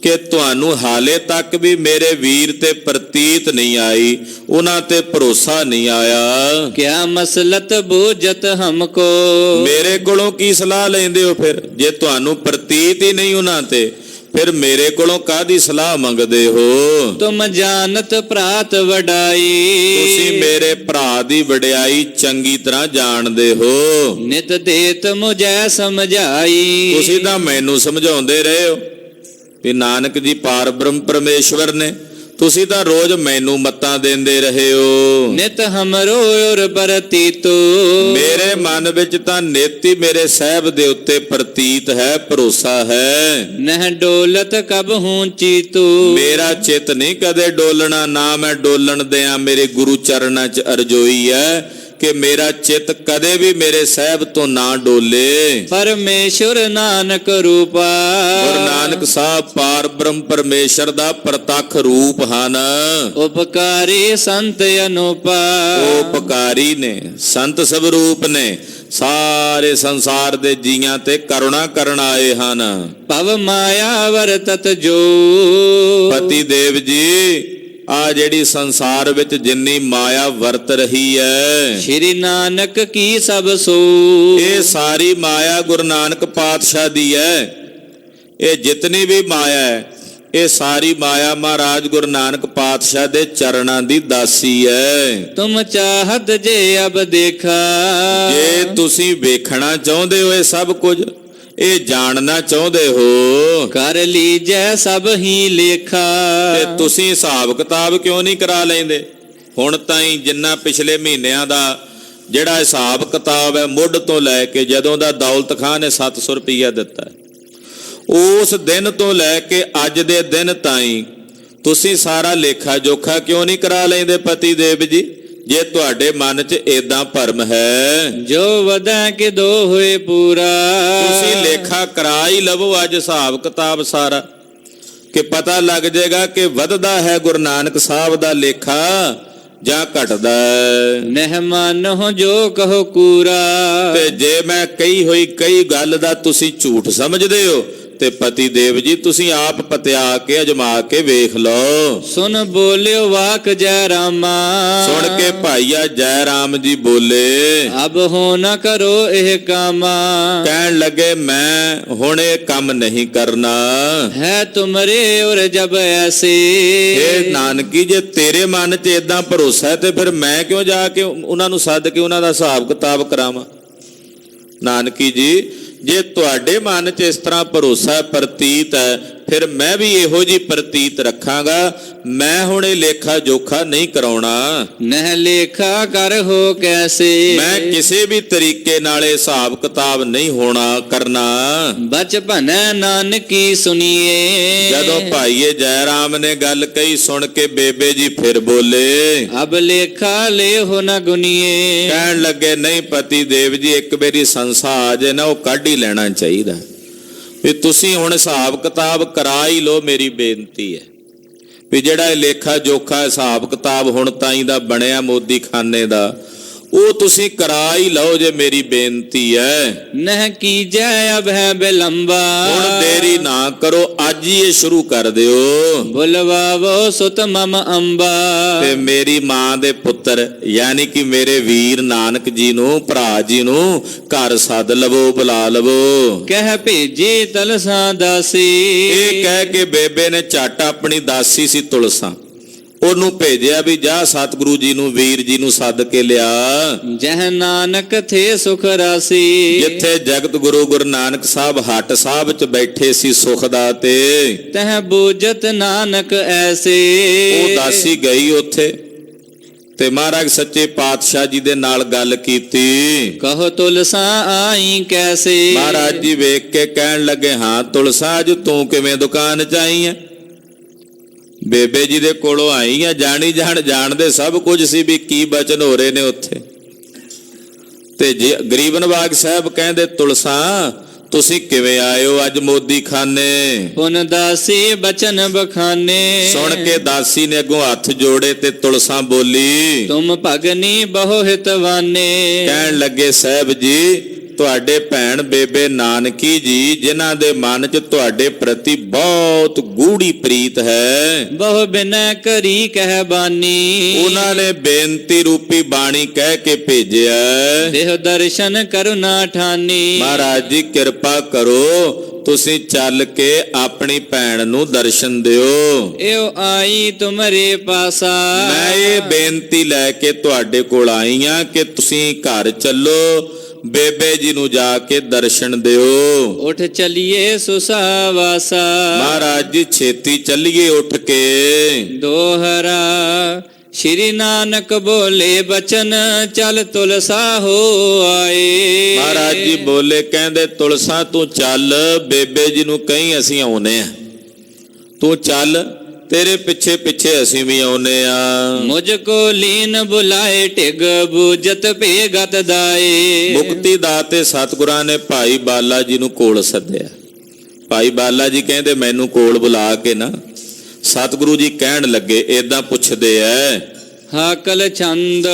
ਕਿ ਤੁਹਾਨੂੰ ਹਾਲੇ ਤੱਕ ਵੀ ਮੇਰੇ ਵੀਰ ਤੇ ਪ੍ਰਤੀਤ ਨਹੀਂ ਆਈ, ਉਹਨਾਂ ਤੇ ਭਰੋਸਾ ਨਹੀਂ ਆਇਆ। ਕਿਆ ਮਸਲਤ ਬੂਝਤ ਹਮਕੋ। ਮੇਰੇ ਕੋਲੋਂ ਕੀ ਸਲਾਹ ਲੈਂਦੇ ਹੋ ਫਿਰ? ਜੇ ਤੁਹਾਨੂੰ ਪ੍ਰਤੀਤ ਹੀ ਨਹੀਂ ਉਹਨਾਂ ਤੇ, ਫਿਰ ਮੇਰੇ ਕੋਲੋਂ ਕਾਹਦੀ ਸਲਾਹ ਮੰਗਦੇ ਹੋ? ਤੁਮ ਜਾਣਤ ਭਰਾਤ ਵਡਾਈ। ਤੁਸੀਂ ਮੇਰੇ ਭਰਾ ਦੀ ਵਡਿਆਈ ਚੰਗੀ ਤਰ੍ਹਾਂ ਜਾਣਦੇ ਹੋ। ਨਿਤ ਦੇਤ ਮੁਝੈ ਸਮਝਾਈ। ਤੁਸੀਂ ਤਾਂ ਮੈਨੂੰ ਸਮਝਾਉਂਦੇ ਰਹੇ ਹੋ ਵੀ ਨਾਨਕ ਜੀ ਪਾਰ ਬ੍ਰਹਮ ਪਰਮੇਸ਼ਵਰ ਨੇ, ਤੁਸੀਂ ਤਾਂ ਰੋਜ਼ ਮੈਨੂੰ ਮੱਤਾਂ ਦਿੰਦੇ ਰਹੇ ਹੋ। ਨਿਤ ਹਮਰੋ ਔਰ ਪ੍ਰਤੀਤੋ। ਮੇਰੇ ਮਨ ਵਿੱਚ ਤਾਂ ਨੇਤੀ ਮੇਰੇ ਸਾਹਿਬ ਦੇ ਉੱਤੇ ਪ੍ਰਤੀਤ ਹੈ, ਭਰੋਸਾ ਹੈ। ਨਹਿ ਡੋਲਤ ਕਬ ਹੂੰ ਚੀਤੂ। ਮੇਰਾ ਚਿੱਤ ਨਹੀਂ ਕਦੇ ਡੋਲਣਾ, ਨਾ ਮੈਂ ਡੋਲਣ ਦਿਆਂ। ਮੇਰੇ ਗੁਰੂ ਚਰਨਾਂ 'ਚ ਅਰਜ਼ੋਈ ਹੈ ਕਿ ਮੇਰਾ ਚਿੱਤ ਕਦੇ ਵੀ ਮੇਰੇ ਸਾਹਿਬ ਤੋਂ ਨਾ ਡੋਲੇ। ਪਰਮੇਸ਼ਰ ਨਾਨਕ ਰੂਪਾ। ਗੁਰੂ ਨਾਨਕ ਸਾਹਿਬ ਪਾਰ ਬ੍ਰਹਮ ਪਰਮੇਸ਼ਰ ਦਾ ਪ੍ਰਤੱਖ ਰੂਪ ਹਨ। ਉਪਕਾਰੀ ਸੰਤ ਅਨੂਪਾ। ਉਹ ਉਪਕਾਰੀ ਨੇ, ਸੰਤ ਸਵਰੂਪ ਨੇ, ਸਾਰੇ ਸੰਸਾਰ ਦੇ ਜੀਆਂ ਤੇ ਕਰੁਣਾ ਕਰਨ ਆਏ ਹਨ। ਭਵ ਮਾਇਆ ਵਰਤਤ ਜੋ। ਪਤੀ ਦੇਵ ਜੀ, ਆ ਜਿਹੜੀ ਸੰਸਾਰ ਵਿੱਚ ਜਿੰਨੀ ਮਾਇਆ ਵਰਤ ਰਹੀ ਹੈ, ਸ਼੍ਰੀ ਨਾਨਕ ਕੀ ਸਭ ਸੋ। ਇਹ ਸਾਰੀ ਮਾਇਆ ਗੁਰੂ ਨਾਨਕ ਪਾਤਸ਼ਾਹ ਦੀ ਹੈ। ਇਹ ਜਿਤਨੀ ਵੀ ਮਾਇਆ ਹੈ, ਇਹ ਸਾਰੀ ਮਾਇਆ ਮਹਾਰਾਜ ਗੁਰੂ ਨਾਨਕ ਪਾਤਸ਼ਾਹ ਦੇ ਚਰਨਾਂ ਦੀ ਦਾਸੀ ਹੈ। ਤੁਮ ਚਾਹਤ ਜੇ ਅਬ ਦੇਖਾ। ਜੇ ਤੁਸੀਂ ਵੇਖਣਾ ਚਾਹੁੰਦੇ ਹੋ ਇਹ ਸਭ ਕੁਝ, ਇਹ ਜਾਣਨਾ ਚਾਹੁੰਦੇ ਹੋ, ਕਰ ਲੀਜੈ ਸਭ ਹੀ ਲੇਖਾ। ਤੇ ਤੁਸੀਂ ਹਿਸਾਬ ਕਿਤਾਬ ਕਿਉਂ ਨਹੀਂ ਕਰਾ ਲੈਂਦੇ? ਹੁਣ ਤਾਈਂ ਜਿੰਨਾ ਪਿਛਲੇ ਮਹੀਨਿਆਂ ਦਾ ਜਿਹੜਾ ਹਿਸਾਬ ਕਿਤਾਬ ਹੈ, ਮੁੱਢ ਤੋਂ ਲੈ ਕੇ ਜਦੋਂ ਦਾ ਦੌਲਤ ਖਾਨ ਨੇ 700 ਰੁਪਈਆ ਦਿੱਤਾ, ਉਸ ਦਿਨ ਤੋਂ ਲੈ ਕੇ ਅੱਜ ਦੇ ਦਿਨ ਤਾਈਂ ਤੁਸੀਂ ਸਾਰਾ ਲੇਖਾ ਜੋਖਾ ਕਿਉਂ ਨਹੀਂ ਕਰਾ ਲੈਂਦੇ ਪਤੀ ਦੇਵ ਜੀ? ਜੇ ਤੁਹਾਡੇ ਮਨ 'ਚ ਏਦਾਂ ਭਰਮ ਹੈ, ਜੋ ਵਧੈ ਕਿ ਦੋ ਹੋਏ ਪੂਰਾ। ਤੁਸੀਂ ਲੇਖਾ ਕਰਾ ਹੀ ਲਵੋ ਅੱਜ ਹਿਸਾਬ ਕਿਤਾਬ ਸਾਰਾ, ਕਿ ਪਤਾ ਲੱਗ ਜਾਏਗਾ ਕਿ ਵਧਦਾ ਹੈ ਗੁਰੂ ਨਾਨਕ ਸਾਹਿਬ ਦਾ ਲੇਖਾ ਜਾਂ ਘਟਦਾ ਹੈ। ਨਹਿ ਮਾਨਹੁ ਜੋ ਕਹੋ ਕੂਰਾ। ਤੇ ਜੇ ਮੈਂ ਕਹੀ ਹੋਈ ਕਈ ਗੱਲ ਦਾ ਤੁਸੀਂ ਝੂਠ ਸਮਝਦੇ ਹੋ ਤੇ ਪਤੀ ਦੇਵ ਜੀ ਤੁਸੀਂ ਆਪ ਪਤਿਆ ਕੇ ਅਜਮਾ ਕੇ ਵੇਖ ਲਓ। ਸੁਨ ਬੋਲਿਓ ਵਾਕ ਜੈ ਰਾਮਾ। ਸੁਣ ਕੇ ਭਾਈਆ ਜੈ ਰਾਮ ਜੀ ਬੋਲੇ, ਅਬ ਹੋ ਨ ਕਰੋ ਇਹ ਕਾਮਾ। ਕਹਿਣ ਲੱਗੇ ਮੈਂ ਹੁਣ ਇਹ ਕੰਮ ਨਹੀਂ ਕਰਨਾ। ਹੈ ਤੁਮਰੇ ਔਰ ਜਬ ਐਸੇ। ਇਹ ਨਾਨਕੀ ਜੇ ਤੇਰੇ ਮਨ 'ਚ ਏਦਾਂ ਭਰੋਸਾ ਹੈ ਤੇ ਫਿਰ ਮੈਂ ਕਿਉਂ ਜਾ ਕੇ ਉਹਨਾਂ ਨੂੰ ਸੱਦ ਕੇ ਉਹਨਾਂ ਦਾ ਹਿਸਾਬ ਕਿਤਾਬ ਕਰਾਵਾਂ? ਨਾਨਕੀ ਜੀ, ਜੇ ਤੁਹਾਡੇ ਮਨ 'ਚ ਇਸ ਤਰ੍ਹਾਂ ਭਰੋਸਾ ਪ੍ਰਤੀਤ ਹੈ, ਫਿਰ ਮੈਂ ਵੀ ਇਹੋ ਜਿਹੀ ਪ੍ਰਤੀਤ ਰੱਖਾਂਗਾ। ਮੈਂ ਹੁਣ ਇਹ ਲੇਖਾ ਜੋਖਾ ਨਹੀਂ ਕਰਾਉਣਾ। ਨਹਿ ਲੇਖਾ ਕਰ ਹੋ ਕੈਸੇ। ਮੈਂ ਕਿਸੇ ਵੀ ਤਰੀਕੇ ਨਾਲ ਹਿਸਾਬ ਕਿਤਾਬ ਨਹੀਂ ਹੋਣਾ ਕਰਨਾ। ਬਚਪਨ ਨਾਨਕੀ ਸੁਣੀਏ। ਜਦੋਂ ਭਾਈਏ ਜੈ ਰਾਮ ਨੇ ਗੱਲ ਕਹੀ, ਸੁਣ ਕੇ ਬੇਬੇ ਜੀ ਫਿਰ ਬੋਲੇ, ਅਬ ਲੇਖਾ ਲੈ ਹੋ ਨ ਗੁਨੀਏ। ਕਹਿਣ ਲੱਗੇ ਨਹੀਂ ਪਤੀ ਦੇਵ ਜੀ, ਇੱਕ ਵਾਰੀ ਸੰਸਾ ਆ ਜੇ ਨਾ, ਉਹ ਕੱਢ ਹੀ ਲੈਣਾ ਚਾਹੀਦਾ ਵੀ ਤੁਸੀਂ ਹੁਣ ਹਿਸਾਬ ਕਿਤਾਬ ਕਰਾ ਹੀ ਲੋ। ਮੇਰੀ ਬੇਨਤੀ ਹੈ ਵੀ ਜਿਹੜਾ ਇਹ ਲੇਖਾ ਜੋਖਾ ਹਿਸਾਬ ਕਿਤਾਬ ਹੁਣ ਤਾਈਂ ਦਾ ਬਣਿਆ ਮੋਦੀ ਖਾਨੇ ਦਾ, ਉਹ ਤੁਸੀਂ ਕਰਾ ਹੀ ਲਓ ਜੇ ਮੇਰੀ ਬੇਨਤੀ ਹੈ। ਨਹਿ ਕੀਜੈ ਅਬ ਹੈ ਬਿਲੰਬਾ। ਹੁਣ ਦੇਰੀ ਨਾ ਕਰੋ, ਅੱਜ ਹੀ ਇਹ ਸ਼ੁਰੂ ਕਰ ਦਿਓ। ਬੁਲਵਾਵੋ ਸੁਤ ਮਮ ਅੰਬਾ। ਤੇ ਮੇਰੀ ਮਾਂ ਦੇ ਪੁੱਤਰ ਯਾਨੀ ਕਿ ਮੇਰੇ ਵੀਰ ਨਾਨਕ ਜੀ ਨੂੰ, ਭਰਾ ਜੀ ਨੂੰ ਘਰ ਸੱਦ ਲਵੋ, ਬੁਲਾ ਲਵੋ। ਕਹਿ ਭੇਜੀ ਤਲਸਾ ਦਾਸੀ। ਇਹ ਕਹਿ ਕੇ ਬੇਬੇ ਨੇ ਝੱਟ ਆਪਣੀ ਦਾਸੀ ਸੀ ਤੁਲਸਾ, ਉਹਨੂੰ ਭੇਜਿਆ ਵੀ ਜਾ ਸਤਿਗੁਰੂ ਜੀ ਨੂੰ, ਵੀਰ ਜੀ ਨੂੰ ਸੱਦ ਕੇ ਲਿਆ। ਜਹ ਨਾਨਕ ਥੇ ਸੁਖ ਰਾਸੀ। ਜਿੱਥੇ ਜਗਤ ਗੁਰੂ ਗੁਰੂ ਨਾਨਕ ਸਾਹਿਬ ਹੱਟ ਸਾਹਿਬ 'ਚ ਬੈਠੇ ਸੀ ਸੁਖ ਦਾ ਤੇ ਤਹ ਬੂਝਤ ਨਾਨਕ ਐਸੇ। ਉਹ ਦਾਸੀ ਗਈ ਉੱਥੇ ਤੇ ਮਹਾਰਾਜ ਸੱਚੇ ਪਾਤਸ਼ਾਹ ਜੀ ਦੇ ਨਾਲ ਗੱਲ ਕੀਤੀ। ਕਹੋ ਤੁਲਸਾ ਆਈ ਕੈਸੇ। ਮਹਾਰਾਜ ਜੀ ਵੇਖ ਕੇ ਕਹਿਣ ਲੱਗੇ, ਹਾਂ ਤੁਲਸਾ ਅੱਜ ਤੂੰ ਕਿਵੇਂ ਦੁਕਾਨ 'ਚ ਆਈ ਹੈ? ਬੇਬੇ ਜੀ ਦੇ ਕੋਲੋਂ ਆਈ ਆ, ਜਾਣੀ ਜਾਣਦੇ ਸਭ ਕੁਝ ਸੀ ਵੀ ਕੀ ਬਚਨ ਹੋ ਰਹੇ ਨੇ ਉੱਥੇ। ਤੇ ਜੇ ਗਰੀਬ ਨਵਾਜ ਸਾਹਿਬ ਕਹਿੰਦੇ, ਤੁਲਸਾ ਤੁਸੀਂ ਕਿਵੇਂ ਆਏ ਹੋ ਅੱਜ ਮੋਦੀ ਖਾਨੇ? ਪੁਨ ਦਾਸੀ ਬਚਨ ਬਖਾਨੇ। ਸੁਣ ਕੇ ਦਾਸੀ ਨੇ ਅੱਗੋਂ ਹੱਥ ਜੋੜੇ ਤੇ ਤੁਲਸਾ ਬੋਲੀ, ਤੁਮ ਭਗਨੀ ਬਹੁ ਹਿਤਵਾਨੇ। ਕਹਿਣ ਲੱਗੇ, ਸਾਹਿਬ ਜੀ ਤੁਹਾਡੇ ਭੈਣ ਬੇਬੇ ਨਾਨਕੀ ਜੀ ਜਿਨ੍ਹਾਂ ਦੇ ਮਨ 'ਚ ਤੁਹਾਡੇ ਪ੍ਰਤੀ ਬਹੁਤ ਗੂੜੀ ਪ੍ਰੀਤ ਹੈ, ਬਹੁ ਬਿਨੈ ਕਰੀ ਕਹਿ ਬਾਨੀ। ਉਹਨਾਂ ਨੇ ਬੇਨਤੀ ਰੂਪੀ ਬਾਣੀ ਕਹਿ ਕੇ ਭੇਜਿਆ, ਦੇਹ ਦਰਸ਼ਨ ਕਰੁਣਾ ਠਾਨੀ। ਮਹਾਰਾਜ ਜੀ ਕਿਰਪਾ ਕਰੋ, ਤੁਸੀਂ ਚੱਲ ਕੇ ਆਪਣੀ ਭੈਣ ਨੂੰ ਦਰਸ਼ਨ ਦਿਓ। ਏਉ ਆਈ ਤੁਮਰੇ ਪਾਸਾ। ਮੈਂ ਇਹ ਬੇਨਤੀ ਲੈ ਕੇ ਤੁਹਾਡੇ ਕੋਲ ਆਈ ਆ ਕਿ ਤੁਸੀਂ ਘਰ ਚੱਲੋ, ਬੇਬੇ ਜੀ ਨੂੰ ਜਾ ਕੇ ਦਰਸ਼ਨ ਦਿਓ। ਉਠ ਚਲੀਏ ਸੁਸਾਵਾਸਾ। ਮਹਾਰਾਜ ਜੀ ਛੇਤੀ ਚੱਲੀਏ ਉੱਠ ਕੇ। ਦੋਹਰਾ ਸ਼੍ਰੀ ਨਾਨਕ ਬੋਲੇ ਬਚਨ, ਚੱਲ ਤੁਲਸਾ ਹੋ ਆਏ। ਮਹਾਰਾਜ ਜੀ ਬੋਲੇ, ਕਹਿੰਦੇ ਤੁਲਸਾ ਤੂੰ ਚੱਲ, ਬੇਬੇ ਜੀ ਨੂੰ ਕਹੀਂ ਅਸੀਂ ਆਉਨੇ ਆ, ਤੂੰ ਚੱਲ, ਤੇਰੇ ਪਿੱਛੇ ਪਿੱਛੇ ਅਸੀਂ ਵੀ ਆਉਨੇ ਆ। ਮੁਝ ਕੋ ਲੀਨ ਬੁਲਾਏ ਢਿਗ, ਬੂਜਤ ਭੇਗਤ ਦਾਏ। ਮੁਕਤੀ ਦਾਤੇ ਸਤਿਗੁਰਾਂ ਨੇ ਭਾਈ ਬਾਲਾ ਜੀ ਨੂੰ ਕੋਲ ਸੱਦਿਆ। ਭਾਈ ਬਾਲਾ ਜੀ ਕਹਿੰਦੇ ਮੈਨੂੰ ਕੋਲ ਬੁਲਾ ਕੇ ਨਾ ਸਤਿਗੁਰੂ ਜੀ ਕਹਿਣ ਲੱਗੇ, ਏਦਾਂ ਪੁੱਛਦੇ ਐ, ਹਾਕਲ ਛੰਦ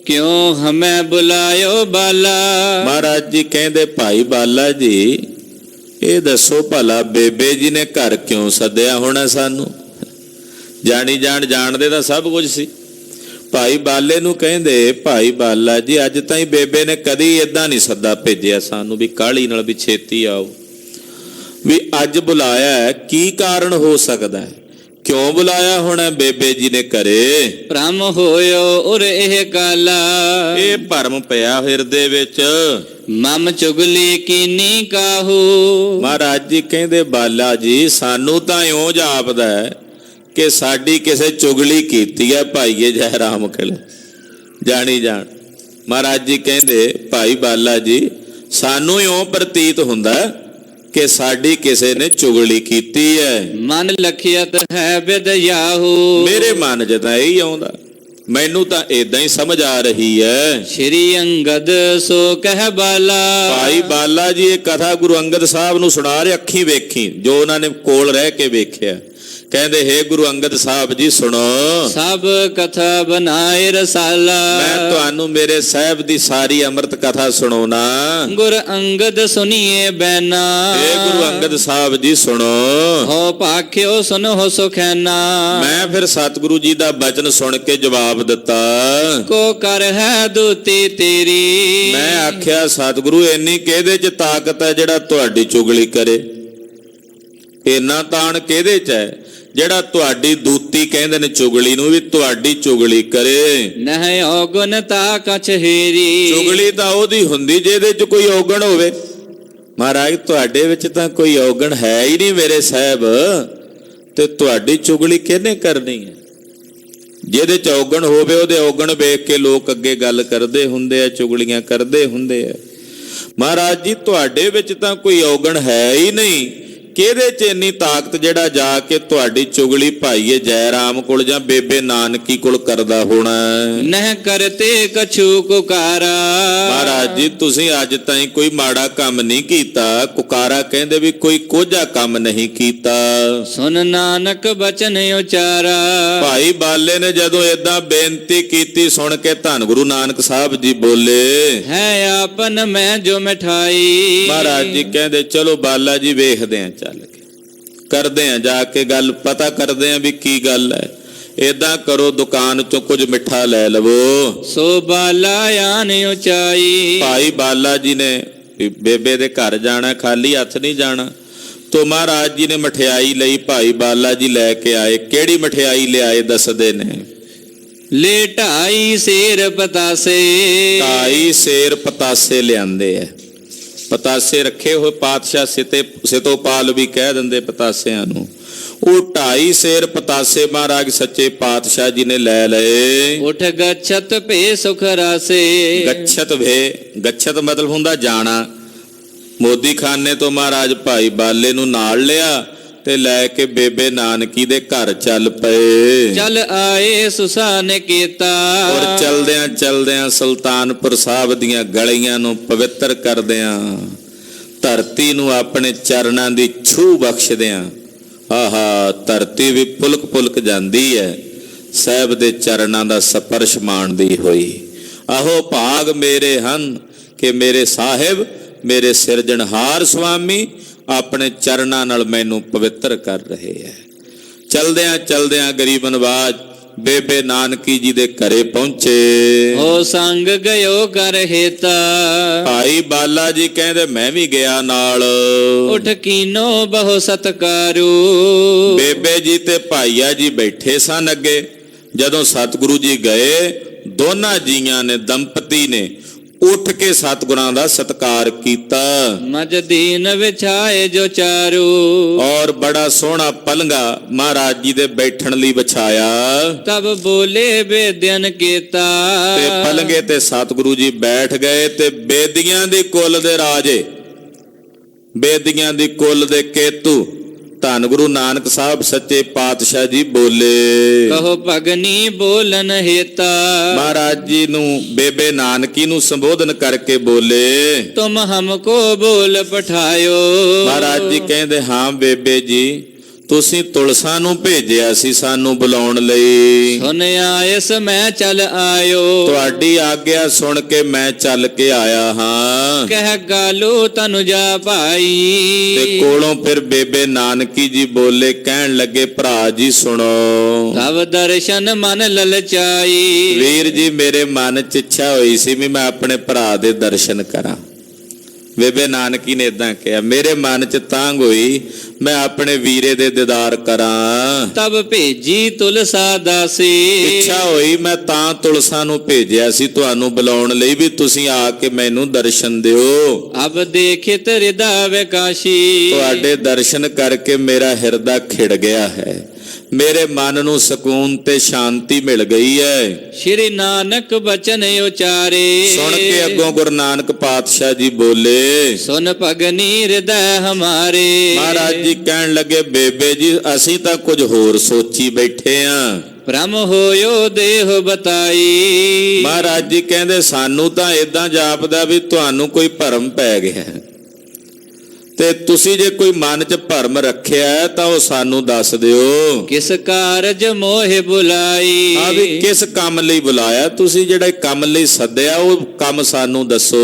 ਕਿਉਂ ਹਮੈ ਬੁਲਾਇਓ ਬਾਲਾ। ਮਹਾਰਾਜ ਜੀ ਕਹਿੰਦੇ, ਭਾਈ ਬਾਲਾ ਜੀ ਇਹ ਦੱਸੋ ਭਲਾ ਬੇਬੇ ਜੀ ਨੇ ਘਰ ਕਿਉਂ ਸੱਦਿਆ ਹੋਣਾ ਸਾਨੂੰ? ਜਾਣਦੇ ਤਾਂ ਸਭ ਕੁਝ ਸੀ। ਭਾਈ ਬਾਲੇ ਨੂੰ ਕਹਿੰਦੇ, ਭਾਈ ਬਾਲਾ ਜੀ ਅੱਜ ਤਾਈਂ ਬੇਬੇ ਨੇ ਕਦੀ ਏਦਾਂ ਨਹੀਂ ਸੱਦਾ ਭੇਜਿਆ ਸਾਨੂੰ ਵੀ ਕਾਹਲੀ ਨਾਲ ਵੀ ਛੇਤੀ ਆਓ, ਵੀ ਅੱਜ ਬੁਲਾਇਆ ਹੈ, ਕੀ ਕਾਰਨ ਹੋ ਸਕਦਾ ਹੈ? ਕਿਉਂ ਬੁਲਾਇਆ ਹੋਣਾ ਬੇਬੇ ਜੀ ਨੇ ਘਰੇ? ਭ੍ਰਮ ਹੋਇਓ ਉਰ ਇਹ ਕਾਲਾ। ਇਹ ਭਰਮ ਪਿਆ ਹਿਰਦੇ ਵਿੱਚ, ਮਮ ਚੁਗਲੀ ਕੀਨੀ ਕਾਹੂ। ਮਹਾਰਾਜ ਜੀ ਕਹਿੰਦੇ, ਬਾਲਾ ਜੀ ਸਾਨੂੰ ਤਾਂ ਇਉਂ ਜਾਪਦਾ ਹੈ ਕਿ ਸਾਡੀ ਕਿਸੇ ਚੁਗਲੀ ਕੀਤੀ ਹੈ ਭਾਈਏ ਜੈ ਰਾਮ ਖਿਲ ਜਾਣੀ ਜਾਣ। ਮਹਾਰਾਜ ਜੀ ਕਹਿੰਦੇ, ਭਾਈ ਬਾਲਾ ਜੀ ਸਾਨੂੰ ਇਉਂ ਪ੍ਰਤੀਤ ਹੁੰਦਾ ਕਿ ਸਾਡੀ ਕਿਸੇ ਨੇ ਚੁਗਲੀ ਕੀਤੀ ਹੈ। ਮਨ ਲਖਿਅਤ ਹੈ ਵਿਦਿਆਹੂ। ਮੇਰੇ ਮਨ 'ਚ ਤਾਂ ਇਹੀ ਆਉਂਦਾ, ਮੈਨੂੰ ਤਾਂ ਏਦਾਂ ਹੀ ਸਮਝ ਆ ਰਹੀ ਹੈ। ਸ਼੍ਰੀ ਅੰਗਦ ਸੋ ਕਹਿ ਬਾਲਾ। ਭਾਈ ਬਾਲਾ ਜੀ ਇਹ ਕਥਾ ਗੁਰੂ ਅੰਗਦ ਸਾਹਿਬ ਨੂੰ ਸੁਣਾ ਰਹੇ, ਅੱਖੀਂ ਵੇਖੀ, ਜੋ ਉਹਨਾਂ ਨੇ ਕੋਲ ਰਹਿ ਕੇ ਵੇਖਿਆ। ਕਹਿੰਦੇ, ਹੇ ਗੁਰੂ ਅੰਗਦ ਸਾਹਿਬ ਜੀ ਸੁਣੋ, ਸਭ ਕਥਾ ਬਨਾਏ ਰਸਾਲਾ। ਮੈਂ ਤੁਹਾਨੂੰ ਮੇਰੇ ਸਾਹਿਬ ਦੀ ਸਾਰੀ ਅੰਮ੍ਰਿਤ ਕਥਾ ਸੁਣਾਉਣਾ। ਗੁਰ ਅੰਗਦ ਸੁਨੀਏ ਬੈਨਾ। ਹੇ ਗੁਰੂ ਅੰਗਦ ਸਾਹਿਬ ਜੀ ਸੁਣੋ। ਹੋ ਭਾਖਿਓ ਸੁਨੋ ਸੁਖੈਨਾ। ਮੈਂ ਫਿਰ ਸਤਿਗੁਰੂ ਜੀ ਦਾ ਬਚਨ ਸੁਣ ਕੇ ਜਵਾਬ ਦਿੱਤਾ, ਕੋ ਕਰ ਹੈ ਦੂਤੀ ਤੇਰੀ। ਮੈਂ ਆਖਿਆ, ਸਤਿਗੁਰੂ ਇੰਨੀ ਕਿਹਦੇ 'ਚ ਤਾਕਤ ਹੈ ਜਿਹੜਾ ਤੁਹਾਡੀ ਚੁਗਲੀ ਕਰੇ? ਇੰਨਾ ਤਾਣ ਕਿਹਦੇ 'ਚ ਹੈ ਜਿਹੜਾ ਤੁਹਾਡੀ ਦੂਤੀ ਕਹਿੰਦੇ ਨੇ ਚੁਗਲੀ ਨੂੰ, ਵੀ ਤੁਹਾਡੀ ਚੁਗਲੀ ਕਰੇ? ਨਹਿ ਔਗੁਨ ਤਾ ਕਛ ਹੀਰੀ। ਚੁਗਲੀ ਤਾਂ ਉਹਦੀ ਹੁੰਦੀ ਜਿਹਦੇ 'ਚ ਕੋਈ ਔਗਣ ਹੋਵੇ। ਮਹਾਰਾਜ ਤੁਹਾਡੇ ਵਿੱਚ ਤਾਂ ਕੋਈ ਔਗਣ ਹੈ ਹੀ ਨਹੀਂ ਮੇਰੇ ਸਾਹਿਬ, ਤੇ ਤੁਹਾਡੀ ਚੁਗਲੀ ਕਿਹਨੇ ਕਰਨੀ ਹੈ? ਜਿਹਦੇ 'ਚ ਔਗਣ ਹੋਵੇ ਉਹਦੇ ਔਗਣ ਵੇਖ ਕੇ ਲੋਕ ਅੱਗੇ ਗੱਲ ਕਰਦੇ ਹੁੰਦੇ ਆ, ਚੁਗਲੀਆਂ ਕਰਦੇ ਹੁੰਦੇ ਆ। ਮਹਾਰਾਜ ਜੀ ਤੁਹਾਡੇ ਵਿੱਚ ਤਾਂ ਕੋਈ ਔਗਣ ਹੈ ਹੀ ਨਹੀਂ, ਕਿਹਦੇ 'ਚ ਇੰਨੀ ਤਾਕਤ ਜਿਹੜਾ ਜਾ ਕੇ ਤੁਹਾਡੀ ਚੁਗਲੀ ਭਾਈਏ ਜੈ ਰਾਮ ਕੋਲ ਜਾਂ ਬੇਬੇ ਨਾਨਕੀ ਕੋਲ ਕਰਦਾ ਹੋਣਾ? ਨਹਿ ਕਰਤੇ ਕਛੂ ਕੁਕਾਰਾ। ਮਹਾਰਾਜ ਜੀ ਤੁਸੀਂ ਅੱਜ ਤਾਈਂ ਕੋਈ ਮਾੜਾ ਕੰਮ ਨਹੀਂ ਕੀਤਾ। ਕੁਕਾਰਾ ਕਹਿੰਦੇ ਵੀ ਕੋਈ ਕੋਝਾ ਕੰਮ ਨਹੀਂ ਕੀਤਾ। ਸੁਨ ਨਾਨਕ ਬਚਨ ਉਚਾਰਾ। ਭਾਈ ਬਾਲੇ ਨੇ ਜਦੋਂ ਏਦਾਂ ਬੇਨਤੀ ਕੀਤੀ ਸੁਣ ਕੇ ਧੰਨ ਗੁਰੂ ਨਾਨਕ ਸਾਹਿਬ ਜੀ ਬੋਲੇ, ਹੈ ਆਪਨ ਮੈਂ ਜੋ ਮਿਠਾਈ। ਮਹਾਰਾਜ ਜੀ ਕਹਿੰਦੇ ਚਲੋ ਬਾਲਾ ਜੀ ਵੇਖਦੇ ਆਂ, ਚੱਲ ਕੇ ਕਰਦੇ ਆਂ, ਜਾ ਕੇ ਗੱਲ ਪਤਾ ਕਰਦੇ ਆਂ ਵੀ ਕੀ ਗੱਲ ਹੈ। ਏਦਾਂ ਕਰੋ ਦੁਕਾਨ ਚੋਂ ਕੁਝ ਮਿੱਠਾ ਲੈ ਲਵੋ। ਸੋ ਬਾਲਾ ਆਨ ਉਚਾਈ। ਭਾਈ ਬਾਲਾ ਜੀ ਨੇ ਬੇਬੇ ਦੇ ਘਰ ਜਾਣਾ, ਖਾਲੀ ਹੱਥ ਨਹੀਂ ਜਾਣਾ। ਤੋ ਮਹਾਰਾਜ ਜੀ ਨੇ ਮਠਿਆਈ ਲਈ, ਭਾਈ ਬਾਲਾ ਜੀ ਲੈ ਕੇ ਆਏ। ਕਿਹੜੀ ਮਠਿਆਈ ਲਿਆਏ ਦੱਸਦੇ ਨੇ? ਲੈ 2.5 ਸੇਰ ਪਤਾਸੇ। 2.5 ਸੇਰ ਪਤਾਸੇ ਲਿਆਂਦੇ ਆ। ਪਤਾਸੇ ਰੱਖੇ ਹੋਏ ਪਾਤਸ਼ਾਹ ਸਿਤੋਪਾਲ ਵੀ ਕਹਿ ਦਿੰਦੇ ਪਤਾਸਿਆਂ ਨੂੰ। ਉਹ 2.5 ਸੇਰ ਪਤਾਸੇ ਮਹਾਰਾਜ ਸੱਚੇ ਪਾਤਸ਼ਾਹ ਜੀ ਨੇ ਲੈ ਲਏ। ਉਠ ਗਛਤ ਭੇ ਸੁਖ ਰਾਸੇ। ਗੱਛਤ ਵੇ, ਗੱਛਤ ਮਤਲਬ ਹੁੰਦਾ ਜਾਣਾ। ਮੋਦੀ ਖਾਨੇ ਤੋਂ ਮਹਾਰਾਜ ਭਾਈ ਬਾਲੇ ਨੂੰ ਨਾਲ ਲਿਆ ਤੇ ਲੈ ਕੇ ਬੇਬੇ ਨਾਨਕੀ ਦੇ ਘਰ ਚੱਲ ਪਏ। ਚਲ ਆਏ ਸੁਸਾਨ ਕੀਤਾ। ਔਰ ਚਲਦਿਆਂ ਚਲਦਿਆਂ ਸੁਲਤਾਨਪੁਰ ਸਾਹਿਬ ਦੀਆਂ ਗਲੀਆਂ ਨੂੰ ਪਵਿੱਤਰ ਕਰਦਿਆਂ, ਧਰਤੀ ਨੂੰ ਆਪਣੇ ਚਰਨਾਂ ਦੀ ਛੂਹ ਬਖਸ਼ਦਿਆਂ, ਆਹਾ ਧਰਤੀ ਵੀ ਪੁਲਕ ਪੁਲਕ ਜਾਂਦੀ ਹੈ ਸਾਹਿਬ ਦੇ ਚਰਨਾਂ ਦਾ ਸਪਰਸ਼ ਮਾਣਦੀ ਹੋਈ। ਆਹੋ ਭਾਗ ਮੇਰੇ ਹਨ ਕਿ ਮੇਰੇ ਸਾਹਿਬ, ਮੇਰੇ ਸਿਰਜਣਹਾਰ ਸੁਆਮੀ ਆਪਣੇ ਚਰਨਾਂ ਨਾਲ ਮੈਨੂੰ ਪਵਿੱਤਰ ਕਰ ਰਹੇ ਹੈ। ਚਲਦਿਆਂ ਚਲਦਿਆਂ ਗਰੀਬ ਨਵਾਜ ਬੇਬੇ ਨਾਨਕੀ ਜੀ ਦੇ ਘਰੇ ਪਹੁੰਚੇ। ਹੋ ਸੰਗ ਗਇਓ ਕਰ ਹੇਤਾ। ਭਾਈ ਬਾਲਾ ਜੀ ਕਹਿੰਦੇ ਮੈਂ ਵੀ ਗਿਆ ਨਾਲ। ਉਠ ਕੀਨੋ ਬਹੁ ਸਤਕਾਰੂ। ਬੇਬੇ ਜੀ ਤੇ ਭਾਈਆ ਜੀ ਬੈਠੇ ਸਨ ਅੱਗੇ। ਜਦੋਂ ਸਤਿਗੁਰੂ ਜੀ ਗਏ, ਦੋਨਾਂ ਜੀਆਂ ਨੇ, ਦੰਪਤੀ ਨੇ ਉੱਠ ਕੇ ਸਤਿਗੁਰਾਂ ਦਾ ਸਤਿਕਾਰ ਕੀਤਾ। ਮਜ ਦੀਨ ਵਿਛਾਏ ਜੋ ਚਾਰੂ। ਔਰ ਬੜਾ ਸੋਹਣਾ ਪਲੰਘਾ ਮਹਾਰਾਜ ਜੀ ਦੇ ਬੈਠਣ ਲਈ ਵਿਛਾਇਆ। ਤਬ ਬੋਲੇ ਬੇਦਿਨ ਕੀਤਾ। ਤੇ ਪਲੰਘੇ ਤੇ ਸਤਿਗੁਰੂ ਜੀ ਬੈਠ ਗਏ ਤੇ ਬੇਦੀਆਂ ਦੀ ਕੁੱਲ ਦੇ ਰਾਜੇ, ਬੇਦੀਆਂ ਦੀ ਕੁੱਲ ਦੇ ਕੇਤੂ ਧੰਨ ਗੁਰੂ ਨਾਨਕ ਸਾਹਿਬ ਸੱਚੇ ਪਾਤਸ਼ਾਹ ਜੀ ਬੋਲੇ। ਕਹੋ ਭਗਨੀ ਬੋਲਨ ਹੇਤਾ। ਮਹਾਰਾਜ ਜੀ ਨੂੰ ਬੇਬੇ ਨਾਨਕੀ ਨੂੰ ਸੰਬੋਧਨ ਕਰਕੇ ਬੋਲੇ, ਤੁਮ ਹਮਕੋ ਬੋਲ ਪਠਾਇਓ। ਮਹਾਰਾਜ ਜੀ ਕਹਿੰਦੇ ਹਾਂ ਬੇਬੇ ਜੀ, ਤੁਸੀਂ ਤੁਲਸਾ ਨੂੰ ਭੇਜਿਆ ਸੀ ਸਾਨੂੰ ਬੁਲਾਉਣ ਲਈ। ਸੁਨਿਆ ਇਸ ਮੈਂ ਚੱਲ ਆਇਓ। ਤੁਹਾਡੀ ਆਗਿਆ ਸੁਣ ਕੇ ਮੈਂ ਚੱਲ ਕੇ ਆਇਆ ਹਾਂ। ਕਹਿ ਗਾਲੂ ਤਨੁ ਜਾ ਭਾਈ। ਤੇ ਕੋਲੋਂ ਫਿਰ ਬੇਬੇ ਨਾਨਕੀ ਜੀ ਬੋਲੇ, ਕਹਿਣ ਲੱਗੇ ਭਰਾ ਜੀ ਸੁਣੋ। ਤਵ ਦਰਸ਼ਨ ਮਨ ਲਲਚਾਈ। ਵੀਰ ਜੀ ਮੇਰੇ ਮਨ 'ਚ ਇੱਛਾ ਹੋਈ ਸੀ ਵੀ ਮੈਂ ਆਪਣੇ ਭਰਾ ਦੇ ਦਰਸ਼ਨ ਕਰਾਂ। ਬੇਬੇ ਨਾਨਕੀ ਨੇ ਇਦਾਂ ਕਿਹਾ, ਮੇਰੇ ਮਨ 'ਚ ਤਾਂਘ ਹੋਈ ਮੈਂ ਆਪਣੇ ਵੀਰੇ ਦੇ ਦੀਦਾਰ ਕਰਾਂ। ਤਬ ਭੇਜੀ ਤੁਲਸਾ ਦਾਸੀ। ਇੱਛਾ ਹੋਈ ਮੈਂ ਤਾਂ ਤੁਲਸਾ ਨੂੰ ਭੇਜਿਆ ਸੀ ਤੁਹਾਨੂੰ ਬੁਲਾਉਣ ਲਈ ਵੀ ਤੁਸੀਂ ਆ ਕੇ ਮੈਨੂੰ ਦਰਸ਼ਨ ਦਿਓ। ਅਬ ਦੇਖਿਤ ਹਿਰਦਾ ਵਿਕਾਸ਼ੀ। ਤੁਹਾਡੇ ਦਰਸ਼ਨ ਕਰਕੇ ਮੇਰਾ ਹਿਰਦਾ ਖਿੜ ਗਿਆ ਹੈ, ਮੇਰੇ ਮਨ ਨੂੰ ਸਕੂਨ ਤੇ ਸ਼ਾਂਤੀ ਮਿਲ ਗਈ ਹੈ। ਸ਼੍ਰੀ ਨਾਨਕ ਬਚਨ ਉਚਾਰੇ। ਸੁਣ ਕੇ ਅੱਗੋਂ ਗੁਰੂ ਨਾਨਕ ਪਾਤਸ਼ਾਹ ਜੀ ਬੋਲੇ, ਸੁਨ ਭਗਨੀ ਹਿਰਦੈ ਹਮਾਰੇ। ਮਹਾਰਾਜ ਜੀ ਕਹਿਣ ਲੱਗੇ, ਬੇਬੇ ਜੀ ਅਸੀਂ ਤਾਂ ਕੁਝ ਹੋਰ ਸੋਚੀ ਬੈਠੇ ਆਂ। ਭ੍ਰਮ ਹੋਇਓ ਦੇਹ ਬਤਾਈ। ਮਹਾਰਾਜ ਜੀ ਕਹਿੰਦੇ ਸਾਨੂੰ ਤਾਂ ਇਦਾਂ ਜਾਪਦਾ ਵੀ ਤੁਹਾਨੂੰ ਕੋਈ ਭਰਮ ਪੈ ਗਿਆ ਤੇ ਤੁਸੀਂ ਜੇ ਕੋਈ ਮਨ 'ਚ ਭਰਮ ਰੱਖਿਆ ਤਾਂ ਉਹ ਸਾਨੂੰ ਦੱਸ ਦਿਓ। ਕਿਸ ਕਾਰਜ ਮੋਹਿ ਬੁਲਾਈ। ਆ ਵੀ ਕਿਸ ਕੰਮ ਲਈ ਬੁਲਾਇਆ ਤੁਸੀਂ, ਜਿਹੜਾ ਕੰਮ ਲਈ ਸੱਦਿਆ ਉਹ ਕੰਮ ਸਾਨੂੰ ਦੱਸੋ।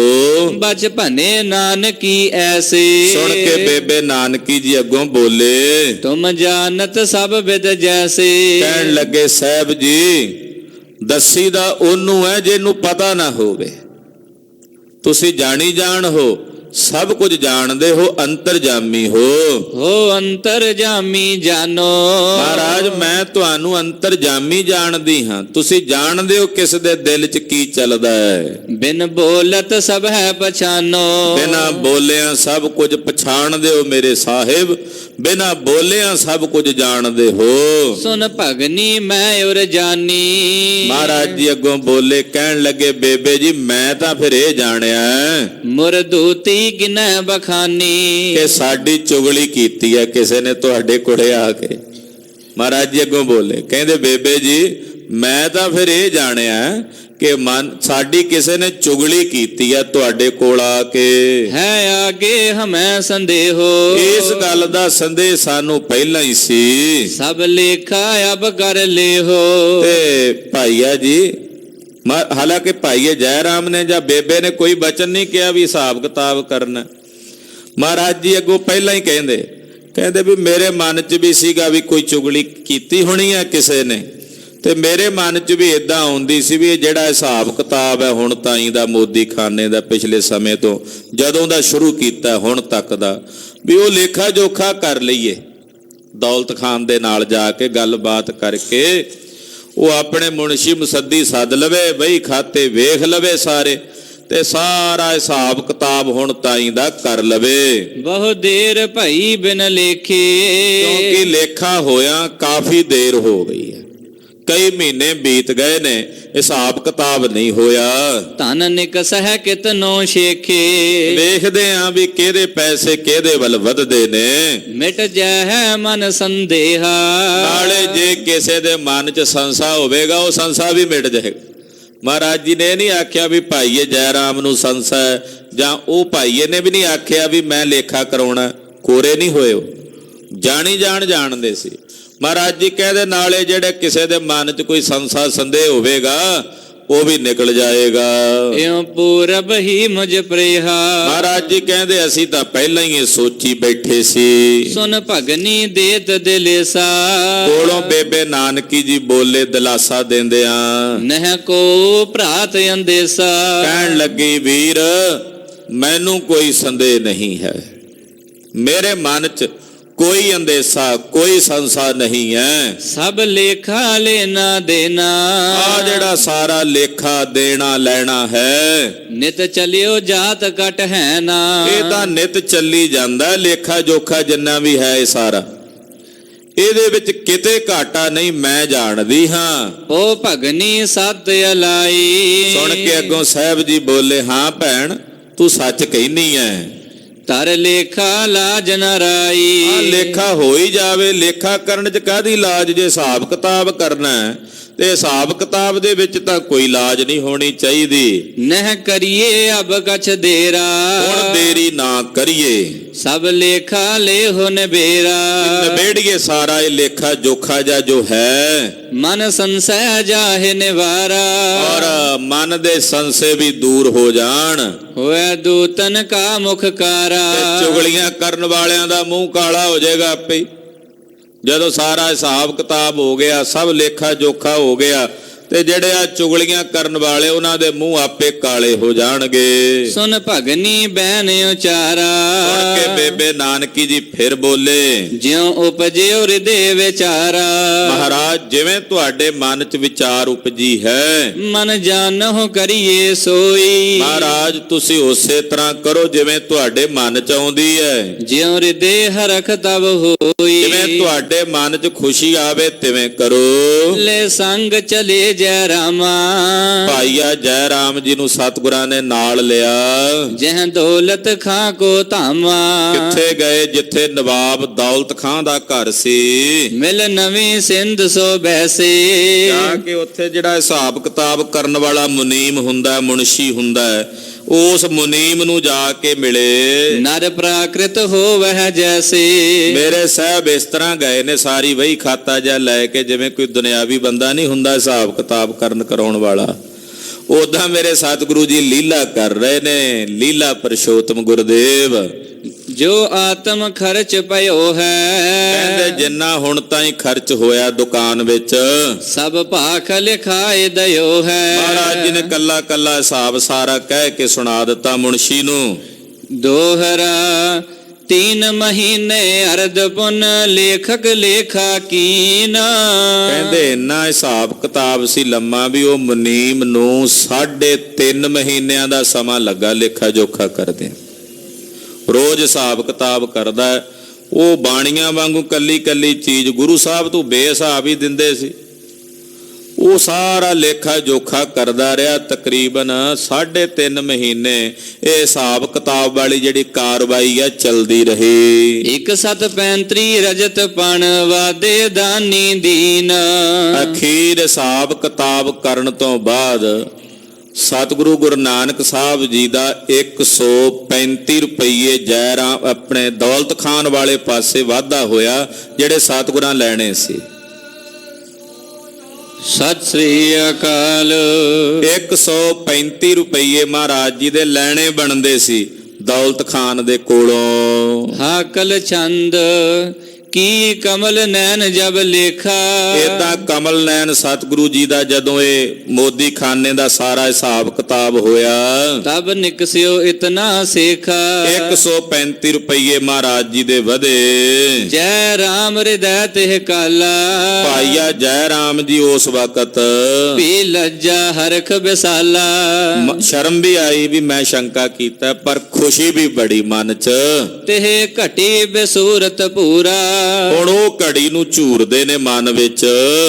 ਬਚ ਭਨੇ ਨਾਨਕੀ ਐਸੇ। ਸੁਣ ਕੇ ਬੇਬੇ ਨਾਨਕੀ ਜੀ ਅੱਗੋਂ ਬੋਲੇ, ਤੁਮ ਜਾਣਤ ਸਭ ਵਿਦ ਜੈਸੇ। ਕਹਿਣ ਲੱਗੇ ਸਾਹਿਬ ਜੀ ਦੱਸੀ ਦਾ ਉਹਨੂੰ ਹੈ ਜਿਹਨੂੰ ਪਤਾ ਨਾ ਹੋਵੇ। ਤੁਸੀਂ ਜਾਣੀ ਜਾਣ ਹੋ, ਸਭ ਕੁਝ ਜਾਣਦੇ ਹੋ, ਅੰਤਰਜਾਮੀ ਹੋ ਅੰਤਰਜਾਮੀ ਜਾਨੋ। ਮਹਾਰਾਜ ਮੈਂ ਤੁਹਾਨੂੰ ਅੰਤਰਜਾਮੀ ਜਾਣਦੀ ਹਾਂ, ਤੁਸੀਂ ਜਾਣਦੇ ਹੋ ਕਿਸ ਦੇ ਦਿਲ 'ਚ ਕੀ ਚੱਲਦਾ ਹੈ। ਬਿਨ ਬੋਲਤ ਸਭ ਹੈ ਪਛਾਨੋ। ਬਿਨਾਂ ਬੋਲਿਆਂ ਸਭ ਕੁਝ ਪਛਾਣਦੇ ਹੋ ਮੇਰੇ ਸਾਹਿਬ, ਬਿਨਾਂ ਬੋਲਿਆਂ ਸਭ ਕੁਝ ਜਾਣਦੇ ਹੋ। ਸੁਨ ਭਗਨੀ ਮੈਂ ਉਰ ਜਾਨੀ। ਮਹਾਰਾਜ ਜੀ ਅੱਗੋਂ ਬੋਲੇ, ਕਹਿਣ ਲੱਗੇ ਬੇਬੇ ਜੀ ਮੈਂ ਤਾਂ ਫਿਰ ਇਹ ਜਾਣਿਆ ਮੁਰਦੂਤੀ ਕਿਨੈ ਬਖਾਨੀ। ਕਿ ਸਾਡੀ ਚੁਗਲੀ ਕੀਤੀ ਹੈ ਕਿਸੇ ਨੇ ਤੁਹਾਡੇ ਕੋਲੇ ਆ ਕੇ। ਮਹਾਰਾਜ ਜੀ ਅੱਗੋਂ ਬੋਲੇ, ਕਹਿੰਦੇ ਬੇਬੇ ਜੀ ਮੈਂ ਤਾਂ ਫਿਰ ਇਹ ਜਾਣਿਆ ਕਿ ਸਾਡੀ ਕਿਸੇ ਨੇ ਚੁਗਲੀ ਕੀਤੀ ਹੈ ਤੁਹਾਡੇ ਕੋਲ ਆ ਕੇ। ਹੈ ਆਗੇ ਹਮੈ ਸੰਦੇਹੋ। ਇਸ ਗੱਲ ਦਾ ਸੰਦੇਹ ਸਾਨੂੰ ਪਹਿਲਾਂ ਹੀ ਸੀ। ਸਭ ਲੇਖਾ ਅਬ ਕਰ ਲਿਓ। ਤੇ ਭਾਈਆ ਜੀ, ਹਾਲਾਂਕਿ ਭਾਈਏ ਜੈ ਰਾਮ ਨੇ ਜਾਂ ਬੇਬੇ ਨੇ ਕੋਈ ਬਚਨ ਨਹੀਂ ਕਿਹਾ ਵੀ ਹਿਸਾਬ ਕਿਤਾਬ ਕਰਨਾ। ਮਹਾਰਾਜ ਜੀ ਅੱਗੋਂ ਪਹਿਲਾਂ ਹੀ ਕਹਿੰਦੇ ਵੀ ਮੇਰੇ ਮਨ 'ਚ ਵੀ ਸੀਗਾ ਵੀ ਕੋਈ ਚੁਗਲੀ ਕੀਤੀ ਹੋਣੀ ਹੈ ਕਿਸੇ ਨੇ, ਤੇ ਮੇਰੇ ਮਨ 'ਚ ਵੀ ਇਦਾਂ ਆਉਂਦੀ ਸੀ ਵੀ ਇਹ ਜਿਹੜਾ ਹਿਸਾਬ ਕਿਤਾਬ ਹੈ ਹੁਣ ਤਾਈਂ ਦਾ ਮੋਦੀ ਖਾਨੇ ਦਾ ਪਿਛਲੇ ਸਮੇਂ ਤੋਂ ਜਦੋਂ ਦਾ ਸ਼ੁਰੂ ਕੀਤਾ ਹੁਣ ਤੱਕ ਦਾ, ਵੀ ਉਹ ਲੇਖਾ ਜੋਖਾ ਕਰ ਲਈਏ। ਦੌਲਤ ਖਾਨ ਦੇ ਨਾਲ ਜਾ ਕੇ ਗੱਲਬਾਤ ਕਰਕੇ ਉਹ ਆਪਣੇ ਮੁਨਸ਼ੀ ਮੁਸੱਦੀ ਸੱਦ ਲਵੇ, ਬਈ ਖਾਤੇ ਵੇਖ ਲਵੇ ਸਾਰੇ, ਤੇ ਸਾਰਾ ਹਿਸਾਬ ਕਿਤਾਬ ਹੁਣ ਤਾਈ ਦਾ ਕਰ ਲਵੇ, ਬਹੁ ਦੇਰ ਭਈ ਬਿਨ ਲੇਖੇ। ਕਿਉਂਕਿ ਲੇਖਾ ਹੋਇਆ ਕਾਫੀ ਦੇਰ ਹੋ ਗਈ ਹੈ, ਕਈ ਮਹੀਨੇ ਬੀਤ ਗਏ ਨੇ, ਹਿਸਾਬ ਕਿਤਾਬ ਨਹੀਂ ਹੋਇਆ। ਧਨ ਨਿਕਸਹਿ ਕਿਤਨੋ ਸ਼ੇਖੇ। ਵੇਖਦੇ ਆਂ ਵੀ ਕਿਹਦੇ ਪੈਸੇ ਕਿਹਦੇ ਵੱਲ ਵਧਦੇ ਨੇ। ਮਿਟ ਜੈ ਮਨ ਸੰਦੇਹਾ। ਨਾਲੇ ਜੇ ਕਿਸੇ ਦੇ ਮਨ 'ਚ ਸੰਸਾ ਹੋਵੇਗਾ ਉਹ ਸੰਸਾ ਵੀ ਮਿਟ ਜਾਏਗਾ। ਮਹਾਰਾਜ ਜੀ ਨੇ ਨਹੀਂ ਆਖਿਆ ਵੀ ਭਾਈਏ ਜੈ ਰਾਮ ਨੂੰ ਸੰਸਾ ਹੈ, ਜਾਂ ਉਹ ਭਾਈਏ ਨੇ ਵੀ ਨਹੀਂ ਆਖਿਆ ਵੀ ਮੈਂ ਲੇਖਾ ਕਰਾਉਣਾ। ਕੋਰੇ ਨਹੀਂ ਹੋਏ, ਉਹ ਜਾਣੀ ਜਾਣਦੇ ਸੀ। ਮਹਾਰਾਜ ਜੀ ਕਹਿੰਦੇ ਨਾਲੇ ਜਿਹੜੇ ਕਿਸੇ ਦੇ ਮਨ 'ਚ ਕੋਈ ਸੰਸਾ ਸੰਦੇਹ ਹੋਵੇਗਾ ਉਹ ਵੀ ਨਿਕਲ ਜਾਏਗਾ। ਇਉ ਪੂਰਬ ਹੀ ਮੁਝ ਪ੍ਰਿਹਾ। ਮਹਾਰਾਜ ਜੀ ਕਹਿੰਦੇ ਅਸੀਂ ਤਾਂ ਪਹਿਲਾਂ ਹੀ ਇਹ ਸੋਚੀ ਬੈਠੇ ਸੀ। ਸੁਨ ਭਗਨੀ ਦੇਤ ਦਿਲੇਸਾ। ਕੋਲੋਂ ਬੇਬੇ ਨਾਨਕੀ ਜੀ ਬੋਲੇ ਦਿਲਾਸਾ ਦਿੰਦਿਆਂ, ਨਹਿ ਕੋ ਭਰਾਤ ਅੰਦੇਸਾ। ਕਹਿਣ ਲੱਗੀ ਵੀਰ ਮੈਨੂੰ ਕੋਈ ਸੰਦੇਹ ਨਹੀਂ ਹੈ, ਮੇਰੇ ਮਨ 'ਚ ਕੋਈ ਅੰਦੇਸਾ ਕੋਈ ਸੰਸਾ ਨਹੀਂ ਹੈ। ਸਭ ਲੇਖਾ ਲੈਣਾ ਦੇਣਾ। ਆ ਜਿਹੜਾ ਸਾਰਾ ਲੇਖਾ ਦੇਣਾ ਲੈਣਾ ਹੈ, ਨਿਤ ਚਲਿਓ ਜਾਤ ਕਟ ਹੈ ਨਾ। ਇਹ ਤਾਂ ਨਿਤ ਚੱਲੀ ਜਾਂਦਾ ਲੇਖਾ ਜੋਖਾ ਜਿੰਨਾ ਵੀ ਹੈ ਇਹ ਸਾਰਾ, ਇਹਦੇ ਵਿੱਚ ਕਿਤੇ ਘਾਟਾ ਨਹੀਂ, ਮੈਂ ਜਾਣਦੀ ਹਾਂ। ਉਹ ਭਗਨੀ ਸਤ ਅਲਾਈ। ਸੁਣ ਕੇ ਅੱਗੋਂ ਸਾਹਿਬ ਜੀ ਬੋਲੇ, ਹਾਂ ਭੈਣ ਤੂੰ ਸੱਚ ਕਹਿਨੀ ਹੈ। ਤਰ ਲੇਖਾ ਲਾਜ ਨਰਾਈ। ਆ ਲੇਖਾ ਹੋ ਹੀ ਜਾਵੇ, ਲੇਖਾ ਕਰਨ 'ਚ ਕਾਹਦੀ ਲਾਜ? ਜੇ ਹਿਸਾਬ ਕਿਤਾਬ ਕਰਨਾ ਹੈ ਤੇ ਹਿਸਾਬ ਕਿਤਾਬ ਦੇ ਵਿੱਚ ਤਾਂ ਕੋਈ ਲਾਜ ਨਹੀਂ ਹੋਣੀ ਚਾਹੀਦੀ। ਨਹਿ ਕਰੀਏ ਅਬ ਕਛ ਦੇਰਾ। ਹੁਣ ਦੇਰੀ ਨਾ ਕਰੀਏ, ਸਭ ਲੇਖਾ ਲੇਹੁ ਨਿਬੇਰਾ। ਨਿਬੇੜੀਏ ਸਾਰਾ ਇਹ ਲੇਖਾ ਜੋਖਾ ਜੋ ਹੈ। ਮਨ ਸੰਸੈ ਜਾਹੇ ਨਿਵਾਰਾ। ਔਰ ਮਨ ਦੇ ਸੰਸੇ ਵੀ ਦੂਰ ਹੋ ਜਾਣ। ਹੋਇ ਦੂਤਨ ਕਾ ਮੁਖ ਕਾਰਾ। ਤੇ ਚੁਗਲੀਆਂ ਕਰਨ ਵਾਲਿਆਂ ਦਾ ਮੂੰਹ ਕਾਲਾ ਹੋ ਜਾਏਗਾ ਆਪੇ ਹੀ। ਜਦੋਂ ਸਾਰਾ ਹਿਸਾਬ ਕਿਤਾਬ ਹੋ ਗਿਆ, ਸਭ ਲੇਖਾ ਜੋਖਾ ਹੋ ਗਿਆ, ਤੇ ਜਿਹੜੇ ਆ ਚੁਗਲੀਆਂ ਕਰਨ ਵਾਲੇ ਉਹਨਾਂ ਦੇ ਮੂੰਹ ਆਪੇ ਕਾਲੇ ਹੋ ਜਾਣਗੇ। ਸੁਨ ਭਗਨੀ ਬੈਨ ਉਚਾਰਾ। ਸੁਣ ਕੇ ਬੇਬੇ ਨਾਨਕੀ ਜੀ ਫਿਰ ਬੋਲੇ, ਜਿਉ ਉਪਜਿਓ ਹਿਰਦੇ ਵਿਚਾਰਾ। ਮਹਾਰਾਜ ਜਿਵੇਂ ਤੁਹਾਡੇ ਮਨ 'ਚ ਵਿਚਾਰ ਉਪਜੀ ਹੈ, ਮਨ ਜਾਣਹੁ ਕਰੀਏ ਸੋਈ। ਮਹਾਰਾਜ ਤੁਸੀਂ ਉਸੇ ਤਰ੍ਹਾਂ ਕਰੋ ਜਿਵੇਂ ਤੁਹਾਡੇ ਮਨ 'ਚ ਆਉਂਦੀ ਹੈ। ਜਿਉ ਹਿਰਦੇ ਹਰਖ ਤਬ ਹੋਈ। ਜਿਵੇਂ ਤੁਹਾਡੇ ਮਨ 'ਚ ਖੁਸ਼ੀ ਆਵੇ ਤਿਵੇਂ ਕਰੋ। ਲੈ ਸੰਗ ਚਲੇ ਜੈ ਰਾਮਾ। ਭਾਈਆ ਜੈ ਰਾਮ ਜੀ ਨੂੰ ਸਤਿਗੁਰਾਂ ਨੇ ਨਾਲ ਲਿਆ। ਜਹ ਦੌਲਤ ਖਾਂ ਕੋ ਧਾਮਾ। ਕਿੱਥੇ ਗਏ? ਜਿੱਥੇ ਨਵਾਬ ਦੌਲਤ ਖਾਂ ਦਾ ਘਰ ਸੀ। ਮਿਲ ਨਵੀਂ ਸਿੰਧ ਸੋ ਬੈਸੇ। ਜਾ ਕੇ ਉੱਥੇ ਜਿਹੜਾ ਹਿਸਾਬ ਕਿਤਾਬ ਕਰਨ ਵਾਲਾ ਮੁਨੀਮ ਹੁੰਦਾ, ਮੁਨਸ਼ੀ ਹੁੰਦਾ, ਉਸ ਮੁਨੀਮ ਨੂੰ ਜਾ ਕੇ ਮਿਲੇ। ਨਰ ਪ੍ਰਾਕ੍ਰਿਤ ਹੋਵਹਿ ਜੈਸੇ। ਮੇਰੇ ਸਾਹਿਬ ਇਸ ਤਰ੍ਹਾਂ ਗਏ ਨੇ ਸਾਰੀ ਵਹੀ ਖਾਤਾ ਜਾਂ ਲੈ ਕੇ, ਜਿਵੇਂ ਕੋਈ ਦੁਨਿਆਵੀ ਬੰਦਾ ਨਹੀਂ ਹੁੰਦਾ ਹਿਸਾਬ ਕਿਤਾਬ ਕਰਾਉਣ ਵਾਲਾ, ਉਦਾਂ ਮੇਰੇ ਸਤਿਗੁਰੂ ਜੀ ਲੀਲਾ ਕਰ ਰਹੇ ਨੇ। ਲੀਲਾ ਪਰਸ਼ੋਤਮ ਗੁਰਦੇਵ। ਜੋ ਆਤਮ ਖਰਚ ਪਇਓ ਹੈ। ਕਹਿੰਦੇ ਜਿੰਨਾ ਹੁਣ ਤਾਈਂ ਖਰਚ ਹੋਇਆ ਦੁਕਾਨ ਵਿੱਚ, ਸਭ ਭਾਖ ਲਿਖਾਏ ਦਿਓ ਹੈ। ਮਹਾਰਾਜ ਜੀ ਨੇ ਕੱਲਾ ਕੱਲਾ ਹਿਸਾਬ ਸਾਰਾ ਕਹਿ ਕੇ ਸੁਣਾ ਦਿੱਤਾ ਮੁਨਸ਼ੀ ਨੂੰ। ਦੋਹਰਾ 3 ਮਹੀਨੇ ਅਰਧ ਪੁਨ ਲੇਖਕ ਲੇਖਾ ਕੀਨ। ਕਹਿੰਦੇ ਇੰਨਾ ਹਿਸਾਬ ਕਿਤਾਬ ਸੀ ਲੰਮਾ ਵੀ ਉਹ ਮੁਨੀਮ ਨੂੰ 3.5 ਮਹੀਨਿਆਂ ਦਾ ਸਮਾਂ ਲੱਗਾ ਲੇਖਾ ਜੋਖਾ ਕਰਦੇ। ਰੋਜ਼ ਹਿਸਾਬ ਕਿਤਾਬ ਕਰਦਾ। ਉਹ ਬਾਣੀਆਂ ਵਾਂਗੂ ਕੱਲੀ ਕੱਲੀ ਚੀਜ਼ ਗੁਰੂ ਸਾਹਿਬ ਤੋਂ ਬੇਹਿਸਾਬ ਹੀ ਦਿੰਦੇ ਸੀ। ਉਹ ਸਾਰਾ ਲੇਖਾ ਜੋਖਾ ਕਰਦਾ ਰਿਹਾ। ਤਕਰੀਬਨ 3.5 ਮਹੀਨੇ ਇਹ ਹਿਸਾਬ ਕਿਤਾਬ ਵਾਲੀ ਜਿਹੜੀ ਕਾਰਵਾਈ ਆ ਚੱਲਦੀ ਰਹੀ। 135 ਰਜਤ ਪਣ ਵਾਦੇ ਦਾਨੀ ਦੀਨ। ਅਖੀਰ ਹਿਸਾਬ ਕਿਤਾਬ ਕਰਨ ਤੋਂ ਬਾਅਦ ਸਤਿਗੁਰੂ ਗੁਰੂ ਨਾਨਕ ਸਾਹਿਬ ਜੀ ਦਾ 135 ਰੁਪਏ ਜੈ ਰਾਮ ਆਪਣੇ ਦੌਲਤ ਖਾਨ ਵਾਲੇ ਪਾਸੇ ਵਾਧਾ ਹੋਇਆ, ਜਿਹੜੇ ਸਤਿਗੁਰਾਂ ਲੈਣੇ ਸੀ। ਸਤਿ ਸ੍ਰੀ ਅਕਾਲ। 135 ਰੁਪਏ ਮਹਾਰਾਜ ਜੀ ਦੇ ਲੈਣੇ ਬਣਦੇ ਸੀ ਦੌਲਤ ਖਾਨ ਦੇ ਕੋਲੋਂ। ਹਾਕਲ ਛੰਦ ਕੀ ਕਮਲ ਨੈਣ ਜਬ ਲੇਖਾ। ਏਦਾਂ ਕਮਲ ਨੈਣ ਸਤਿਗੁਰੂ ਜੀ ਦਾ ਜਦੋਂ ਇਹ ਮੋਦੀ ਖਾਨੇ ਦਾ ਸਾਰਾ ਹਿਸਾਬ ਕਿਤਾਬ ਹੋਇਆ, ਤਬ ਨਿਕਸਿਓ ਇਤਨਾ ਸੇਖਾ। 135 ਰੁਪਏ ਮਹਾਰਾਜ ਜੀ ਦੇ ਵਧੇ। ਜੈ ਰਾਮ ਹਿਰਦੈ ਤਿਹ ਕਾਲਾ। ਭਾਈਆ ਜੈ ਰਾਮ ਜੀ ਉਸ ਵਕਤ ਪੀ ਲੱਜਾ ਹਰਖ ਬਿਸਾਲਾ। ਸ਼ਰਮ ਵੀ ਆਈ ਵੀ ਮੈਂ ਸ਼ੰਕਾ ਕੀਤਾ, ਪਰ ਖੁਸ਼ੀ ਵੀ ਬੜੀ ਮਨ ਚ। ਤਿਹ ਘਟੀ ਬਿਸੂਰਤ ਪੂਰਾ। ਹੁਣ ਉਹ ਘੜੀ ਨੂੰ ਝੂਰਦੇ ਨੇ ਮਨ ਵਿੱਚ,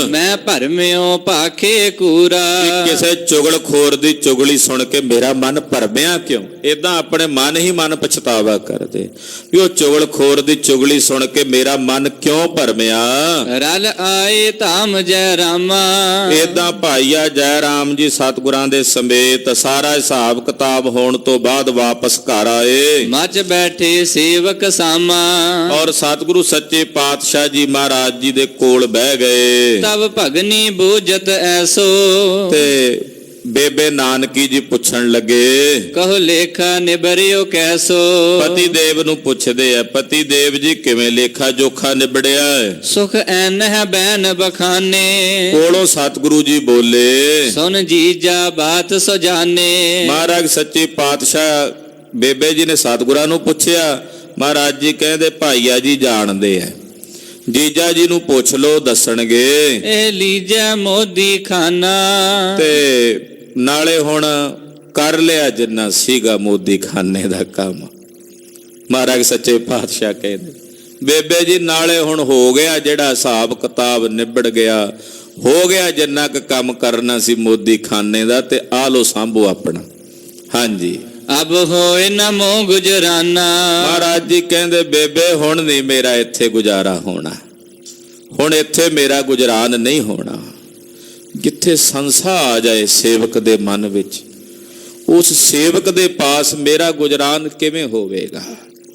ਮੈਂ ਭਰਮਿਓ ਭਾਖੇ ਕੂਰਾ। ਕਿਸੇ ਚੁਗਲਖੋਰ ਦੀ ਚੁਗਲੀ ਸੁਣ ਕੇ ਮੇਰਾ ਮਨ ਭਰਮਿਆ ਕਿਉਂ। ਏਦਾਂ ਆਪਣੇ ਮਨ ਹੀ ਮਨ ਪਛਤਾਵਾ ਕਰਦੇ ਵੀ ਉਹ ਚੁਗਲਖੋਰ ਦੀ ਚੁਗਲੀ ਸੁਣ ਕੇ ਮੇਰਾ ਮਨ ਕਿਉਂ ਭਰਮਿਆ। ਰਲ ਆਏ ਧਾਮ ਜੈ ਰਾਮਾ। ਏਦਾਂ ਭਾਈਆ ਜੈ ਰਾਮ ਜੀ ਸਤਿਗੁਰਾਂ ਦੇ ਸਮੇਤ ਸਾਰਾ ਹਿਸਾਬ ਕਿਤਾਬ ਹੋਣ ਤੋਂ ਬਾਅਦ ਵਾਪਸ ਘਰ ਆਏ। ਮਚ ਬੈਠੇ ਸੇਵਕ ਸਾਮਾ। ਔਰ ਸਤਿਗੁਰੂ ਸੱਚੇ ਪਾਤਸ਼ਾਹ ਜੀ ਮਹਾਰਾਜ ਜੀ ਦੇ ਕੋਲ ਬਹਿ ਗਏ। ਤਬ ਭਗਨੀ ਬੂਝਤ ਐਸੋ। ਤੇ ਬੇਬੇ ਨਾਨਕੀ ਜੀ ਪੁੱਛਣ ਲੱਗੇ, ਕਹੋ ਲੇਖਾ ਨਿਬਰਿਓ ਕੈਸੋ। ਪਤੀ ਦੇਵ ਨੂੰ ਪੁੱਛਦੇ ਆ, ਪਤੀ ਦੇਵ ਜੀ ਕਿਵੇਂ ਲੇਖਾ ਜੋਖਾ ਨਿਬੜਿਆ ਹੈ। ਸੁਖ ਐਨ ਹੈ ਬੈਨ ਬਖਾਨੇ। ਕੋਲੋਂ ਸਤਿਗੁਰੂ ਜੀ ਬੋਲੇ, ਸੁਨ ਜੀਜਾ ਬਾਤ ਸੋ ਜਾਣੇ। ਮਹਾਰਾਜ ਸੱਚੇ ਪਾਤਸ਼ਾਹ ਬੇਬੇ ਜੀ ਨੇ ਸਤਿਗੁਰਾਂ ਨੂੰ ਪੁੱਛਿਆ। ਮਹਾਰਾਜ ਜੀ ਕਹਿੰਦੇ ਭਾਈਆ ਜੀ ਜਾਣਦੇ ਆ, ਜੀਜਾ ਜੀ ਨੂੰ ਪੁੱਛ ਲੋ ਦੱਸਣਗੇ। ਇਹ ਲੀਜੈ ਮੋਦੀ ਖਾਨਾ। ਤੇ ਨਾਲੇ ਹੁਣ ਕਰ ਲਿਆ ਜਿੰਨਾ ਸੀਗਾ ਮੋਦੀ ਖਾਨੇ ਦਾ ਕੰਮ। ਮਹਾਰਾਜ ਸੱਚੇ ਪਾਤਸ਼ਾਹ ਕਹਿੰਦੇ ਬੇਬੇ ਜੀ ਨਾਲੇ ਹੁਣ ਹੋ ਗਿਆ ਜਿਹੜਾ ਹਿਸਾਬ ਕਿਤਾਬ ਨਿਬੜ ਗਿਆ, ਹੋ ਗਿਆ ਜਿੰਨਾ ਕੁ ਕੰਮ ਕਰਨਾ ਸੀ ਮੋਦੀ ਖਾਨੇ ਦਾ, ਤੇ ਆ ਲੋ ਸਾਂਭੋ ਆਪਣਾ। ਹਾਂਜੀ ਅਬ ਹੋਏ ਨਾ ਮੋ ਗੁਜਰਾਨਾ। ਮਹਾਰਾਜ ਜੀ ਕਹਿੰਦੇ ਬੇਬੇ ਹੁਣ ਨਹੀਂ ਮੇਰਾ ਇੱਥੇ ਗੁਜ਼ਾਰਾ ਹੋਣਾ, ਹੁਣ ਇੱਥੇ ਮੇਰਾ ਗੁਜਰਾਨ ਨਹੀਂ ਹੋਣਾ। ਜਿੱਥੇ ਸੰਸਾ ਆ ਜਾਏ ਸੇਵਕ ਦੇ ਮਨ ਵਿੱਚ, ਉਸ ਸੇਵਕ ਦੇ ਪਾਸ ਮੇਰਾ ਗੁਜਰਾਨ ਕਿਵੇਂ ਹੋਵੇਗਾ।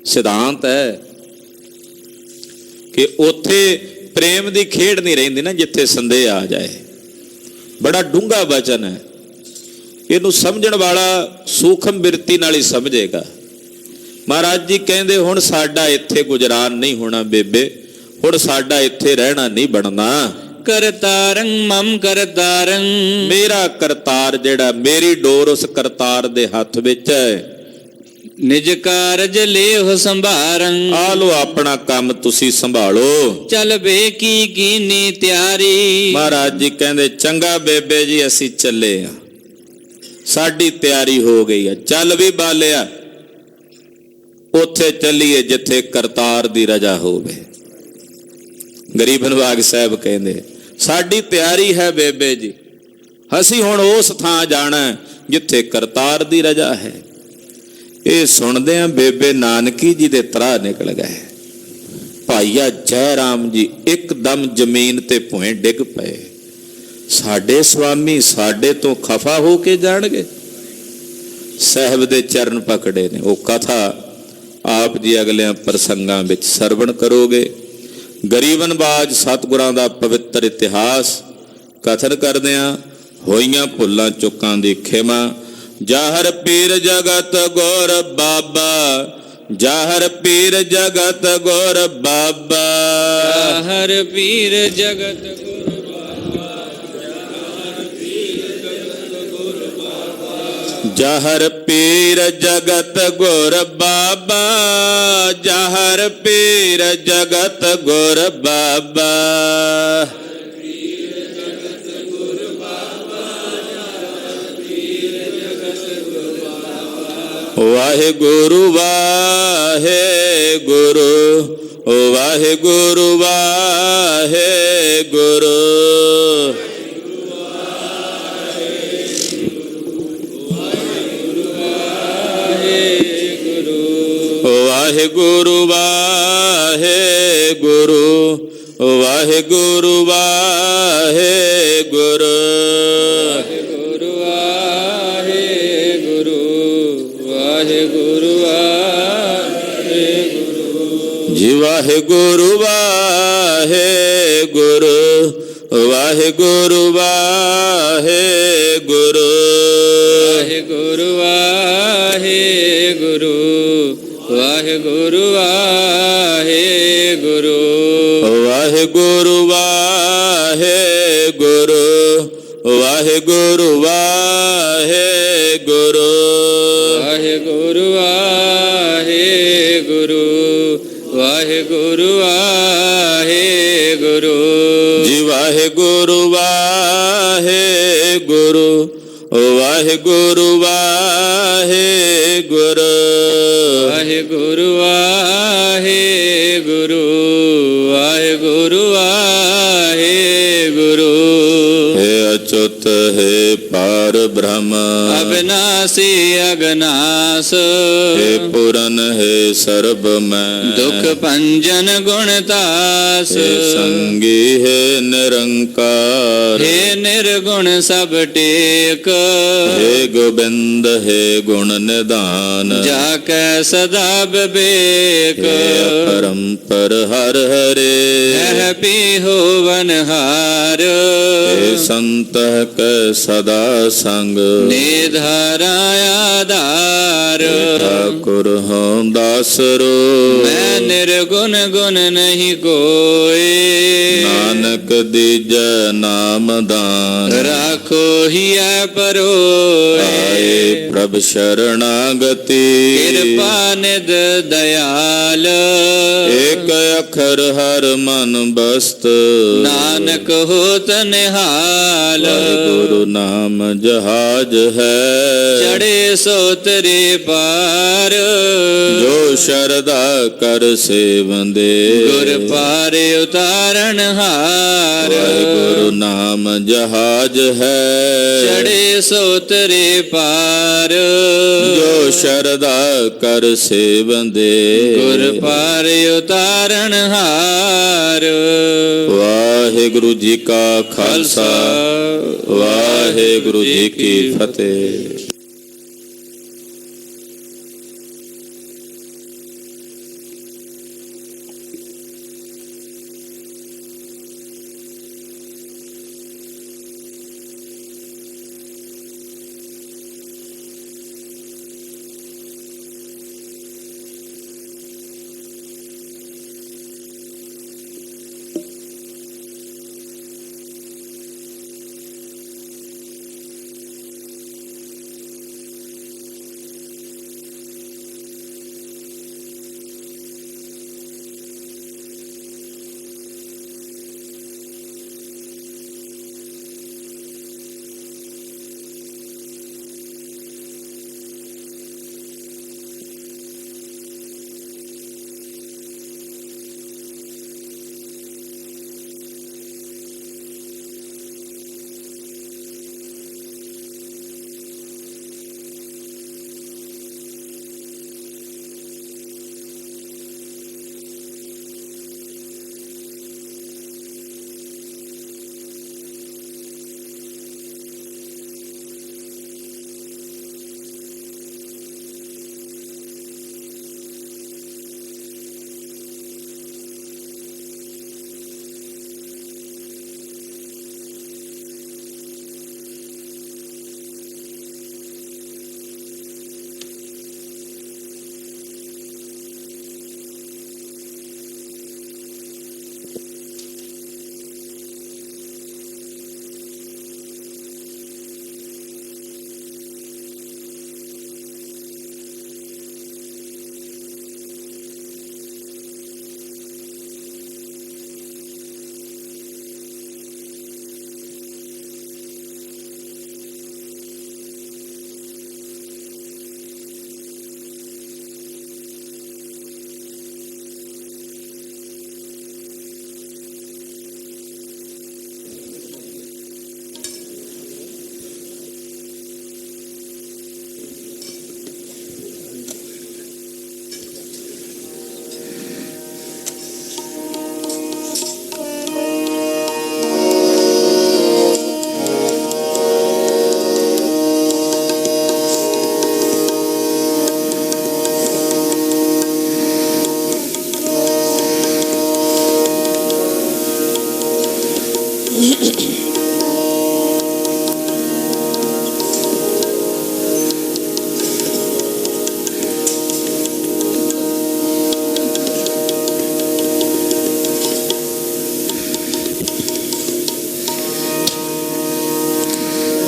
ਸਿਧਾਂਤ ਹੈ ਕਿ ਉੱਥੇ ਪ੍ਰੇਮ ਦੀ ਖੇਡ ਨਹੀਂ ਰਹਿੰਦੀ ਨਾ, ਜਿੱਥੇ ਸੰਦੇਹ ਆ ਜਾਏ। ਬੜਾ ਡੂੰਘਾ ਵਚਨ ਹੈ, ਇਹਨੂੰ ਸਮਝਣ ਵਾਲਾ ਸੂਖਮ ਬਿਰਤੀ ਨਾਲ ਹੀ ਸਮਝੇਗਾ। ਮਹਾਰਾਜ ਜੀ ਕਹਿੰਦੇ ਹੁਣ ਸਾਡਾ ਇੱਥੇ ਗੁਜਰਾਨ ਨਹੀਂ ਹੋਣਾ ਬੇਬੇ, ਹੁਣ ਸਾਡਾ ਇੱਥੇ ਰਹਿਣਾ ਨਹੀਂ ਬਣਨਾ। ਕਰਤਾਰੰ ਮਮ ਕਰਤਾਰੰ। ਮੇਰਾ ਕਰਤਾਰ ਜਿਹੜਾ, ਮੇਰੀ ਡੋਰ ਉਸ ਕਰਤਾਰ ਦੇ ਹੱਥ ਵਿੱਚ ਹੈ। ਨਿਜ ਕਾਰਜ ਲੇਹੁ ਸੰਭਾਰੰ। ਆ ਲੋ ਆਪਣਾ ਕੰਮ ਤੁਸੀਂ ਸੰਭਾਲੋ। ਚਲ ਬੇ ਕੀ ਕੀਨੀ ਤਿਆਰੀ। ਮਹਾਰਾਜ ਜੀ ਕਹਿੰਦੇ ਚੰਗਾ ਬੇਬੇ ਜੀ ਅਸੀਂ ਚੱਲੇ ਆ, ਸਾਡੀ ਤਿਆਰੀ ਹੋ ਗਈ ਆ, ਚੱਲ ਵੀ ਬਾਲਿਆ ਉੱਥੇ ਚੱਲੀਏ ਜਿੱਥੇ ਕਰਤਾਰ ਦੀ ਰਜ਼ਾ ਹੋਵੇ। ਗਰੀਬ ਨਵਾਜ ਸਾਹਿਬ ਕਹਿੰਦੇ ਸਾਡੀ ਤਿਆਰੀ ਹੈ ਬੇਬੇ ਜੀ, ਅਸੀਂ ਹੁਣ ਉਸ ਥਾਂ ਜਾਣਾ ਜਿੱਥੇ ਕਰਤਾਰ ਦੀ ਰਜ਼ਾ ਹੈ। ਇਹ ਸੁਣਦੇ ਆ ਬੇਬੇ ਨਾਨਕੀ ਜੀ ਦੇ ਤਰਾ ਨਿਕਲ ਗਏ। ਭਾਈਆ ਜੈ ਰਾਮ ਜੀ ਇੱਕਦਮ ਜ਼ਮੀਨ ਤੇ ਭੋਏ ਡਿੱਗ ਪਏ। ਸਾਡੇ ਸਵਾਮੀ ਸਾਡੇ ਤੋਂ ਖਫਾ ਹੋ ਕੇ ਜਾਣਗੇ। ਸਾਹਿਬ ਦੇ ਚਰਨ ਪਕੜੇ ਨੇ। ਉਹ ਕਥਾ ਆਪ ਜੀ ਅਗਲਿਆਂ ਪ੍ਰਸੰਗਾਂ ਵਿੱਚ ਸਰਵਣ ਕਰੋਗੇ। ਗਰੀਬਨਵਾਜ ਸਤਿਗੁਰਾਂ ਦਾ ਪਵਿੱਤਰ ਇਤਿਹਾਸ ਕਥਨ ਕਰਦਿਆਂ ਹੋਈਆਂ ਭੁੱਲਾਂ ਚੁੱਕਾਂ ਦੀ ਖਿਮਾ। ਜਾਹਰ ਪੀਰ ਜਗਤ ਗੁਰ ਬਾਬਾ, ਜਾਹਰ ਪੀਰ ਜਗਤ ਗੁਰ ਬਾਬਾ, ਜਾਹਰ ਪੀਰ ਜਗਤ ਜਾਹਰ ਪੀਰ ਜਗਤ ਗੁਰ ਬਾਬਾ, ਜਾਹਰ ਪੀਰ ਜਗਤ ਗੁਰ ਬਾਬਾ। ਵਾਹਿਗੁਰੂ ਵਾਹਿਗੁਰੂ, ਵਾਹਿਗੁਰੂ ਵਾਹਿਗੁਰੂ। ਵਾਹਿਗੁਰੂ ਵਾਹਿਗੁਰੂ, ਵਾਹਿਗੁਰੂ ਵਾਹਿਗੁਰੂ। ਵਾਹਿਗੁਰੂ ਵਾਹਿਗੁਰੂ, ਵਾਹਿਗੁਰੂ ਵਾਹਿਗੁਰੂ ਜੀ। ਵਾਹਿਗੁਰੂ ਵਾਹਿਗੁਰੂ, ਵਾਹਿਗੁਰੂ ਵਾਹਿਗੁਰੂ। ਵਾਹਿਗੁਰੂ ਵਾਹਿਗੁਰੂ, ਵਾਹਿਗੁਰੂ ਵਾਹਿਗੁਰੂ। ਵਾਹਿਗੁਰੂ ਵਾਹਿਗੁਰੂ ਵਾਹਿਗੁਰੂ ਵਾਹਿਗੁਰੂ ਵਾਹਿਗੁਰੂ ਵਾਹਿਗੁਰੂ ਵਾਹਿਗੁਰੂ ਵਾਹਿਗੁਰੂ ਜੀ ਵਾਹਿਗੁਰੂ ਵਾਹਿਗੁਰੂ ਵਾਹਿਗੁਰੂ ਵਾਹਿਗੁਰੂ ਵਾਹਿਗੁਰੂ ਵਾਹਿਗੁਰੂ ਵਾਹਿਗੁਰੂ ਵਾਹਿਗੁਰੂ ਹੈ ਅਚੁੱਤ ਹੈ ਪਾਰ ਬ੍ਰਹਮ ਅਬਿਨਾਸੀ ਅਗਨਾਸ ਹੈ ਪੂਰਨ ਹੈ ਸਰਬ ਮੈਂ ਦੁਖ ਭੰਜਨ ਗੁਣਤਾਸ ਹੈ ਸੰਗੀ ਹੈ ਨਿਰੰਕਾਰ ਹੇ ਨਿਰਗੁਣ ਸਭ ਟੇਕ ਹੈ ਗੋਬਿੰਦ ਹੈ ਗੁਣ ਨਿਧਾਨ ਜਾ ਕੈ ਸਦਾ ਬਿਬੇਕ ਹੈ ਪਰੰਪਰ ਹਰ ਹਰੇ ਹੈ ਪੀ ਹੋਵਨ ਹਾਰ ਹੈ ਸੰਤ ਕੈ ਸਦਾ ਸੰਗ ਨਿਧਾਰਾ ਆਧਾਰ ਠਾਕੁਰ ਹਉ ਦਾਸਰੋ ਮੈਂ ਨਿਰਗੁਣ ਗੁਣ ਨਹੀਂ ਕੋਏ ਨਾਨਕ ਦੀਜੈ ਨਾਮ ਦਾਨ ਰਾਖੋ ਹੀਐ ਪਰੋਏ ਆਏ ਪ੍ਰਭ ਸ਼ਰਣਾਗਤੀ ਕਿਰਪਾ ਨਿਧ ਦਇਆਲ ਏਕ ਅਖਰ ਹਰ ਮਨ ਬਸਤ ਨਾਨਕ ਹੋਤ ਨਿਹਾਲ ਗੁਰੂ ਨਾਮ ਜਹਾਜ ਹੈ ਚੜੇ ਸੋ ਤੇਰੇ ਪਾਰ ਜੋ ਸ਼ਰਧਾ ਕਰ ਸੇਵੰਦੇ ਗੁਰ ਪਾਰ ਉਤਾਰਨ ਹਾਰ ਗੁਰੂ ਨਾਮ ਜਹਾਜ ਹੈ ਚੜੇ ਸੋ ਤੇਰੇ ਪਾਰ ਜੋ ਸ਼ਰਧਾ ਕਰ ਸੇਵੰਦੇ ਗੁਰ ਪਾਰ ਉਤਾਰਨ ਹਾਰ ਵਾਹਿਗੁਰੂ ਜੀ ਕਾ ਖਾਲਸਾ ਵਾਹਿਗੁਰੂ ਜੀ ਕੀ ਫਤਿਹ।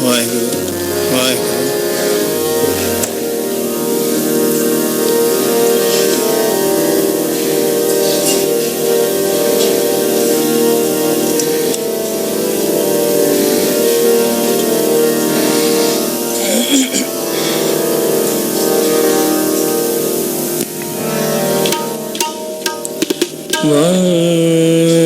ਵਾਹਿਗੁਰੂ ਵਾਹਿਗੁਰੂ। ਵਾਹਿਗੁਰੂ